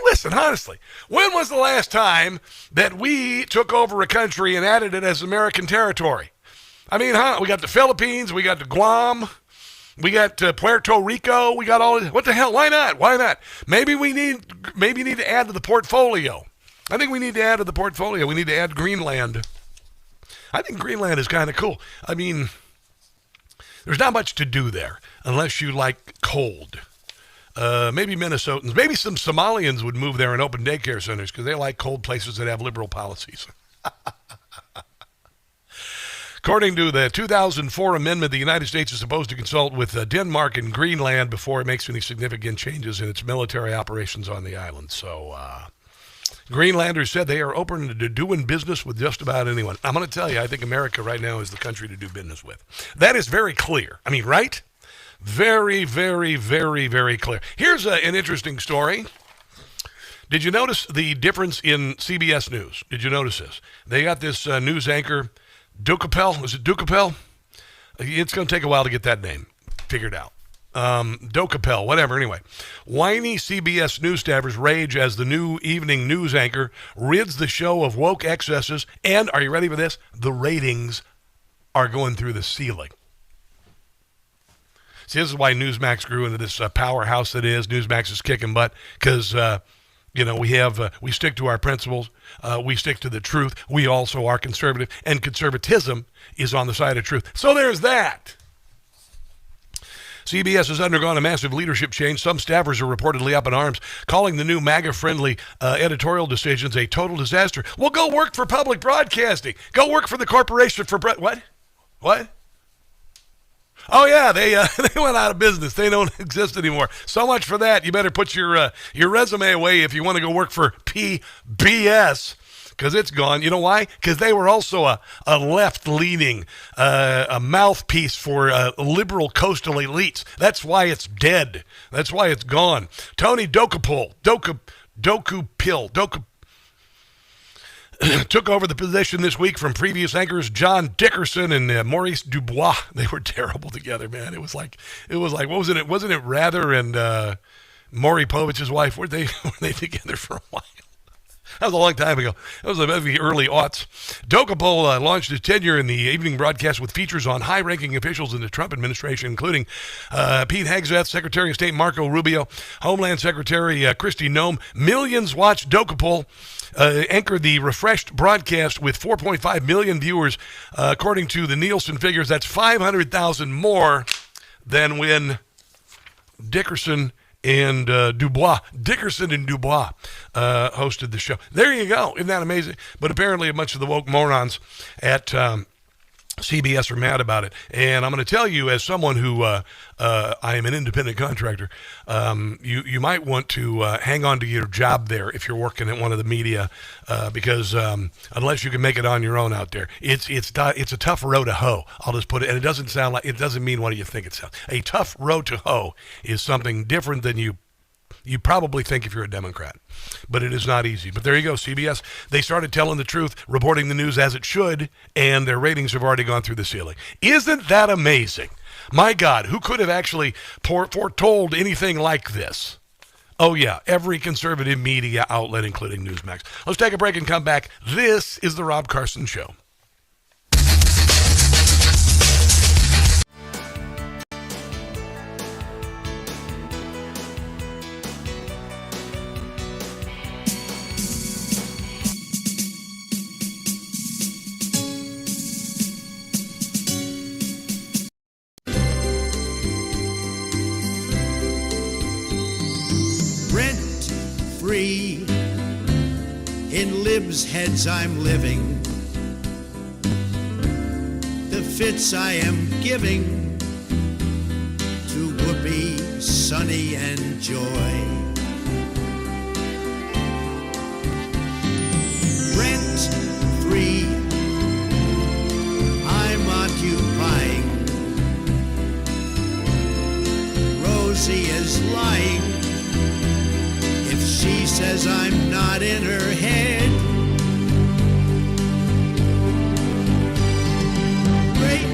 listen, honestly, when was the last time that we took over a country and added it as American territory? I mean, we got the Philippines, we got the Guam, we got Puerto Rico, we got all. What the hell? Why not? Why not? Maybe need to add to the portfolio. I think we need to add to the portfolio. We need to add Greenland. I think Greenland is kind of cool. I mean, there's not much to do there unless you like cold. Maybe Minnesotans, maybe some Somalians would move there and open daycare centers because they like cold places that have liberal policies. According to the 2004 amendment, the United States is supposed to consult with Denmark and Greenland before it makes any significant changes in its military operations on the island. So Greenlanders said they are open to doing business with just about anyone. I'm going to tell you, I think America right now is the country to do business with. That is very clear. I mean, right? Very, very, very, very clear. Here's an interesting story. Did you notice the difference in CBS News? Did you notice this? They got this news anchor, Dukapel. Is it Dukapel? It's going to take a while to get that name figured out. Dokapel, whatever. Anyway, whiny CBS News staffers rage as the new evening news anchor rids the show of woke excesses, and, are you ready for this? The ratings are going through the ceiling. See, this is why Newsmax grew into this powerhouse that is. Newsmax is kicking butt because, we stick to our principles. We stick to the truth. We also are conservative, and conservatism is on the side of truth. So there's that. CBS has undergone a massive leadership change. Some staffers are reportedly up in arms, calling the new MAGA-friendly editorial decisions a total disaster. Well, go work for public broadcasting. Go work for the corporation for... What? Oh, yeah, they went out of business. They don't exist anymore. So much for that. You better put your resume away if you want to go work for PBS, because it's gone. You know why? Because they were also a left-leaning, a mouthpiece for liberal coastal elites. That's why it's dead. That's why it's gone. Tony Dokapil took over the position this week from previous anchors John Dickerson and Maurice Dubois. They were terrible together, man. It was like what was it? Wasn't it Rather and Maury Povich's wife, were they together for a while? That was a long time ago. That was the early aughts. Dokapol launched his tenure in the evening broadcast with features on high-ranking officials in the Trump administration, including Pete Hegseth, Secretary of State Marco Rubio, Homeland Secretary Kristi Noem. Millions watched Dokapol anchor the refreshed broadcast with 4.5 million viewers. According to the Nielsen figures, that's 500,000 more than when Dickerson and Dubois hosted the show. There you go. Isn't that amazing? But apparently a bunch of the woke morons at CBS are mad about it. And I'm going to tell you, as someone who I am an independent contractor, you might want to hang on to your job there if you're working at one of the media, because unless you can make it on your own out there, it's a tough row to hoe. I'll just put it, and it doesn't mean what do you think it sounds. A tough row to hoe is something different than you probably think if you're a Democrat. But it is not easy. But there you go, CBS. They started telling the truth, reporting the news as it should, and their ratings have already gone through the ceiling. Isn't that amazing? My God, who could have actually foretold anything like this? Oh, yeah, every conservative media outlet, including Newsmax. Let's take a break and come back. This is The Rob Carson Show. Free in libs' heads I'm living, the fits I am giving to Whoopi, Sunny, and Joy. Rent free, I'm occupying. Rosie is lying. She says I'm not in her head. Break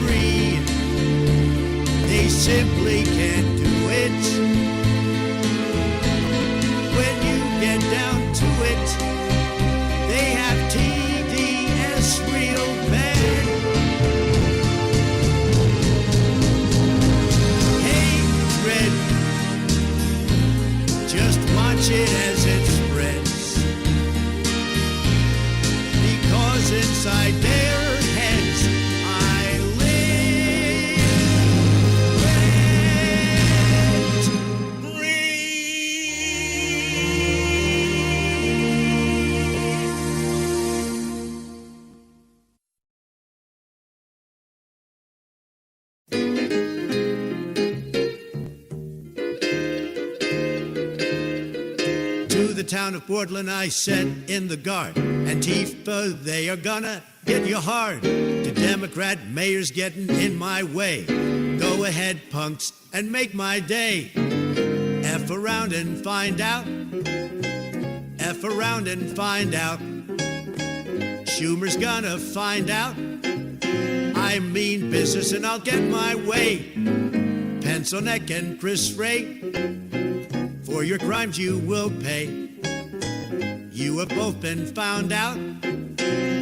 free, they simply can't do it. When you get down to it, they have TDS real bad. Hatred, just watch it as it spreads, because inside their heads I live. Rent To the town of Portland I said in the guard, Antifa, they are gonna hit you hard. To Democrat mayors getting in my way, go ahead punks and make my day. F around and find out, F around and find out. Schumer's gonna find out I mean business and I'll get my way. Pencil Neck and Chris Ray, for your crimes you will pay. You have both been found out.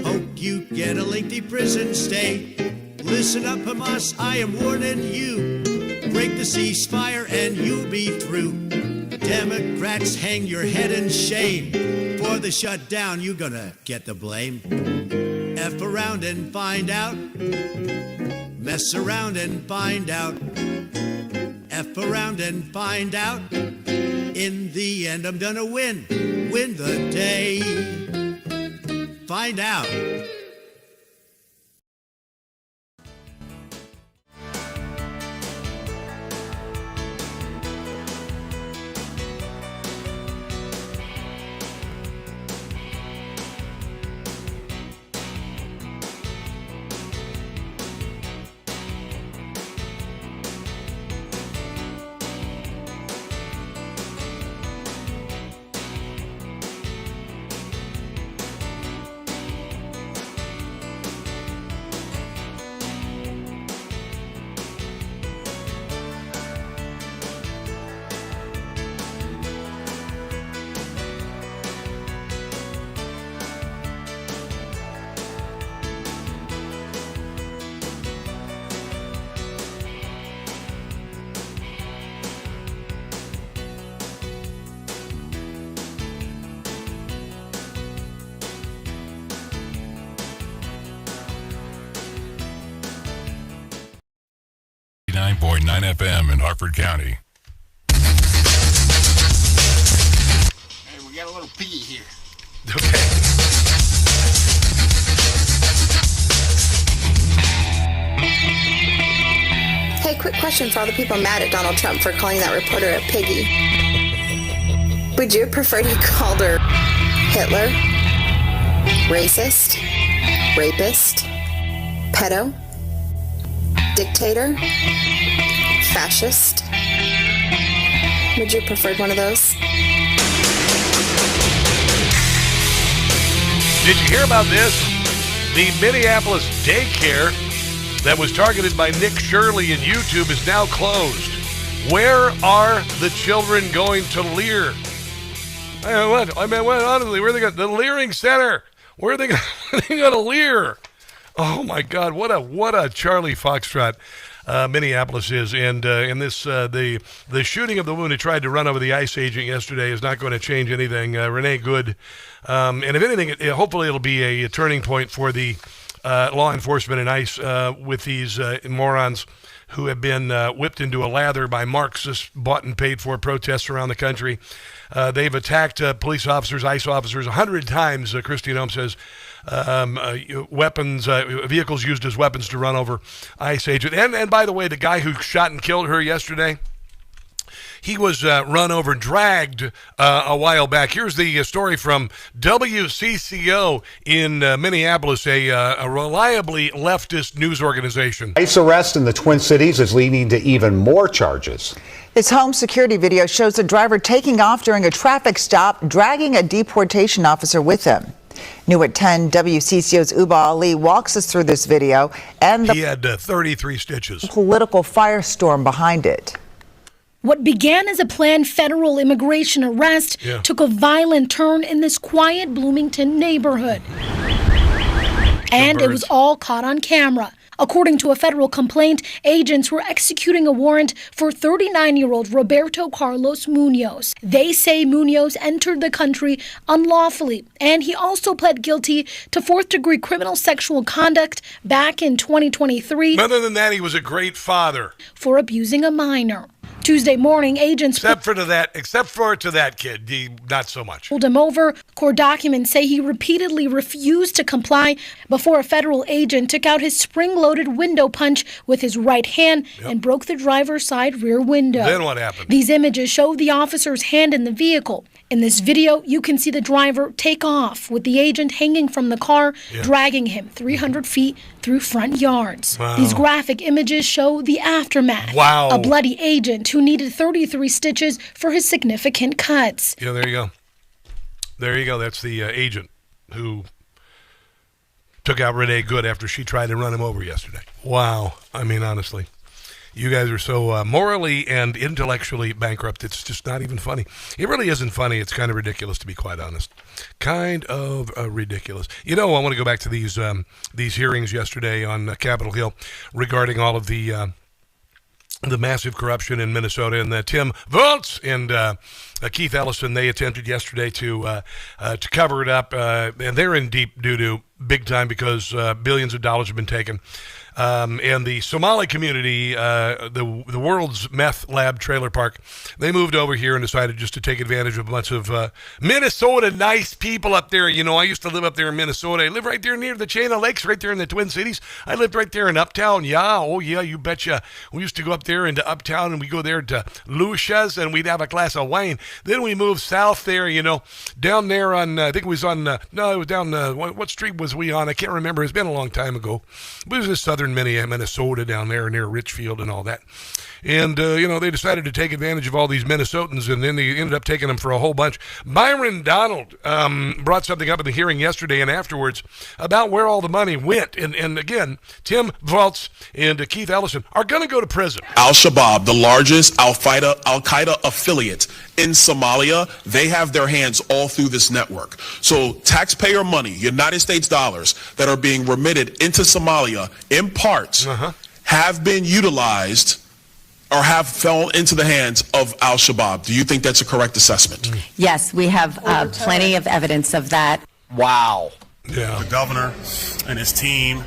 Hope you get a lengthy prison stay. Listen up, Hamas, I am warning you. Break the ceasefire and you'll be through. Democrats, hang your head in shame. For the shutdown, you're gonna get the blame. F around and find out. Mess around and find out. F around and find out. In the end, I'm gonna win the day. Find out. 99.9 FM in Harford County. Hey, we got a little piggy here. Okay. Hey, quick question for all the people mad at Donald Trump for calling that reporter a piggy. Would you prefer to be called her Hitler, racist, rapist, pedo, dictator, fascist? Would you prefer one of those? Did you hear about this? The Minneapolis daycare that was targeted by Nick Shirley and YouTube is now closed. Where are the children going to leer? What? I mean, what? Honestly, where are they going? The Leering Center. Where are they going to leer? Oh my God! What a Charlie Foxtrot Minneapolis is, and this the shooting of the woman who tried to run over the ICE agent yesterday is not going to change anything. Renee Good, and if anything, hopefully it'll be a turning point for the law enforcement and ICE with these morons who have been whipped into a lather by Marxists, bought and paid for protests around the country. They've attacked police officers, ICE officers 100 times, Christine Holmes says. Weapons, vehicles used as weapons to run over ICE agents. And by the way, the guy who shot and killed her yesterday, he was run over, dragged a while back. Here's the story from WCCO in Minneapolis, a reliably leftist news organization. ICE arrest in the Twin Cities is leading to even more charges. This home security video shows a driver taking off during a traffic stop, dragging a deportation officer with him. New at 10, WCCO's Uba Ali walks us through this video and he had 33 stitches. Political firestorm behind it. What began as a planned federal immigration arrest took a violent turn in this quiet Bloomington neighborhood. And it was all caught on camera. According to a federal complaint, agents were executing a warrant for 39-year-old Roberto Carlos Munoz. They say Munoz entered the country unlawfully, and he also pled guilty to fourth-degree criminal sexual conduct back in 2023. Other than that, he was a great father. For abusing a minor. Tuesday morning, agents except for to that kid, not so much. Pulled him over. Court documents say he repeatedly refused to comply before a federal agent took out his spring-loaded window punch with his right hand and broke the driver's side rear window. Then what happened? These images show the officer's hand in the vehicle. In this video, you can see the driver take off with the agent hanging from the car, dragging him 300 feet through front yards. Wow. These graphic images show the aftermath. Wow. A bloody agent who needed 33 stitches for his significant cuts. Yeah, there you go. There you go. That's the agent who took out Renee Good after she tried to run him over yesterday. Wow. I mean, honestly. You guys are so morally and intellectually bankrupt. It's just not even funny. It really isn't funny. It's kind of ridiculous, to be quite honest. Kind of ridiculous. You know, I want to go back to these hearings yesterday on Capitol Hill regarding all of the massive corruption in Minnesota, and Tim Walz and Keith Ellison, they attempted yesterday to cover it up, and they're in deep doo-doo big time because billions of dollars have been taken. And the Somali community, the world's meth lab trailer park, they moved over here and decided just to take advantage of a bunch of Minnesota nice people up there. You know, I used to live up there in Minnesota. I live right there near the chain of lakes, right there in the Twin Cities. I lived right there in Uptown. Yeah, oh yeah, you betcha. We used to go up there into Uptown, and we go there to Lucia's, and we'd have a glass of wine. Then we moved south there, you know, down there on, I think it was on, it was down, what street was we on? I can't remember. It's been a long time ago. It was in southern Minnesota down there near Richfield and all that. And, you know, they decided to take advantage of all these Minnesotans, and then they ended up taking them for a whole bunch. Byron Donald brought something up in the hearing yesterday and afterwards about where all the money went. And again, Tim Walz and Keith Ellison are going to go to prison. Al-Shabaab, the largest Al-Qaeda affiliate in Somalia, they have their hands all through this network. So taxpayer money, United States dollars, that are being remitted into Somalia in parts have been utilized or have fallen into the hands of Al-Shabaab. Do you think that's a correct assessment? Yes, we have plenty of evidence of that. Wow. Yeah. The governor and his team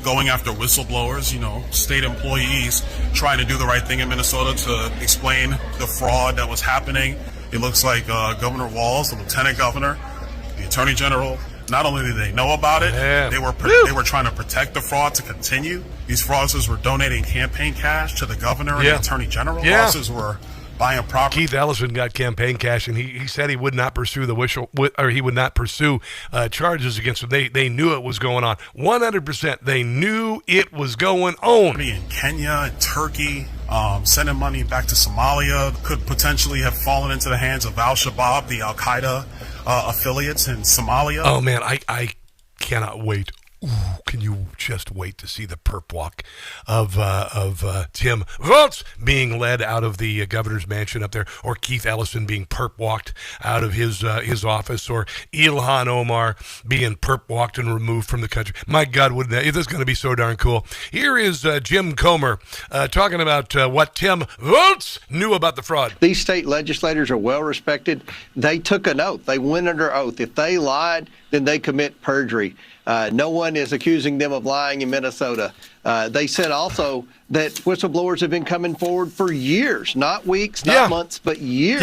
going after whistleblowers, state employees trying to do the right thing in Minnesota to explain the fraud that was happening. It looks like Governor Walz, the lieutenant governor, the attorney general, not only did they know about it, they were trying to protect the fraud to continue. These fraudsters were donating campaign cash to the governor and the attorney general. Fraudsters were buying property. Keith Ellison got campaign cash, and he said he would not pursue charges against them. They knew it was going on. 100%. They knew it was going on. In Kenya and Turkey, sending money back to Somalia, could potentially have fallen into the hands of Al-Shabaab, the Al-Qaeda affiliates in Somalia. Oh, man, I cannot wait. Ooh, can you just wait to see the perp walk of Tim Walz being led out of the governor's mansion up there, or Keith Ellison being perp walked out of his office, or Ilhan Omar being perp walked and removed from the country. My God, wouldn't that? This is going to be so darn cool. Here is Jim Comer talking about what Tim Walz knew about the fraud. These state legislators are well respected. They took an oath. They went under oath. If they lied, then they commit perjury. No one is accusing them of lying in Minnesota. They said also that whistleblowers have been coming forward for years, not weeks, not months, but years.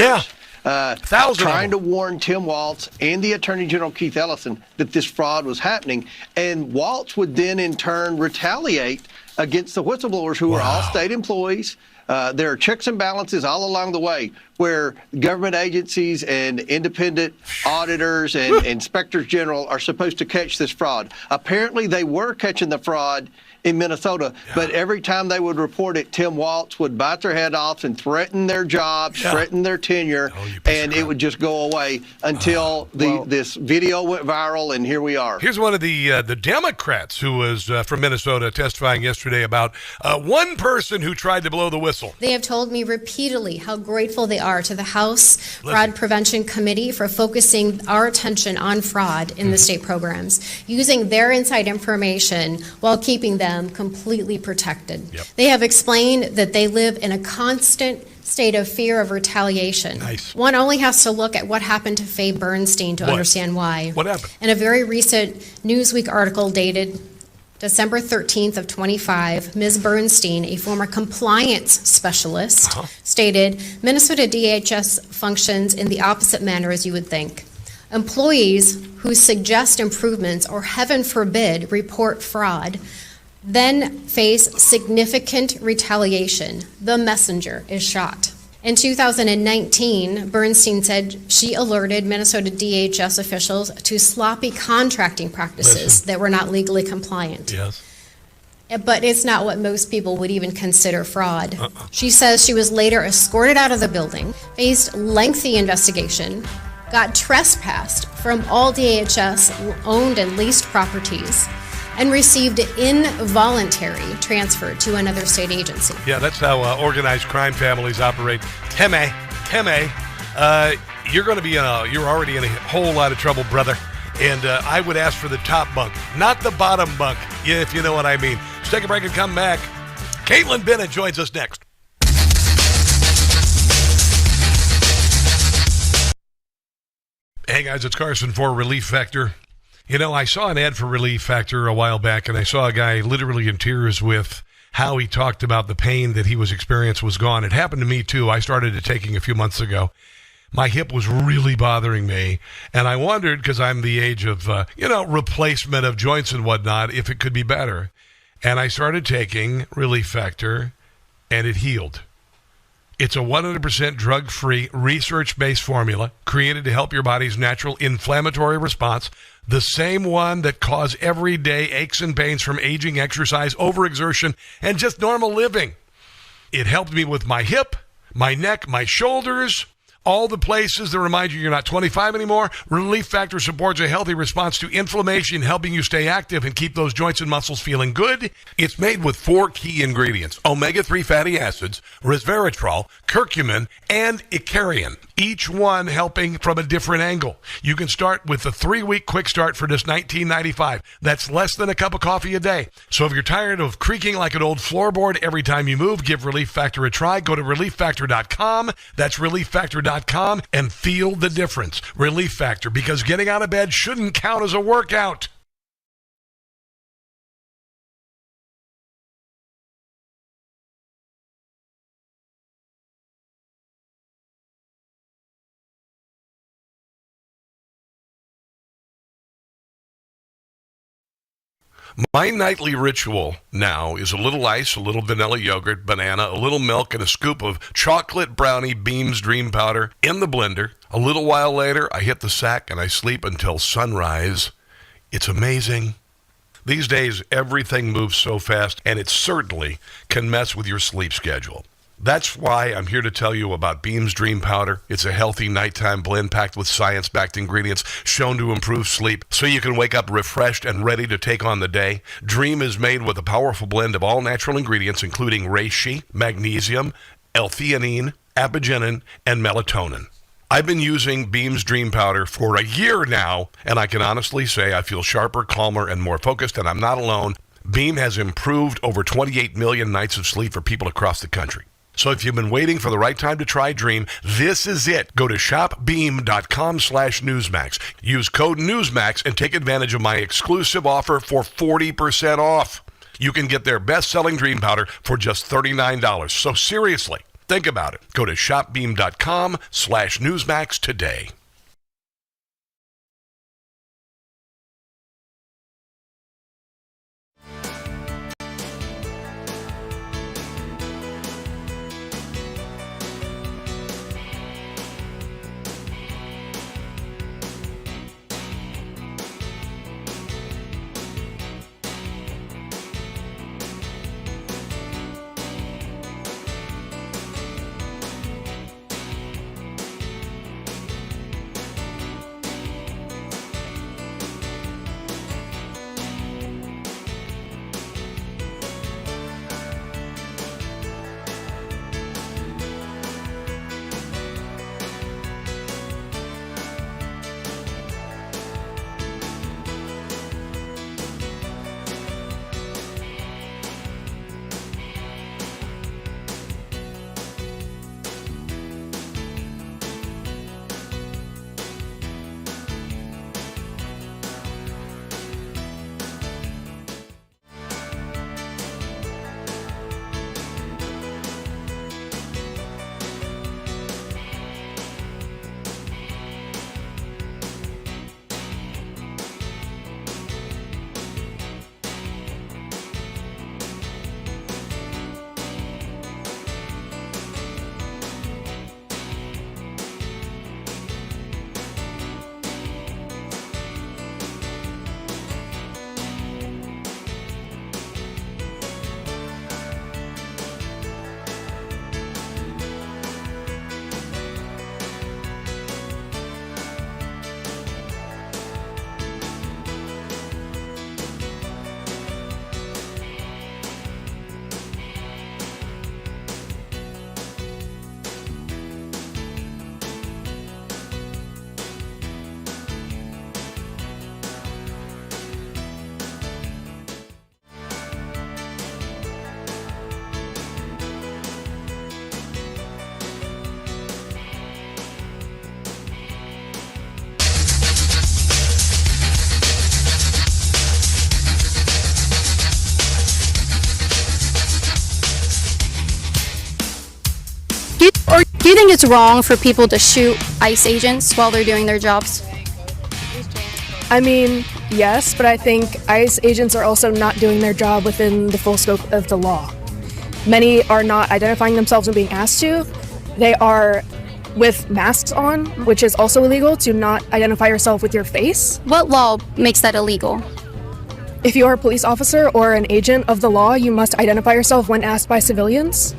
Trying to warn Tim Walz and the Attorney General Keith Ellison that this fraud was happening. And Walz would then in turn retaliate against the whistleblowers who are all state employees. There are checks and balances all along the way where government agencies and independent auditors and inspectors general are supposed to catch this fraud. Apparently, they were catching the fraud in Minnesota, but every time they would report it, Tim Walz would bite their head off and threaten their jobs, threaten their tenure, and it would just go away until this video went viral, and here we are. Here's one of the Democrats who was from Minnesota testifying yesterday about one person who tried to blow the whistle. They have told me repeatedly how grateful they are to the House Fraud Prevention Committee for focusing our attention on fraud in the state programs, using their inside information while keeping them completely protected. They have explained that they live in a constant state of fear of retaliation. One only has to look at what happened to Faye Bernstein to understand why. What happened? In a very recent Newsweek article dated December 13th of 25, Ms. Bernstein, a former compliance specialist, stated, Minnesota DHS functions in the opposite manner as you would think. Employees who suggest improvements or, heaven forbid, report fraud then face significant retaliation. The messenger is shot. In 2019, Bernstein said she alerted Minnesota DHS officials to sloppy contracting practices that were not legally compliant. But it's not what most people would even consider fraud. She says she was later escorted out of the building, faced lengthy investigation, got trespassed from all DHS owned and leased properties, and received involuntary transfer to another state agency. Yeah, that's how organized crime families operate. Teme, you're going to be you're already in a whole lot of trouble, brother. And I would ask for the top bunk, not the bottom bunk, if you know what I mean. Let's take a break and come back. Kaitlin Bennett joins us next. Hey guys, it's Carson for Relief Factor. You know, I saw an ad for Relief Factor a while back, and I saw a guy literally in tears with how he talked about the pain that he was experiencing was gone. It happened to me, too. I started it taking a few months ago. My hip was really bothering me, and I wondered, because I'm the age of, replacement of joints and whatnot, if it could be better. And I started taking Relief Factor, and it healed. It's a 100% drug-free, research-based formula created to help your body's natural inflammatory response, the same one that cause everyday aches and pains from aging, exercise, overexertion, and just normal living. It helped me with my hip, my neck, my shoulders, all the places that remind you you're not 25 anymore. Relief Factor supports a healthy response to inflammation, helping you stay active and keep those joints and muscles feeling good. It's made with 4 key ingredients: omega-3 fatty acids, resveratrol, curcumin, and icariin, each one helping from a different angle. You can start with the 3-week quick start for just $19.95. That's less than a cup of coffee a day. So if you're tired of creaking like an old floorboard every time you move, give Relief Factor a try. Go to ReliefFactor.com. That's ReliefFactor.com and feel the difference. Relief Factor, because getting out of bed shouldn't count as a workout. My nightly ritual now is a little ice, a little vanilla yogurt, banana, a little milk, and a scoop of chocolate brownie Beams Dream Powder in the blender. A little while later, I hit the sack and I sleep until sunrise. It's amazing. These days, everything moves so fast, and it certainly can mess with your sleep schedule. That's why I'm here to tell you about Beams Dream Powder. It's a healthy nighttime blend packed with science-backed ingredients shown to improve sleep so you can wake up refreshed and ready to take on the day. Dream is made with a powerful blend of all natural ingredients, including reishi, magnesium, L-theanine, apigenin, and melatonin. I've been using Beams Dream Powder for a year now, and I can honestly say I feel sharper, calmer, and more focused, and I'm not alone. Beam has improved over 28 million nights of sleep for people across the country. So if you've been waiting for the right time to try Dream, this is it. Go to shopbeam.com/Newsmax. Use code Newsmax and take advantage of my exclusive offer for 40% off. You can get their best-selling Dream Powder for just $39. So seriously, think about it. Go to shopbeam.com/Newsmax today. Do you think it's wrong for people to shoot ICE agents while they're doing their jobs? I mean, yes, but I think ICE agents are also not doing their job within the full scope of the law. Many are not identifying themselves when being asked to. They are with masks on, which is also illegal, to not identify yourself with your face. What law makes that illegal? If you are a police officer or an agent of the law, you must identify yourself when asked by civilians.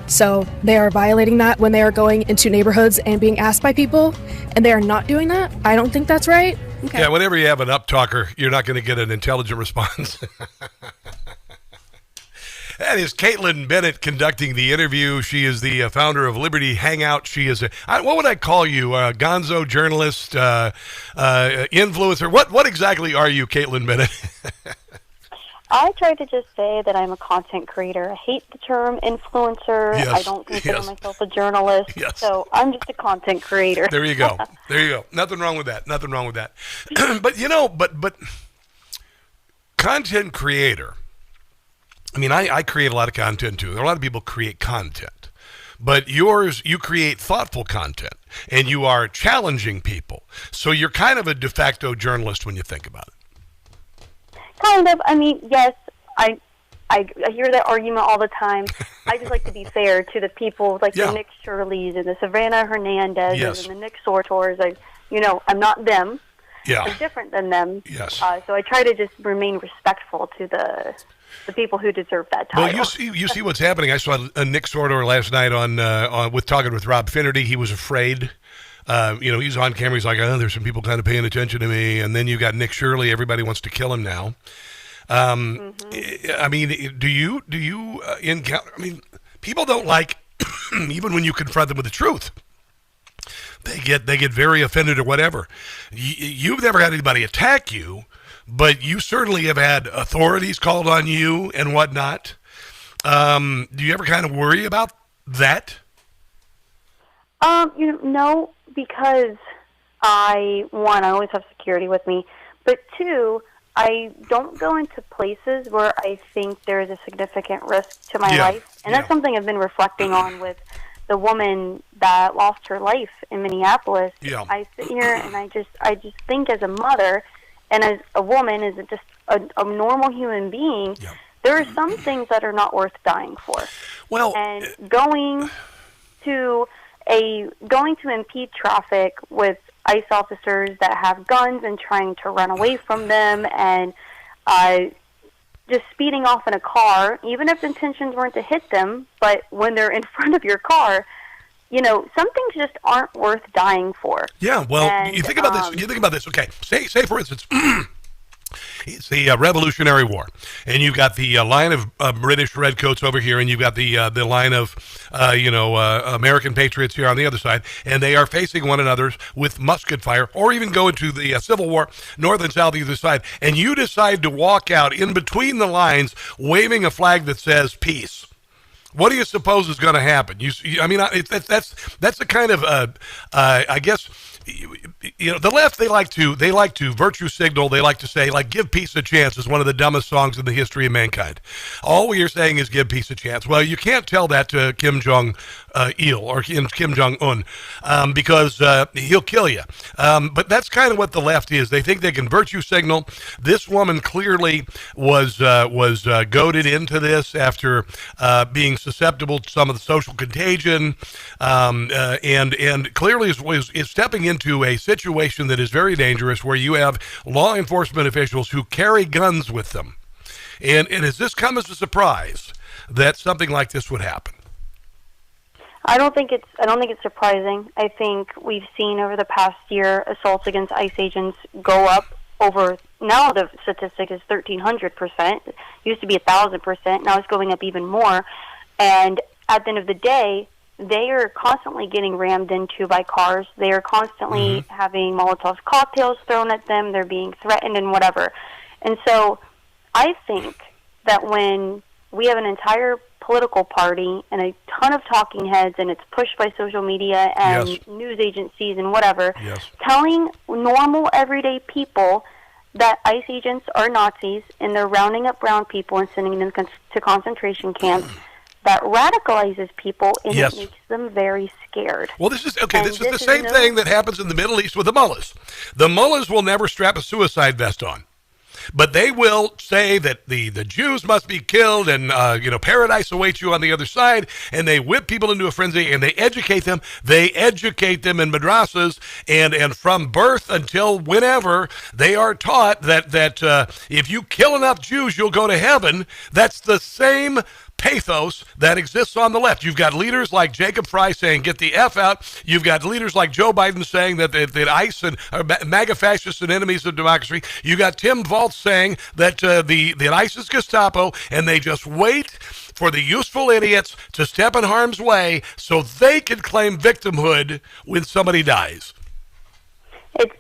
So they are violating that when they are going into neighborhoods and being asked by people, and they are not doing that. I don't think that's right. Okay. Yeah, whenever you have an uptalker, you're not going to get an intelligent response. That is Kaitlin Bennett conducting the interview. She is the founder of Liberty Hangout. She is what would I call you? Gonzo journalist, influencer. What exactly are you, Kaitlin Bennett? I try to just say that I'm a content creator. I hate the term influencer. Yes. I don't consider myself a journalist. Yes. So I'm just a content creator. There you go. There you go. Nothing wrong with that. Nothing wrong with that. But content creator. I mean, I create a lot of content too. There are a lot of people create content. But yours, you create thoughtful content, and you are challenging people. So you're kind of a de facto journalist when you think about it. Kind of. I mean, yes, I hear that argument all the time. I just like to be fair to the people like the Nick Shirleys and the Savannah Hernandezes and the Nick Sortors. I'm not them. Yeah. I'm different than them. Yes. So I try to just remain respectful to the people who deserve that title. Well, you see what's happening. I saw Nick Sortor last night on talking with Rob Finnerty. He was afraid. He's on camera. He's like, there's some people kind of paying attention to me. And then you got Nick Shirley. Everybody wants to kill him now. I mean, do you encounter? I mean, people don't like even when you confront them with the truth. They get very offended or whatever. You've never had anybody attack you, but you certainly have had authorities called on you and whatnot. Do you ever kind of worry about that? No, because I always have security with me, but two, I don't go into places where I think there is a significant risk to my life, and that's something I've been reflecting on with the woman that lost her life in Minneapolis. Yeah. I sit here and I just think as a mother and as a woman, as just a normal human being, there are some things that are not worth dying for. Well, and going to impede traffic with ICE officers that have guns and trying to run away from them and just speeding off in a car, even if the intentions weren't to hit them, but when they're in front of your car, some things just aren't worth dying for. Yeah, well, and, you think about this. Okay, say for instance, it's the Revolutionary War, and you've got the line of British redcoats over here, and you've got the line of American patriots here on the other side, and they are facing one another with musket fire, or even go into the Civil War, north and south either side, and you decide to walk out in between the lines, waving a flag that says peace. What do you suppose is going to happen? That's the kind of I guess. The left, they like to virtue signal. They like to say, like, give peace a chance is one of the dumbest songs in the history of mankind. All we are saying is give peace a chance. Well, you can't tell that to Kim Jong-il or Kim Jong-un because he'll kill you. But that's kind of what the left is. They think they can virtue signal. This woman clearly was goaded into this after being susceptible to some of the social contagion, and clearly is stepping into a situation that is very dangerous, where you have law enforcement officials who carry guns with them. And has this come as a surprise that something like this would happen? I don't think it's surprising. I think we've seen over the past year assaults against ICE agents go up over. Now the statistic is 1,300%. It used to be 1,000%. Now it's going up even more. And at the end of the day, they are constantly getting rammed into by cars. They are constantly having Molotov cocktails thrown at them. They're being threatened and whatever. And so I think that when we have an entire political party and a ton of talking heads, and it's pushed by social media and news agencies and whatever, telling normal, everyday people that ICE agents are Nazis and they're rounding up brown people and sending them to concentration camps, that radicalizes people and it makes them very scared. Well, this is the same thing that happens in the Middle East with the mullahs. The mullahs will never strap a suicide vest on, but they will say that the Jews must be killed and paradise awaits you on the other side, and they whip people into a frenzy and they educate them. They educate them in madrasas, and from birth until whenever they are taught that if you kill enough Jews, you'll go to heaven. That's the same pathos that exists on the left. You've got leaders like Jacob Fry saying, get the F out. You've got leaders like Joe Biden saying that ICE and MAGA fascists and enemies of democracy. You got Tim Walz saying that that ICE is Gestapo, and they just wait for the useful idiots to step in harm's way so they can claim victimhood when somebody dies. It's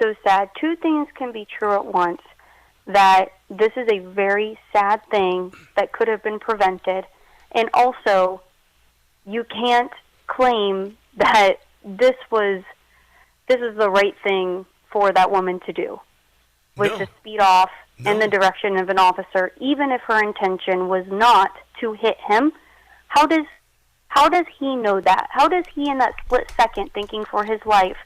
so sad. Two things can be true at once. That this is a very sad thing that could have been prevented. And also, you can't claim that this is the right thing for that woman to do, was to speed off in the direction of an officer, even if her intention was not to hit him. How does he know that? How does he, in that split second, thinking for his life,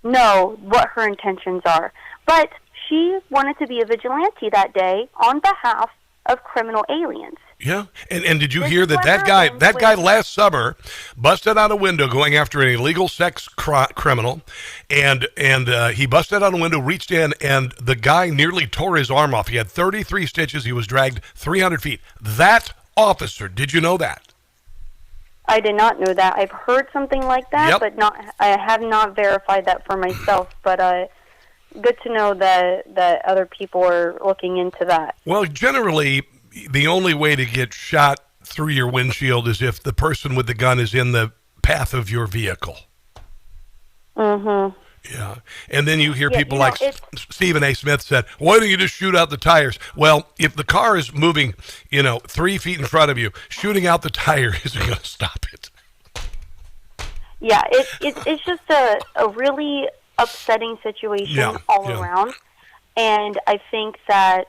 know what her intentions are? But she wanted to be a vigilante that day on behalf of criminal aliens. Yeah, and did you hear that guy last summer busted out a window going after an illegal sex criminal, and he busted out a window, reached in, and the guy nearly tore his arm off. He had 33 stitches. He was dragged 300 feet. That officer, did you know that? I did not know that. I've heard something like that, but I have not verified that for myself. But good to know that other people are looking into that. Well, generally, the only way to get shot through your windshield is if the person with the gun is in the path of your vehicle. Mm-hmm. Yeah. And then you hear people like Stephen A. Smith said, why don't you just shoot out the tires? Well, if the car is moving, 3 feet in front of you, shooting out the tire isn't going to stop it. Yeah, it's just a really upsetting situation all around. And I think that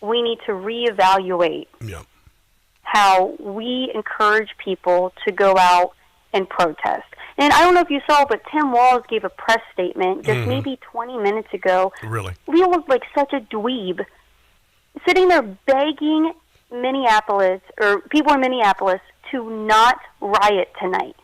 we need to reevaluate how we encourage people to go out and protest. And I don't know if you saw, but Tim Walz gave a press statement just maybe 20 minutes ago. Really? Leo was like such a dweeb, sitting there begging Minneapolis, or people in Minneapolis, to not riot tonight.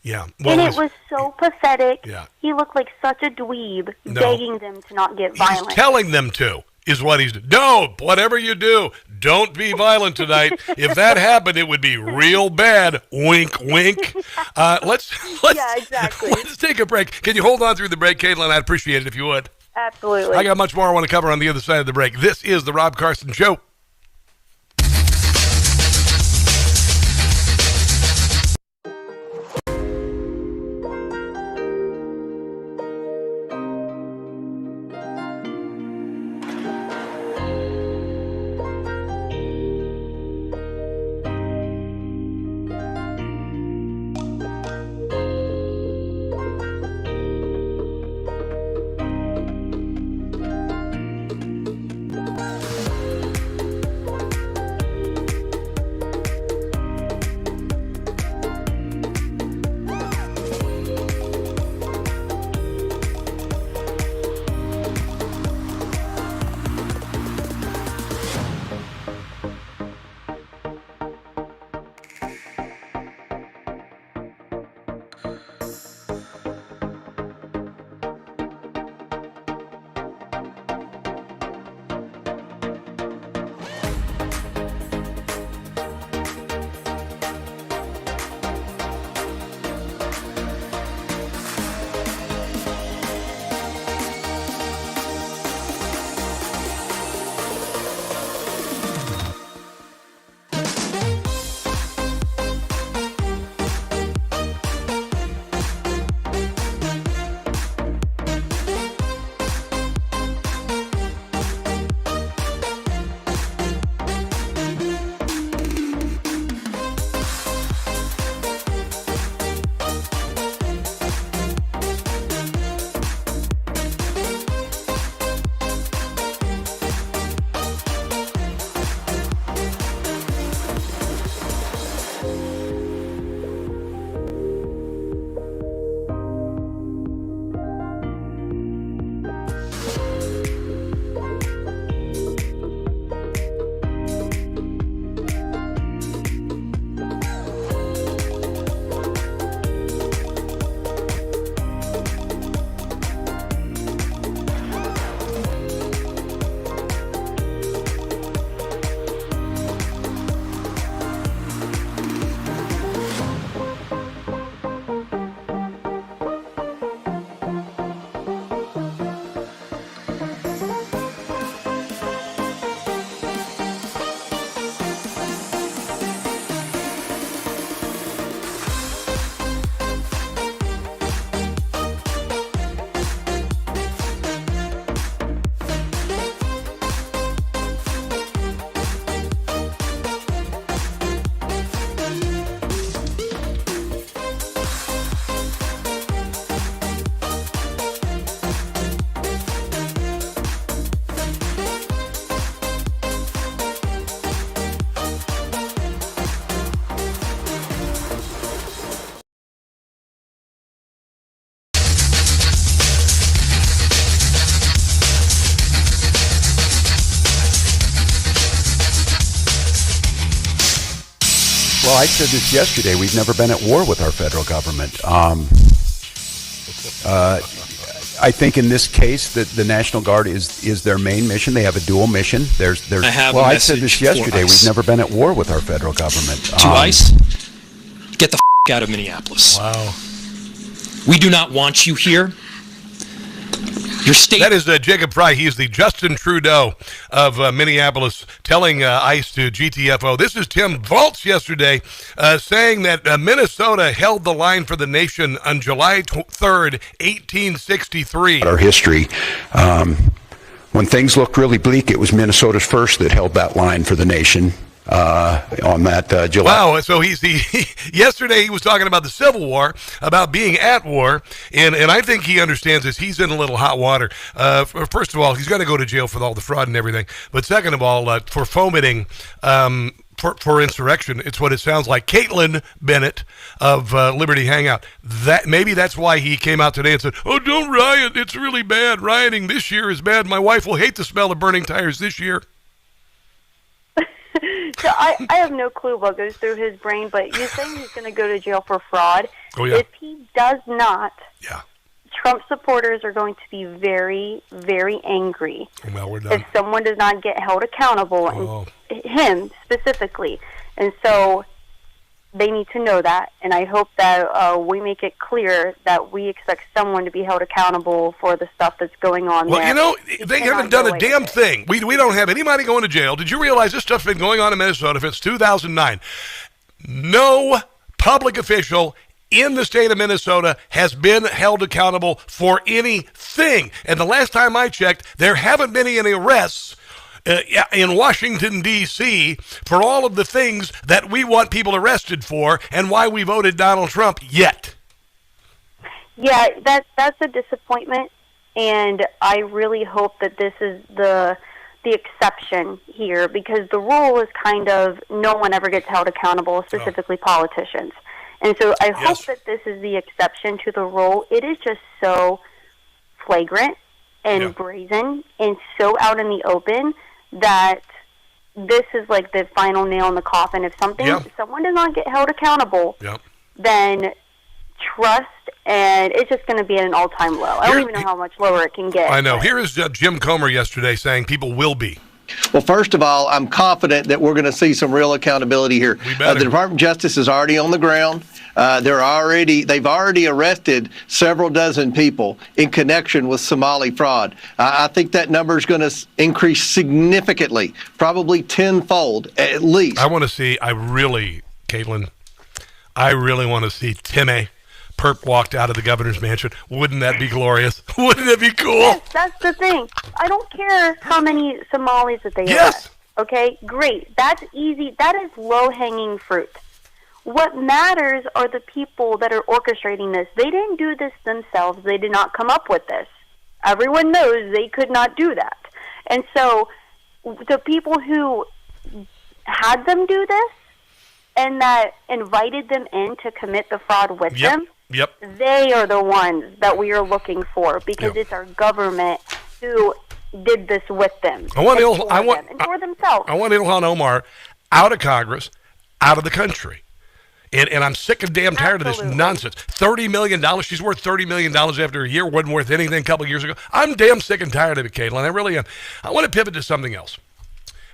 Yeah. Well, and it was so pathetic. Yeah. He looked like such a dweeb, begging them to not get violent. He's telling them to, is what he's doing. No, whatever you do, don't be violent tonight. If that happened, it would be real bad. Wink, wink. Let's exactly. Let's take a break. Can you hold on through the break, Kaitlin? I'd appreciate it if you would. Absolutely. I got much more I want to cover on the other side of the break. This is the Rob Carson Show. I said this yesterday. We've never been at war with our federal government. I think in this case that the National Guard is their main mission. They have a dual mission. I said this yesterday. We've never been at war with our federal government. To ICE, get the out of Minneapolis. Wow. We do not want you here. Your state. That is Jacob Fry. He is the Justin Trudeau of Minneapolis, telling ICE to GTFO. This is Tim Volz yesterday saying that Minnesota held the line for the nation on July 3rd, 1863. Our history, when things looked really bleak, it was Minnesota's first that held that line for the nation. On that July. Wow, so yesterday he was talking about the Civil War, about being at war, and I think he understands this. He's in a little hot water. First of all, he's going to go to jail for all the fraud and everything, but second of all, for fomenting for insurrection. It's what it sounds like. Kaitlin Bennett of Liberty Hangout. Maybe that's why he came out today and said, "Oh, don't riot. It's really bad. Rioting this year is bad. My wife will hate the smell of burning tires this year." So I have no clue what goes through his brain, but you're saying he's going to go to jail for fraud. Oh, yeah. If he does not, Trump supporters are going to be very, very angry. Well, we're done. If someone does not get held accountable, and him specifically. And so they need to know that, and I hope that we make it clear that we expect someone to be held accountable for the stuff that's going on there. Well, they haven't done a damn thing. We don't have anybody going to jail. Did you realize this stuff's been going on in Minnesota since 2009? No public official in the state of Minnesota has been held accountable for anything. And the last time I checked, there haven't been any arrests in Washington, D.C. for all of the things that we want people arrested for and why we voted Donald Trump yet. Yeah, that's a disappointment, and I really hope that this is the exception here, because the rule is kind of no one ever gets held accountable, specifically politicians. And so I hope that this is the exception to the rule. It is just so flagrant and brazen and so out in the open that this is like the final nail in the coffin. If someone does not get held accountable, then trust, and it's just going to be at an all-time low. I don't even know how much lower it can get. I know. Here is Jim Comer yesterday saying people will be. Well, first of all, I'm confident that we're going to see some real accountability here. The Department of Justice is already on the ground. They've already arrested several dozen people in connection with Somali fraud. I think that number is going to increase significantly, probably tenfold at least. Kaitlin, I really want to see Timmy Perp walked out of the governor's mansion. Wouldn't that be glorious? Wouldn't that be cool? Yes, that's the thing. I don't care how many Somalis that they arrest. Okay, great. That's easy. That is low-hanging fruit. What matters are the people that are orchestrating this. They didn't do this themselves. They did not come up with this. Everyone knows they could not do that. And so the people who had them do this and that invited them in to commit the fraud with them, they are the ones that we are looking for, because it's our government who did this with them. And for themselves. I want Ilhan Omar out of Congress, out of the country. And I'm sick and damn tired of this nonsense. $30 million. She's worth $30 million after a year. Wasn't worth anything a couple of years ago. I'm damn sick and tired of it, Kaitlin. I really am. I want to pivot to something else.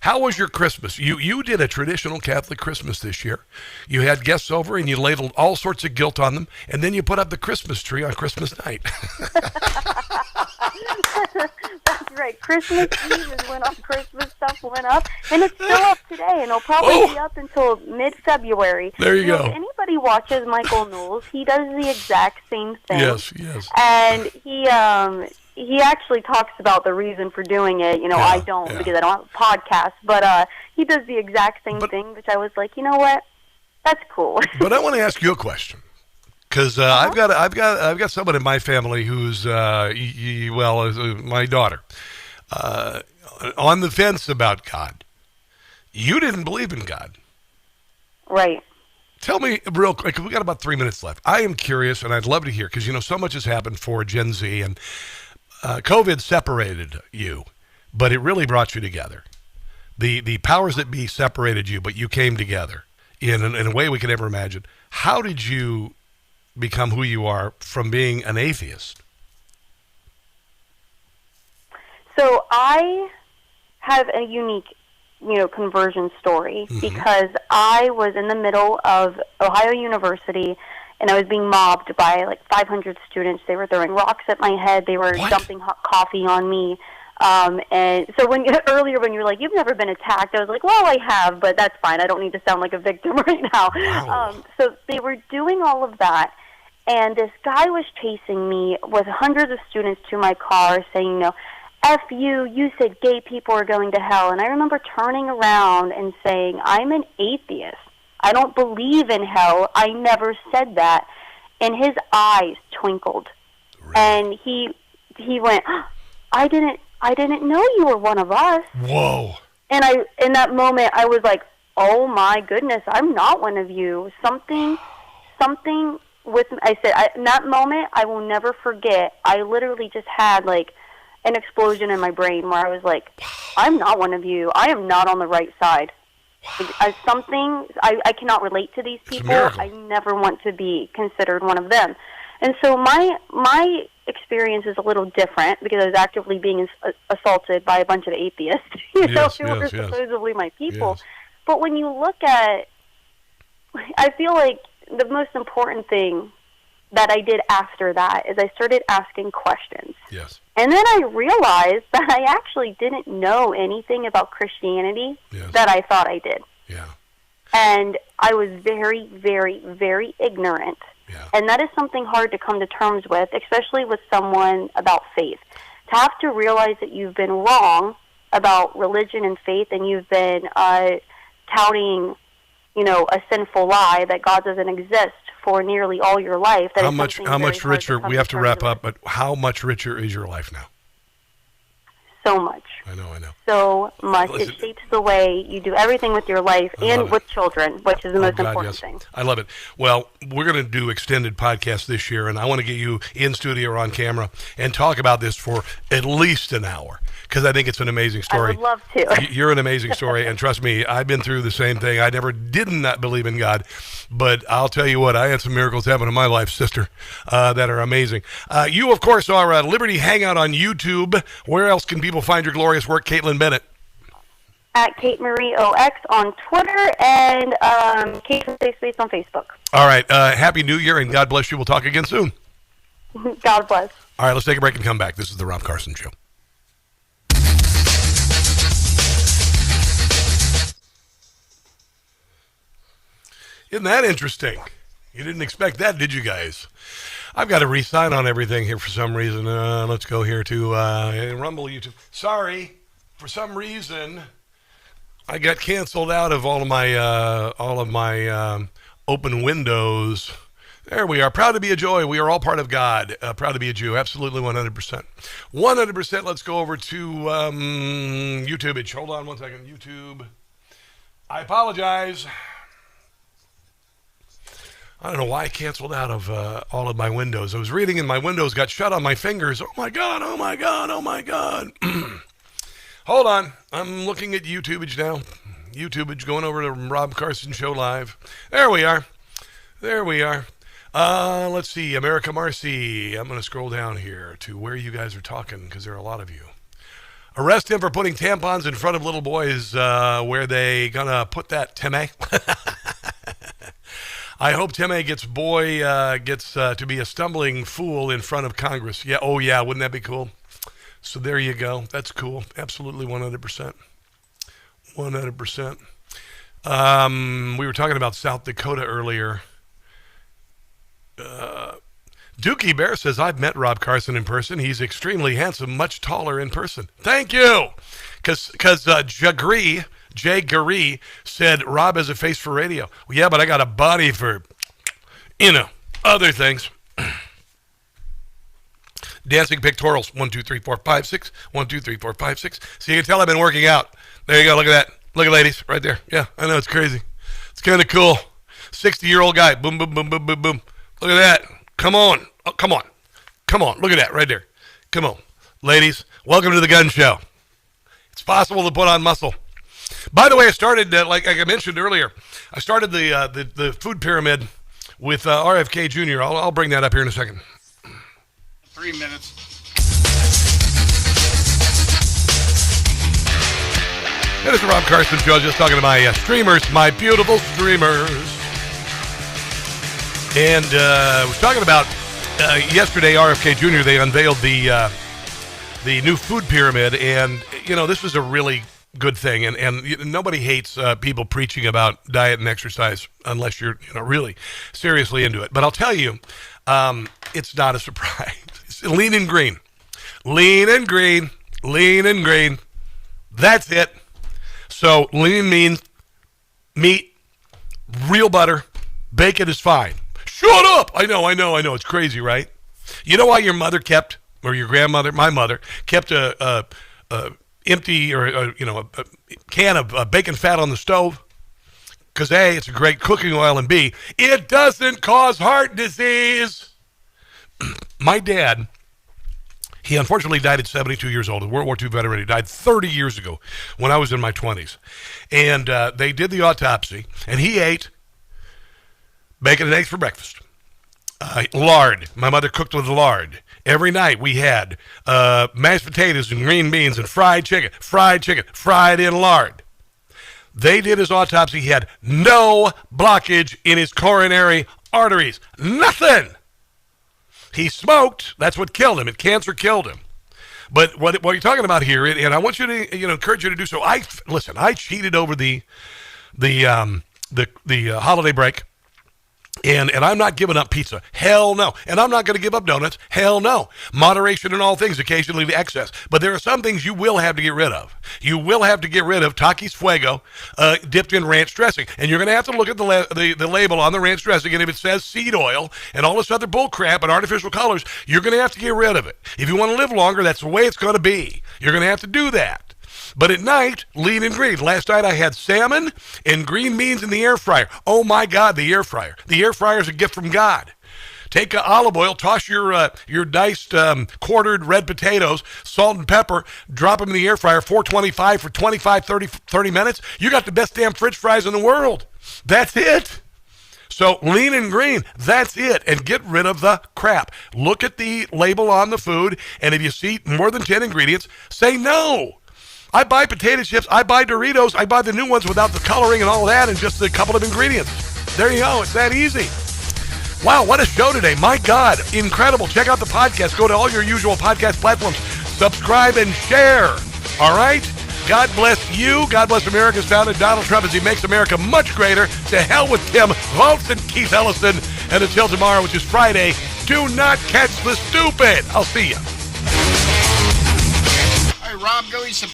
How was your Christmas? You did a traditional Catholic Christmas this year. You had guests over and you ladled all sorts of guilt on them, and then you put up the Christmas tree on Christmas night. That's right. Christmas Eve is when all Christmas stuff went up, and it's still up today, and it'll probably be up until mid-February. There you go. If anybody watches Michael Knowles, he does the exact same thing. Yes. And he actually talks about the reason for doing it. I don't because I don't have a podcast, but he does the exact same thing, which I was like, you know what? That's cool. But I want to ask you a question. Because I've got someone in my family who's my daughter, on the fence about God. You didn't believe in God, right? Tell me real quick. We got about 3 minutes left. I am curious, and I'd love to hear, because so much has happened for Gen Z, and COVID separated you, but it really brought you together. The powers that be separated you, but you came together in a way we could ever imagine. How did you become who you are from being an atheist? So I have a unique, conversion story because I was in the middle of Ohio University and I was being mobbed by like 500 students. They were throwing rocks at my head. They were dumping hot coffee on me. And so earlier when you were like, you've never been attacked, I was like, well, I have, but that's fine. I don't need to sound like a victim right now. Wow. So they were doing all of that. And this guy was chasing me with hundreds of students to my car saying, F you said gay people are going to hell. And I remember turning around and saying, I'm an atheist. I don't believe in hell. I never said that. And his eyes twinkled. Really? And he went, I didn't know you were one of us. Whoa. And in that moment, I was like, oh my goodness, I'm not one of you. Something with me. I said, in that moment, I will never forget. I literally just had like an explosion in my brain where I was like, I'm not one of you. I am not on the right side. I cannot relate to these people. I never want to be considered one of them. And so my experience is a little different because I was actively being assaulted by a bunch of atheists, who were supposedly my people. Yes. But when you look at, I feel like the most important thing that I did after that is I started asking questions. Yes. And then I realized that I actually didn't know anything about Christianity that I thought I did. Yeah. And I was very, very, very ignorant. Yeah. And that is something hard to come to terms with, especially with someone about faith. To have to realize that you've been wrong about religion and faith and you've been touting, a sinful lie that God doesn't exist for nearly all your life. How much richer, we have to wrap up, but how much richer is your life now? So much. I know. So much. It shapes the way you do everything with your life and with children, which is the most important thing. I love it. Well, we're going to do extended podcasts this year, and I want to get you in studio or on camera and talk about this for at least an hour, because I think it's an amazing story. I would love to. You're an amazing story, and trust me, I've been through the same thing. I did not believe in God, but I'll tell you what, I had some miracles happen in my life, sister, that are amazing. You, of course, are Liberty Hangout on YouTube. Where else can people find your glorious work, Kaitlin Bennett? At Kate Marie OX on Twitter and Kate Safe Space on Facebook. All right. Happy New Year, and God bless you. We'll talk again soon. God bless. All right, let's take a break and come back. This is the Rob Carson Show. Isn't that interesting? You didn't expect that, did you guys? I've got to re-sign on everything here for some reason. Let's go here to Rumble YouTube. Sorry, for some reason, I got canceled out of all of my open windows. There we are. Proud to be a joy. We are all part of God. Proud to be a Jew. Absolutely, 100%. 100%. Let's go over to YouTube. Hold on one second. YouTube. I apologize. I don't know why I canceled out of all of my windows. I was reading and my windows got shut on my fingers. Oh, my God. Oh, my God. Oh, my God. Hold on. I'm looking at YouTubeage now. YouTubeage, going over to Rob Carson Show Live. There we are. Let's see. America Marcy. I'm going to scroll down here to where you guys are talking because there are a lot of you. Arrest him for putting tampons in front of little boys. Where they going to put that, Timmy? I hope Timmy gets to be a stumbling fool in front of Congress. Yeah, oh yeah, wouldn't that be cool? So there you go. That's cool. Absolutely 100%. 100%. We were talking about South Dakota earlier. Dookie Bear says, I've met Rob Carson in person. He's extremely handsome, much taller in person. Thank you. Because Jay Garee said, Rob has a face for radio. Well, yeah, but I got a body for, other things. Dancing pictorials, 1, 2, 3, 4, 5, 6. 1, 2, 3, 4, 5, 6. So you can tell I've been working out. There you go. Look at that. Look at ladies right there. Yeah, I know. It's crazy. It's kind of cool. 60-year-old guy. Boom, boom, boom, boom, boom, boom. Look at that. Come on. Oh, come on. Look at that right there. Come on. Ladies, welcome to the gun show. It's possible to put on muscle. By the way, I started, like I mentioned earlier, I started the food pyramid with RFK Jr. I'll bring that up here in a second. 3 minutes. Hey, this is Rob Carson Show. Just talking to my streamers, my beautiful streamers. And I was talking about yesterday, RFK Jr., they unveiled the new food pyramid. And, you know, this is a really good thing. And nobody hates people preaching about diet and exercise unless you're really seriously into it. But I'll tell you, it's not a surprise. It's lean and green. Lean and green. Lean and green. That's it. So lean means meat, real butter, bacon is fine. Shut up! I know. It's crazy, right? You know why your mother kept, or your grandmother, my mother, kept a empty or a can of bacon fat on the stove? Because A, it's a great cooking oil, and B, it doesn't cause heart disease. My dad, he unfortunately died at 72 years old, a World War II veteran. He died 30 years ago when I was in my 20s. And they did the autopsy, and he ate bacon and eggs for breakfast. Lard. My mother cooked with lard. Every night we had mashed potatoes and green beans and fried chicken, fried in lard. They did his autopsy. He had no blockage in his coronary arteries. Nothing. He smoked. That's what killed him. Cancer killed him. But what you're talking about here, and I want you to encourage you to do so. I cheated over the holiday break. And I'm not giving up pizza. Hell no. And I'm not going to give up donuts. Hell no. Moderation in all things, occasionally the excess. But there are some things you will have to get rid of. You will have to get rid of Takis Fuego dipped in ranch dressing. And you're going to have to look at the label on the ranch dressing, and if it says seed oil and all this other bull crap and artificial colors, you're going to have to get rid of it. If you want to live longer, that's the way it's going to be. You're going to have to do that. But at night, lean and green. Last night I had salmon and green beans in the air fryer. Oh my God, the air fryer. The air fryer is a gift from God. Take olive oil, toss your diced quartered red potatoes, salt and pepper, drop them in the air fryer, 425 for 25, 30 minutes. You got the best damn French fries in the world. That's it. So lean and green, that's it. And get rid of the crap. Look at the label on the food, and if you see more than 10 ingredients, say no. I buy potato chips, I buy Doritos, I buy the new ones without the coloring and all of that and just a couple of ingredients. There you go, it's that easy. Wow, what a show today. My God, incredible. Check out the podcast. Go to all your usual podcast platforms. Subscribe and share. All right? God bless you. God bless America's founder, Donald Trump, as he makes America much greater. To hell with Tim Volz and Keith Ellison. And until tomorrow, which is Friday, do not catch the stupid. I'll see you. Hey, Rob, go eat some